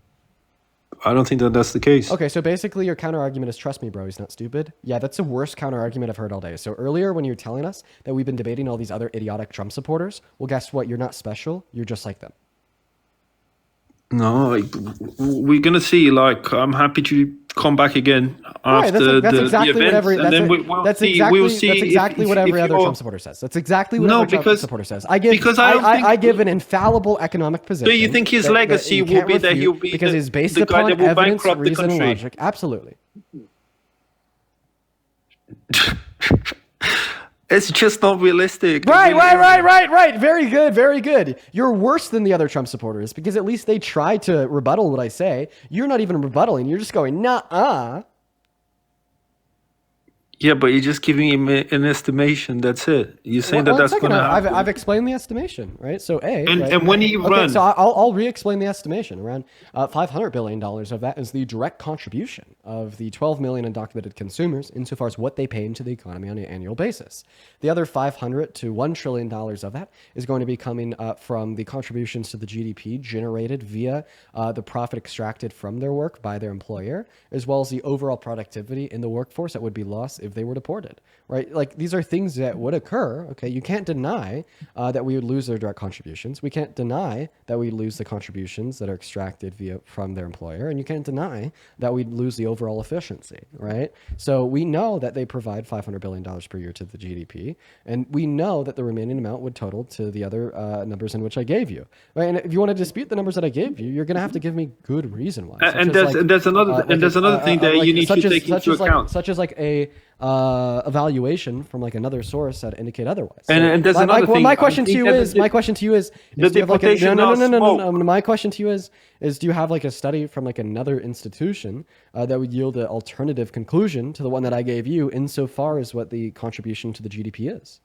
the case. Okay, so basically your counter argument is, trust me, bro, he's not stupid. Yeah, that's the worst counter argument I've heard all day. So earlier when you were telling us that we've been debating all these other idiotic Trump supporters, well, guess what? You're not special. You're just like them. No, we're gonna see. Like, I'm happy to come back again after the event, that's exactly what every other Trump supporter says. That's exactly what every Trump supporter says. I give an infallible economic position. Do you think his legacy will be that he'll be because it's based upon evidence, reason, and logic? Absolutely. It's just not realistic. Right. Very good. You're worse than the other Trump supporters because at least they try to rebuttal what I say. You're not even rebuttaling. You're just going, nah. Yeah, but you're just giving him an estimation. That's it. You're saying that's going to happen. I've explained the estimation, right? So and when he runs, so I'll re-explain the estimation. Around $500 billion of that is the direct contribution of the 12 million undocumented consumers, insofar as what they pay into the economy on an annual basis. The other $500 to $1 trillion of that is going to be coming from the contributions to the GDP generated via the profit extracted from their work by their employer, as well as the overall productivity in the workforce that would be lost if they were deported, right? Like, these are things that would occur. Okay, you can't deny that we would lose their direct contributions. We can't deny that we lose the contributions that are extracted from their employer, and you can't deny that we'd lose the overall efficiency, right? So we know that they provide $500 billion per year to the GDP, and we know that the remaining amount would total to the other numbers in which I gave you, right? And if you want to dispute the numbers that I gave you, you're going to have to give me good reason why. And there's another thing that you need to take into account, such as like a evaluation from like another source that indicate otherwise. So and there's another thing. My question to you is, my question to you is, do you have like my question to you is do you have like a study from like another institution that would yield an alternative conclusion to the one that I gave you, insofar as what the contribution to the GDP is?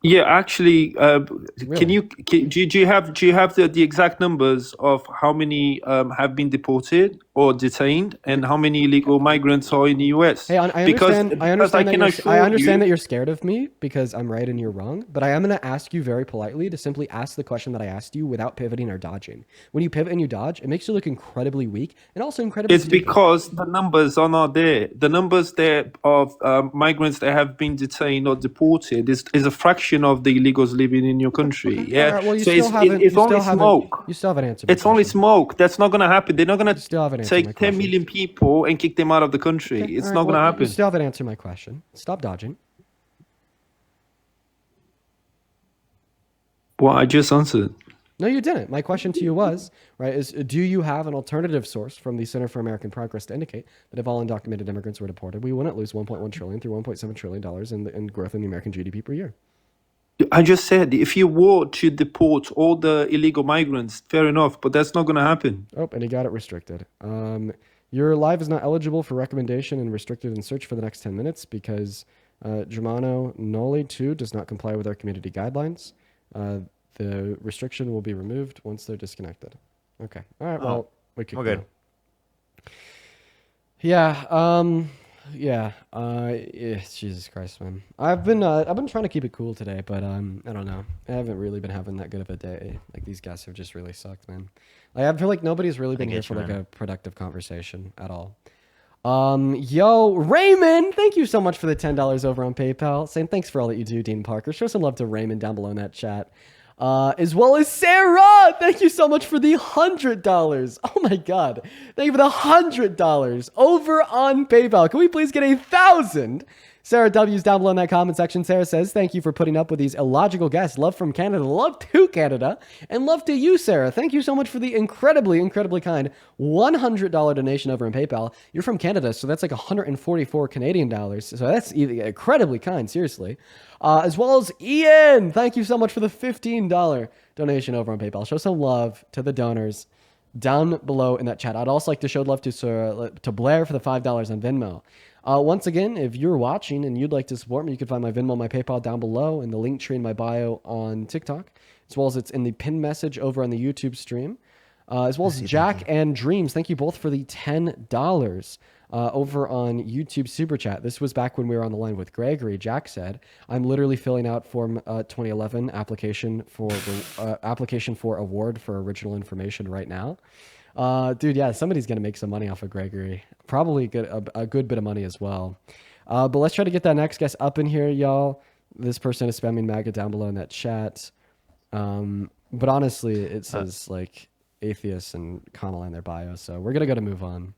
Yeah, actually, really? Do you have the exact numbers of how many have been deported or detained, and how many illegal migrants are in the US? Hey, I understand that you're scared of me because I'm right and you're wrong, but I am going to ask you very politely to simply ask the question that I asked you without pivoting or dodging. When you pivot and you dodge, it makes you look incredibly weak and also incredibly stupid. Because the numbers are not there. The numbers there of migrants that have been detained or deported is a fraction of the illegals living in your country. Okay. Yeah, well, so it's only smoke. You still have an answer. It's only smoke. That's not going to happen. They're not going to take 10 million people and kick them out of the country. Okay. It's not going to happen. You still haven't answered my question. Stop dodging. Well, I just answered. No, you didn't. My question to you was, right, is do you have an alternative source from the Center for American Progress to indicate that if all undocumented immigrants were deported, we wouldn't lose $1.1 trillion through $1.7 trillion in growth in the American GDP per year? I just said if you were to deport all the illegal migrants, fair enough, but that's not going to happen. Oh, and he got it restricted. Your live is not eligible for recommendation and restricted in search for the next 10 minutes because Germano Noli 2 does not comply with our community guidelines. The restriction will be removed once they're disconnected. Okay. All right. Well, we could good. Yeah. Yeah. Jesus Christ, man. I've been trying to keep it cool today, but I don't know. I haven't really been having that good of a day. Like these guys have just really sucked, man. Like, I feel like nobody's really been here for like a productive conversation at all. Yo, Raymond, thank you so much for the $10 over on PayPal. Saying thanks for all that you do, Dean Parker. Show some love to Raymond down below in that chat. As well as Sarah, thank you so much for the $100. Oh my God, thank you for the $100 over on PayPal. Can we please get 1,000? Sarah W's down below in that comment section. Sarah says, thank you for putting up with these illogical guests. Love from Canada. Love to Canada. And love to you, Sarah. Thank you so much for the incredibly kind $100 donation over on PayPal. You're from Canada, so that's like 144 Canadian dollars. So that's incredibly kind, seriously. As well as Ian. Thank you so much for the $15 donation over on PayPal. Show some love to the donors down below in that chat. I'd also like to show love to Blair for the $5 on Venmo. Once again, if you're watching and you'd like to support me, you can find my Venmo, my PayPal down below in the link tree in my bio on TikTok, as well as it's in the pinned message over on the YouTube stream, as well as Jack and Dreams. Thank you both for the $10 over on YouTube Super Chat. This was back when we were on the line with Gregory. Jack said, I'm literally filling out Form 2011 application for award for original information right now. Dude, yeah, somebody's gonna make some money off of Gregory. Probably a good bit of money as well. But let's try to get that next guest up in here, y'all. This person is spamming Maga down below in that chat. But honestly, it says like atheists and Kamala in their bio, so we're gonna move on.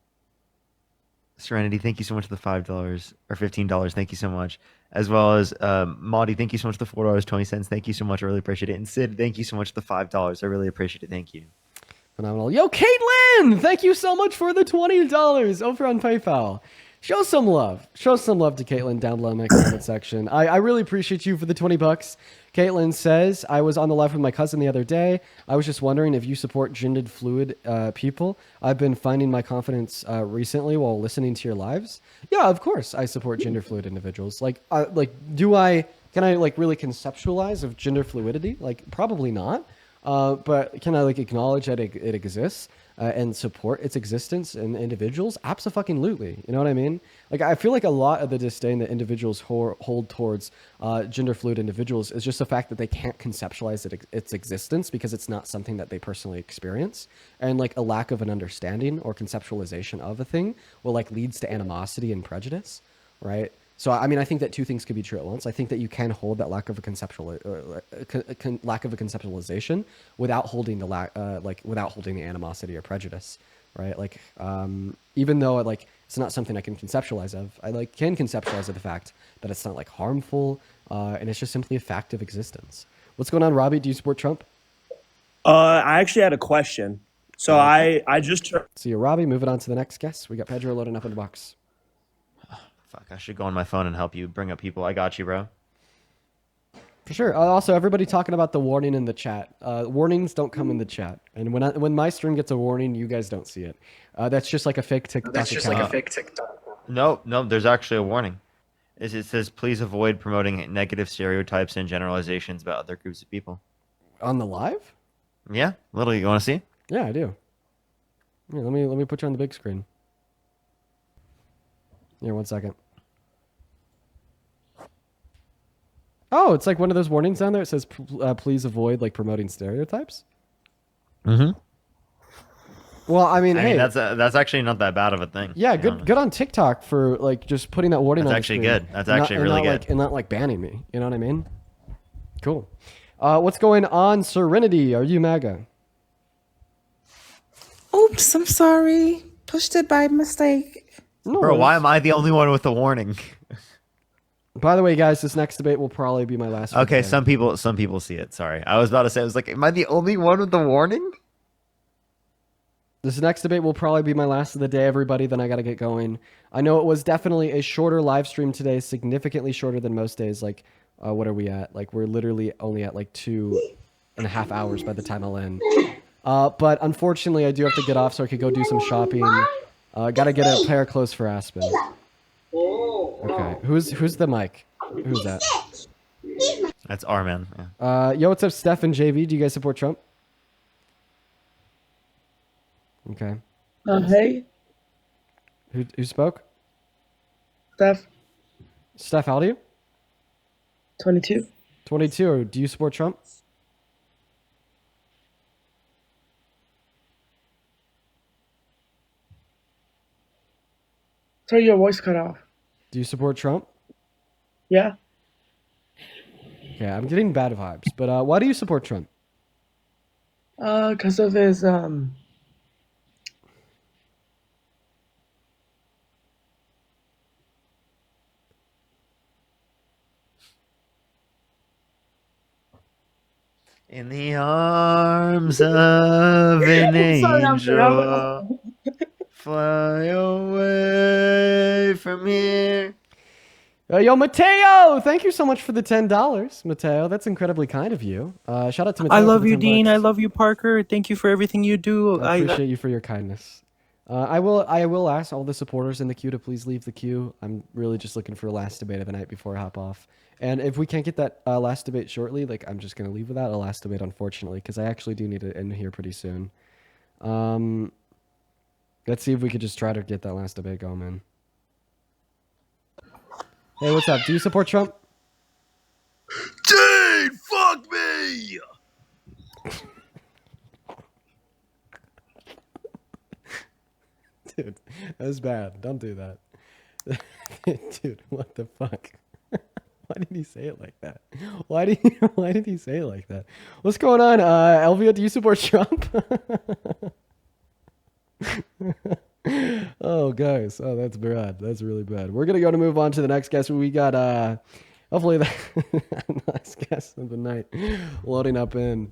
Serenity, thank you so much for the $5 or $15. Thank you so much. As well as Maudie, thank you so much for the $4.20. Thank you so much. I really appreciate it. And Sid, thank you so much for the $5. I really appreciate it. Thank you. Phenomenal. Yo, Caitlin, thank you so much for the $20 over on PayPal. Show some love. Show some love to Caitlin down below in the comment section. I really appreciate you for the $20. Caitlin says, I was on the live with my cousin the other day. I was just wondering if you support gender fluid people. I've been finding my confidence recently while listening to your lives. Yeah, of course I support gender fluid individuals. Can I like really conceptualize of gender fluidity? Like, probably not. But can I like acknowledge that it exists and support its existence in individuals? Abso-fucking-lutely. You know what I mean? Like, I feel like a lot of the disdain that individuals hold towards gender fluid individuals is just the fact that they can't conceptualize its existence because it's not something that they personally experience, and like a lack of an understanding or conceptualization of a thing will like leads to animosity and prejudice, right? So, I mean, I think that two things could be true at once. I think that you can hold that lack of a conceptualization without holding without holding the animosity or prejudice, right? Like, even though it's not something I can conceptualize of, I can conceptualize of the fact that it's not like harmful, and it's just simply a fact of existence. What's going on, Robbie? Do you support Trump? I actually had a question. So I just see you, Robbie. Moving on to the next guest. We got Pedro loading up in the box. Fuck, I should go on my phone and help you bring up people. I got you, bro. For sure. Also, everybody talking about the warning in the chat. Warnings don't come in the chat, and when my stream gets a warning, you guys don't see it. That's just like a fake TikTok account. No, there's actually a warning. It says, please avoid promoting negative stereotypes and generalizations about other groups of people. On the live? Yeah, literally. You want to see? Yeah, I do. Yeah, let me put you on the big screen. Here, 1 second. Oh, it's like one of those warnings down there. It says, please avoid like promoting stereotypes. Mm-hmm. Well, I mean, hey, that's actually not that bad of a thing. Yeah, good on TikTok for like just putting that warning on. That's actually good. That's and actually really good. And not like banning me. You know what I mean? Cool. What's going on, Serenity? Are you MAGA? Oops, I'm sorry. Pushed it by mistake. No, bro, why am I the only one with the warning? By the way, guys, this next debate will probably be my last one Okay, today. some people see it. Sorry, I was about to say. I was like, am I the only one with the warning? This next debate will probably be my last of the day, everybody. Then I got to get going. I know it was definitely a shorter live stream today, significantly shorter than most days. Like, what are we at? Like, we're literally only at like 2.5 hours by the time I'll end. But unfortunately, I do have to get off so I could go do some shopping. Got to get a pair of clothes for Aspen. Okay, who's the mic? Who's that? That's Armin. Yeah. Yo, what's up, Steph and JV? Do you guys support Trump? Okay. Hey, Who spoke? Steph. Steph, how old are you? 22. 22. Or do you support Trump? Sorry, your voice cut off. Do you support Trump? Yeah. Okay, I'm getting bad vibes. But why do you support Trump? Because of his In the arms of an angel, fly away from here. Yo, Mateo! Thank you so much for the $10, Mateo. That's incredibly kind of you. Shout out to Mateo. I love for the you, 10 Dean. bucks. I love you, Parker. Thank you for everything you do. I appreciate you for your kindness. I will ask all the supporters in the queue to please leave the queue. I'm really just looking for a last debate of the night before I hop off. And if we can't get that last debate shortly, like I'm just gonna leave without a last debate, unfortunately, because I actually do need to end here pretty soon. Let's see if we could just try to get that last debate going, man. Hey, what's up? Do you support Trump? Dude, fuck me! Dude, that was bad. Don't do that. Dude, what the fuck? Why did he say it like that? Why did he say it like that? What's going on? Elvia, do you support Trump? Oh, guys. Oh, that's bad. That's really bad. We're going to move on to the next guest. We got, hopefully, the last guest of the night loading up in.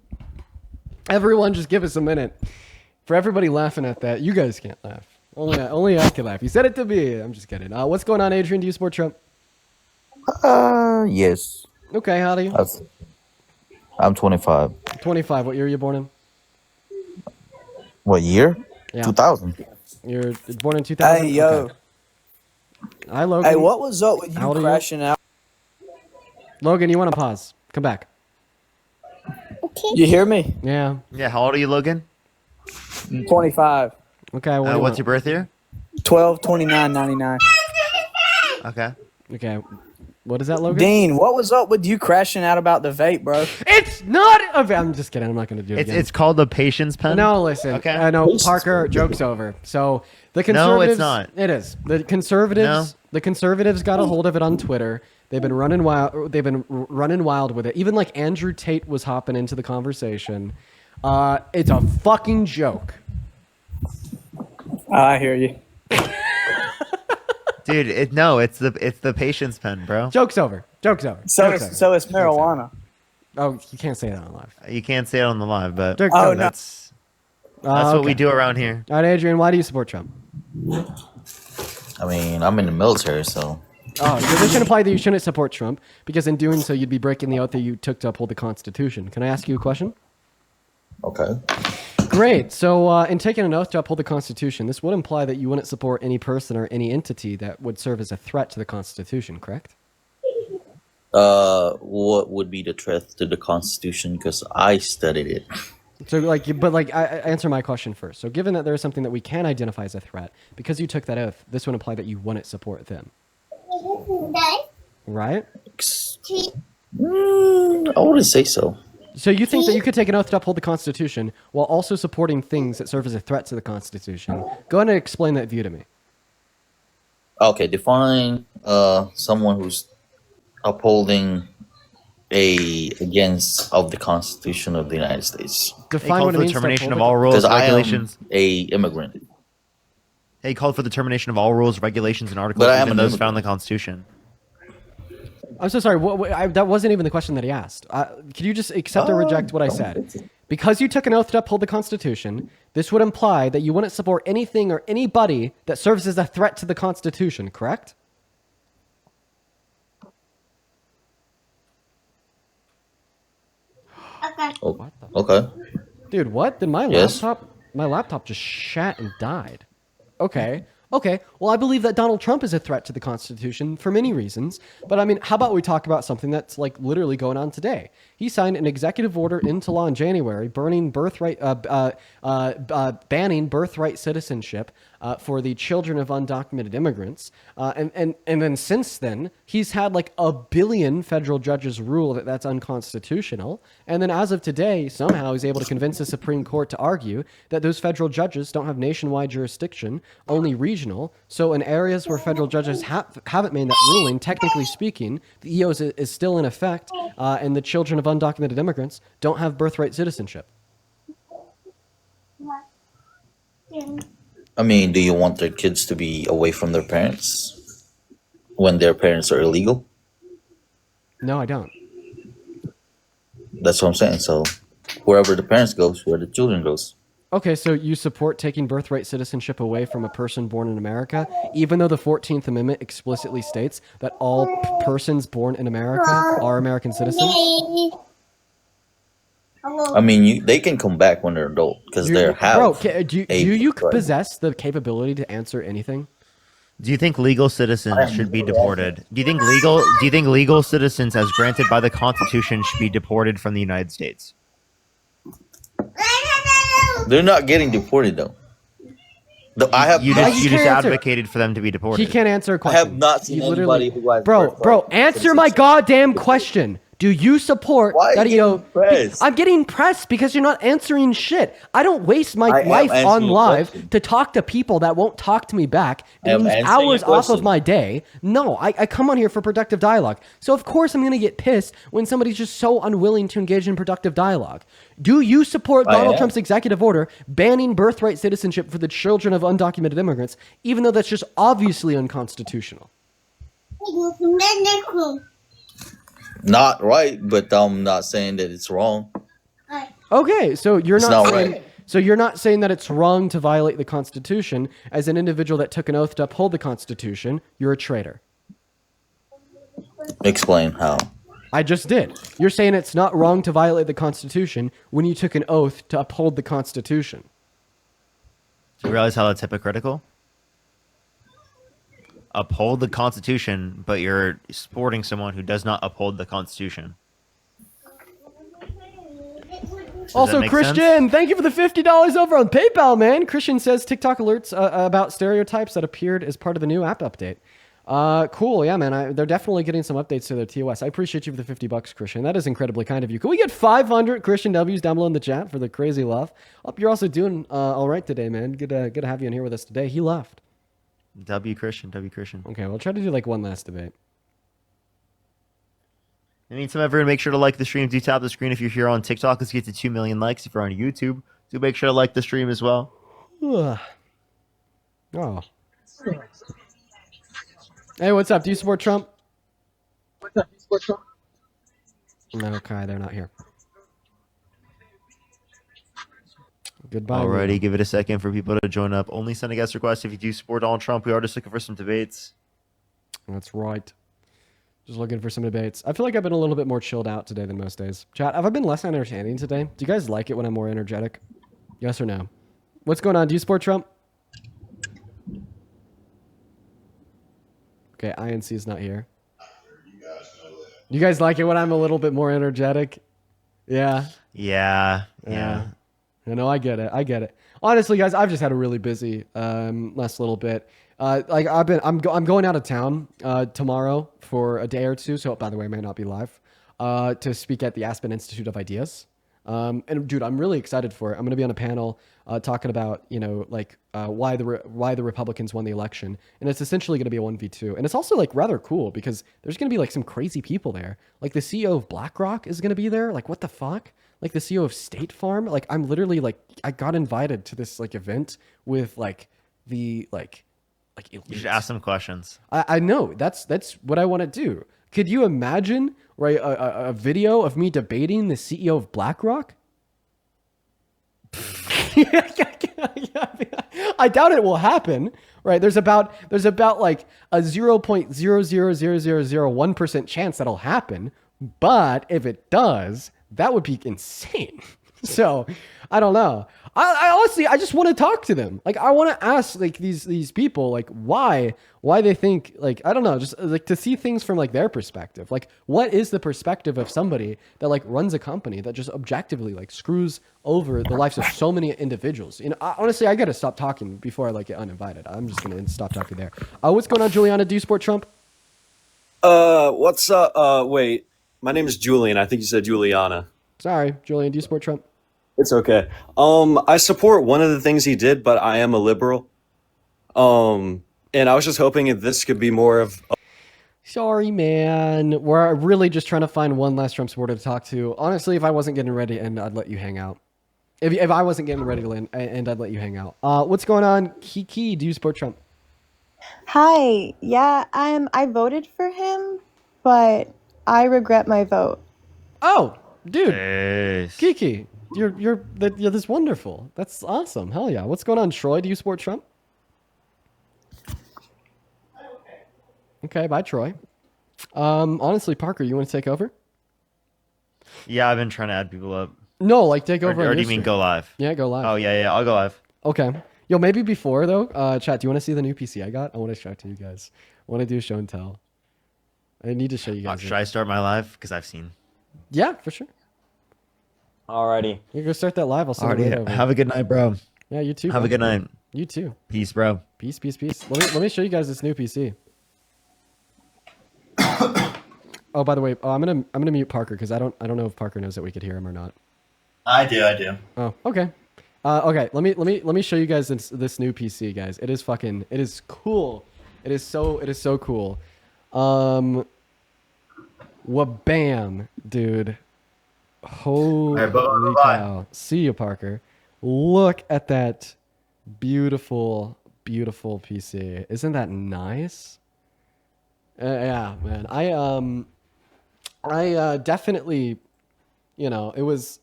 Everyone, just give us a minute. For everybody laughing at that, you guys can't laugh. Only I can laugh. You said it to me. I'm just kidding. What's going on, Adrian? Do you support Trump? Yes. Okay, how do you? I'm 25. 25. What year are you born in? What year? Yeah. 2000. You're born in 2000? Hey, yo. Okay. Hi, Logan. Hey, what was up with How you old are crashing out? Logan, you want to pause? Come back. You hear me? Yeah. Yeah, how old are you, Logan? 25. Okay, what's your birth year? 12/29/99. Okay. Okay. What is that, Logan? Dean, what was up with you crashing out about the vape, bro? It's not a vape. I'm just kidding. I'm not going to do it again. It's called the patience pen. No, listen. Okay. I know, Parker, joke's over. So the conservatives... No, it's not. It is. The conservatives got a hold of it on Twitter. They've been running wild. They've been running wild with it. Even like Andrew Tate was hopping into the conversation. It's a fucking joke. I hear you. Dude, it's the patience pen, bro. Joke's over. Joke's over. So Joke's it's over. marijuana. Oh, you can't say that on live. You can't say it on the live, but Joke's over. that's what we Okay. do around here. All right, Adrian, why do you support Trump? I mean, I'm in the military, so. Oh, so this should imply that you shouldn't support Trump, because in doing so, you'd be breaking the oath that you took to uphold the Constitution. Can I ask you a question? Okay. Great. So in taking an oath to uphold the Constitution, this would imply that you wouldn't support any person or any entity that would serve as a threat to the Constitution, correct? What would be the threat to the Constitution? Because I studied it. So, answer my question first. So given that there is something that we can identify as a threat, because you took that oath, this would imply that you wouldn't support them. Right? I wouldn't say so. So you think that you could take an oath to uphold the Constitution while also supporting things that serve as a threat to the Constitution? Go ahead and explain that view to me. Okay, define someone who's upholding against of the Constitution of the United States. Define what it means to termination of uphold all it. rules, 'Cause I am regulations. a immigrant. He called for the termination of all rules, regulations, and articles, But I am even an those immigrant. found in the Constitution. I'm so sorry. That wasn't even the question that he asked. Could you just accept or reject what I said? Because you took an oath to uphold the Constitution, this would imply that you wouldn't support anything or anybody that serves as a threat to the Constitution, correct? Oh, okay. Dude, what? Did my Yes. laptop just shat and died? Okay. Well, I believe that Donald Trump is a threat to the Constitution for many reasons. But I mean, how about we talk about something that's like literally going on today? He signed an executive order into law in January, banning birthright citizenship for the children of undocumented immigrants. And then since then, he's had like 1 billion federal judges rule that that's unconstitutional. And then as of today, somehow he's able to convince the Supreme Court to argue that those federal judges don't have nationwide jurisdiction, only regional. So in areas where federal judges haven't made that ruling, technically speaking, the EO is still in effect, and the children of undocumented immigrants don't have birthright citizenship. I mean, do you want their kids to be away from their parents when their parents are illegal? No, I don't. That's what I'm saying. So wherever the parents goes, where the children goes. Okay, so you support taking birthright citizenship away from a person born in America, even though the 14th Amendment explicitly states that all persons born in America are American citizens? I mean, they can come back when they're adult because they have. Bro, do you possess the capability to answer anything? Do you think legal citizens should be deported? Do you think legal citizens, as granted by the Constitution, should be deported from the United States? They're not getting deported though. You just advocated for them to be deported. He can't answer a question. I have not seen anybody who has Bro, answer my goddamn question. Do you support that EO? I'm getting pressed because you're not answering shit. I don't waste my life on live to talk to people that won't talk to me back and lose hours off of my day. No, I come on here for productive dialogue. So of course I'm going to get pissed when somebody's just so unwilling to engage in productive dialogue. Do you support Donald Trump's executive order banning birthright citizenship for the children of undocumented immigrants, even though that's just obviously unconstitutional? Not right, but I'm not saying that it's wrong. Okay, so you're It's not not saying, right. so you're not saying that it's wrong to violate the Constitution. As an individual that took an oath to uphold the Constitution, you're a traitor. Explain how. I just did. You're saying it's not wrong to violate the Constitution when you took an oath to uphold the Constitution. Do you realize how that's hypocritical? Uphold the Constitution, but you're supporting someone who does not uphold the Constitution. Also, Christian, thank you for the $50 over on PayPal, man. Christian says TikTok alerts about stereotypes that appeared as part of the new app update. Cool, yeah, man. They're definitely getting some updates to their TOS. I appreciate you for the $50, Christian. That is incredibly kind of you. Can we get 500 Christian W's down below in the chat for the crazy love? Hope you're also doing all right today, man. Good to have you in here with us today. He left. W Christian. Okay, we'll try to do like one last debate. In the meantime, everyone, make sure to like the stream. Do tap the screen if you're here on TikTok. Let's get to 2 million likes. If you're on YouTube, do make sure to like the stream as well. Oh. Hey, what's up? Do you support Trump? Okay, they're not here. Goodbye. Alrighty, give it a second for people to join up. Only send a guest request if you do support Donald Trump. We are just looking for some debates. That's right. Just looking for some debates. I feel like I've been a little bit more chilled out today than most days. Chat, have I been less entertaining today? Do you guys like it when I'm more energetic? Yes or no? What's going on? Do you support Trump? Okay, INC is not here. You guys like it when I'm a little bit more energetic? Yeah. Yeah. I know, I get it. Honestly, guys, I've just had a really busy last little bit. I'm going out of town tomorrow for a day or two. So, by the way, I may not be live to speak at the Aspen Institute of Ideas. And dude, I'm really excited for it. I'm going to be on a panel talking about why the Republicans won the election, and it's essentially going to be a 1v2. And it's also like rather cool because there's going to be like some crazy people there. Like the CEO of BlackRock is going to be there. Like what the fuck? Like the CEO of State Farm. Like I'm literally like I got invited to this like event with like the like elite. You should ask some questions. I know that's what I want to do. Could you imagine, right, a video of me debating the CEO of BlackRock? I doubt it will happen, right? There's about like a 0.00001% chance that'll happen, but if it does, that would be insane. So I don't know. I honestly, I just want to talk to them. Like, I want to ask like these people like why they think, like, I don't know, just like to see things from like their perspective. Like, what is the perspective of somebody that like runs a company that just objectively like screws over the lives of so many individuals? You know, honestly, I got to stop talking before I like get uninvited. I'm just going to stop talking there. What's going on, Juliana? Do you support Trump? What's up? Wait, my name is Julian. I think you said Juliana. Sorry, Julian. Do you support Trump? It's okay. I support one of the things he did, but I am a liberal. And I was just hoping if this could be more of. Sorry, man. We're really just trying to find one last Trump supporter to talk to. Honestly, if I wasn't getting ready to end, I'd let you hang out. If I wasn't getting ready to end, I'd let you hang out. What's going on? Kiki, do you support Trump? Hi. Yeah, I voted for him, but I regret my vote. Oh, dude. Yes. Kiki, you're this wonderful. That's awesome. Hell yeah. What's going on, Troy? Do you support Trump? Okay, bye, Troy. Honestly, Parker, you want to take over? Yeah, I've been trying to add people up. No, like take over. Or do you mean go live? Yeah, go live. Oh yeah, I'll go live. Okay. Yo, maybe before though, chat, do you want to see the new PC I got? I want to show it to you guys. I want to do a show and tell. I need to show you guys. Should I start my live? Because I've seen. Yeah, for sure. Alrighty. You go start that live. I'll send it right over. Have a good night, bro. Yeah, you too. Have a good night. You too. Peace, bro. Peace. Let me show you guys this new PC. Oh, by the way, I'm gonna mute Parker because I don't know if Parker knows that we could hear him or not. I do. Oh, okay. Okay. Let me show you guys this new PC, guys. It is cool. It is so cool. Wabam, dude. Holy cow. See you, Parker. Look at that beautiful PC. Isn't that nice? Yeah, man. I definitely, you know, it was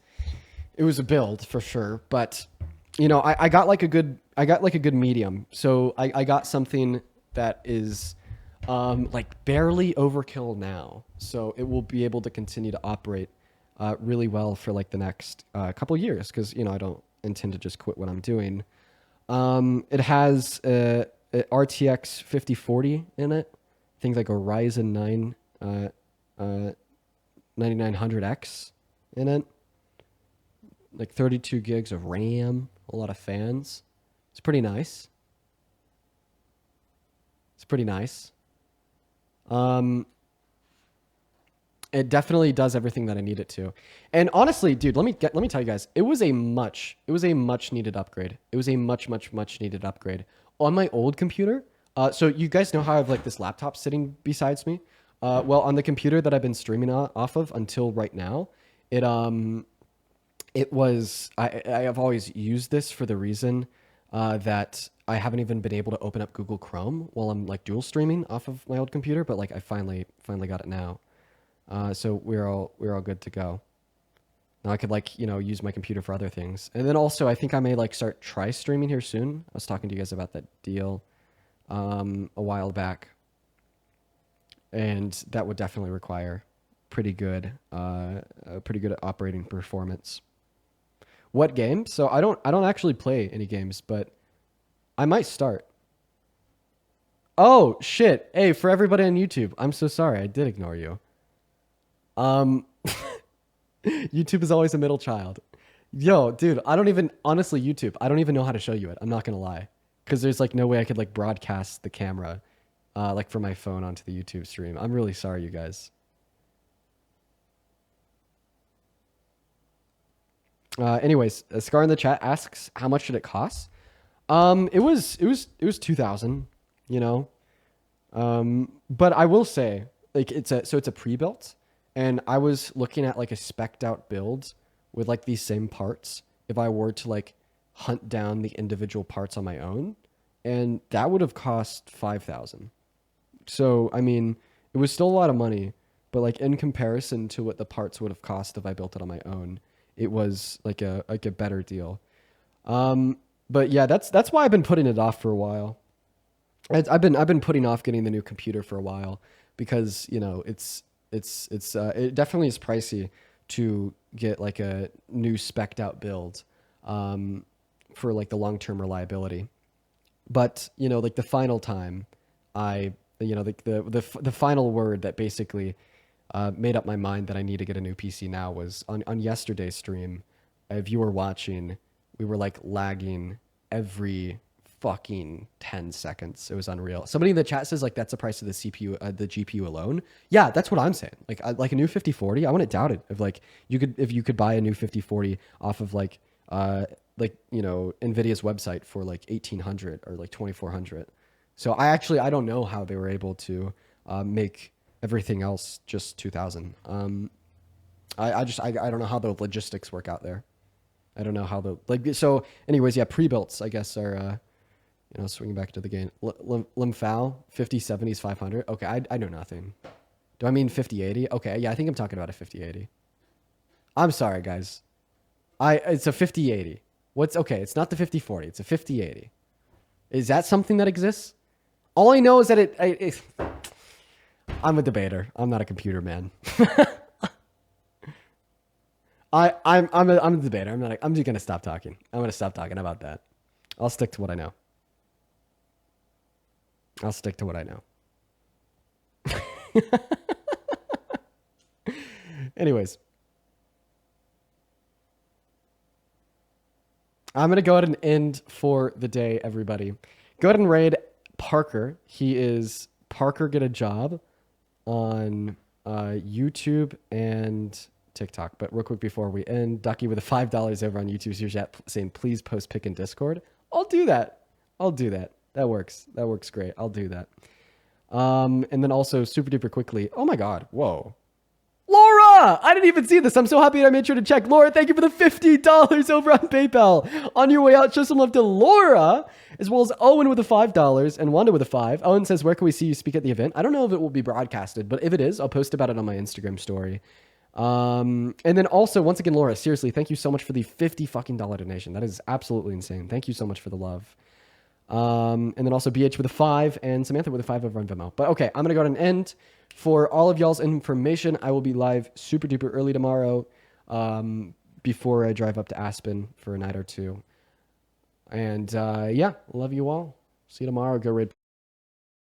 a build for sure, but you know, I got like a good medium. So I got something that is like barely overkill now. So it will be able to continue to operate really well for like the next couple years, because you know I don't intend to just quit what I'm doing. It has a RTX 5040 in it, things like a Ryzen 9 9900X in it, like 32 gigs of RAM, a lot of fans. It's pretty nice. It definitely does everything that I need it to. And honestly, dude, let me tell you guys, it was a much needed upgrade. It was a much needed upgrade on my old computer. So you guys know how I have like this laptop sitting besides me? Well, on the computer that I've been streaming off of until right now, it was, I have always used this for the reason that I haven't even been able to open up Google Chrome while I'm like dual streaming off of my old computer, but like I finally got it now. So we're all good to go. Now I could like, you know, use my computer for other things. And then also I think I may like start try streaming here soon. I was talking to you guys about that deal a while back. And that would definitely require pretty good operating performance. What game? So I don't actually play any games, but I might start. Oh shit. Hey, for everybody on YouTube, I'm so sorry. I did ignore you. YouTube is always a middle child. Yo, dude, honestly, YouTube, I don't even know how to show you it. I'm not gonna lie. Because there's like no way I could like broadcast the camera like from my phone onto the YouTube stream. I'm really sorry, you guys. Anyways, Scar in the chat asks, how much did it cost? It was 2,000, you know. But I will say, like, it's a pre-built, and I was looking at like a spec'd out build with like these same parts if I were to like hunt down the individual parts on my own, and that would have cost 5,000. So I mean, It was still a lot of money, but like in comparison to what the parts would have cost if I built it on my own, it was like a better deal. But yeah, that's why I've been putting it off for a while. I've been putting off getting the new computer for a while because, you know, it definitely is pricey to get like a new spec'd out build for like the long-term reliability. But, you know, like the final time the final word that basically made up my mind that I need to get a new PC now was on yesterday's stream. If you were watching, we were like lagging every fucking 10 seconds. It was unreal. Somebody in the chat says like that's the price of the CPU, the GPU alone. Yeah, that's what I'm saying. Like a new 5040, I wouldn't doubt it. If you could buy a new 5040 off of like you know, Nvidia's website for like 1800 or like 2400. So I don't know how they were able to make everything else just 2000. I don't know how the logistics work out there. I don't know how so anyways, yeah, pre-builts I guess are you know, swinging back to the game. Limfal 5070 is 500. Okay, I know nothing. Do I mean 5080? Okay, yeah, I think I'm talking about a 5080. I'm sorry, guys. It's a 5080. Okay, it's not the 5040. It's a 5080. Is that something that exists? All I know is that I'm a debater. I'm not a computer man. I'm a debater. I'm just gonna stop talking. I'm gonna stop talking about that. I'll stick to what I know. Anyways. I'm going to go ahead and end for the day, everybody. Go ahead and raid Parker. He is Parker Get a Job on YouTube and TikTok. But real quick before we end, Ducky with a $5 over on YouTube super chat saying, please post pick in Discord. I'll do that. That works. That works great. I'll do that. And then also super duper quickly. Oh my God. Whoa. Laura! I didn't even see this. I'm so happy I made sure to check. Laura, thank you for the $50 over on PayPal. On your way out, show some love to Laura, as well as Owen with the $5 and Wanda with a $5. Owen says, where can we see you speak at the event? I don't know if it will be broadcasted, but if it is, I'll post about it on my Instagram story. And then also, once again, Laura, seriously, thank you so much for the $50 fucking donation. That is absolutely insane. Thank you so much for the love. And then also BH with a 5 and Samantha with a 5 over on Venmo. But okay, I'm going to go ahead and end. For all of y'all's information, I will be live super duper early tomorrow before I drive up to Aspen for a night or two. And yeah, love you all. See you tomorrow. Go raid.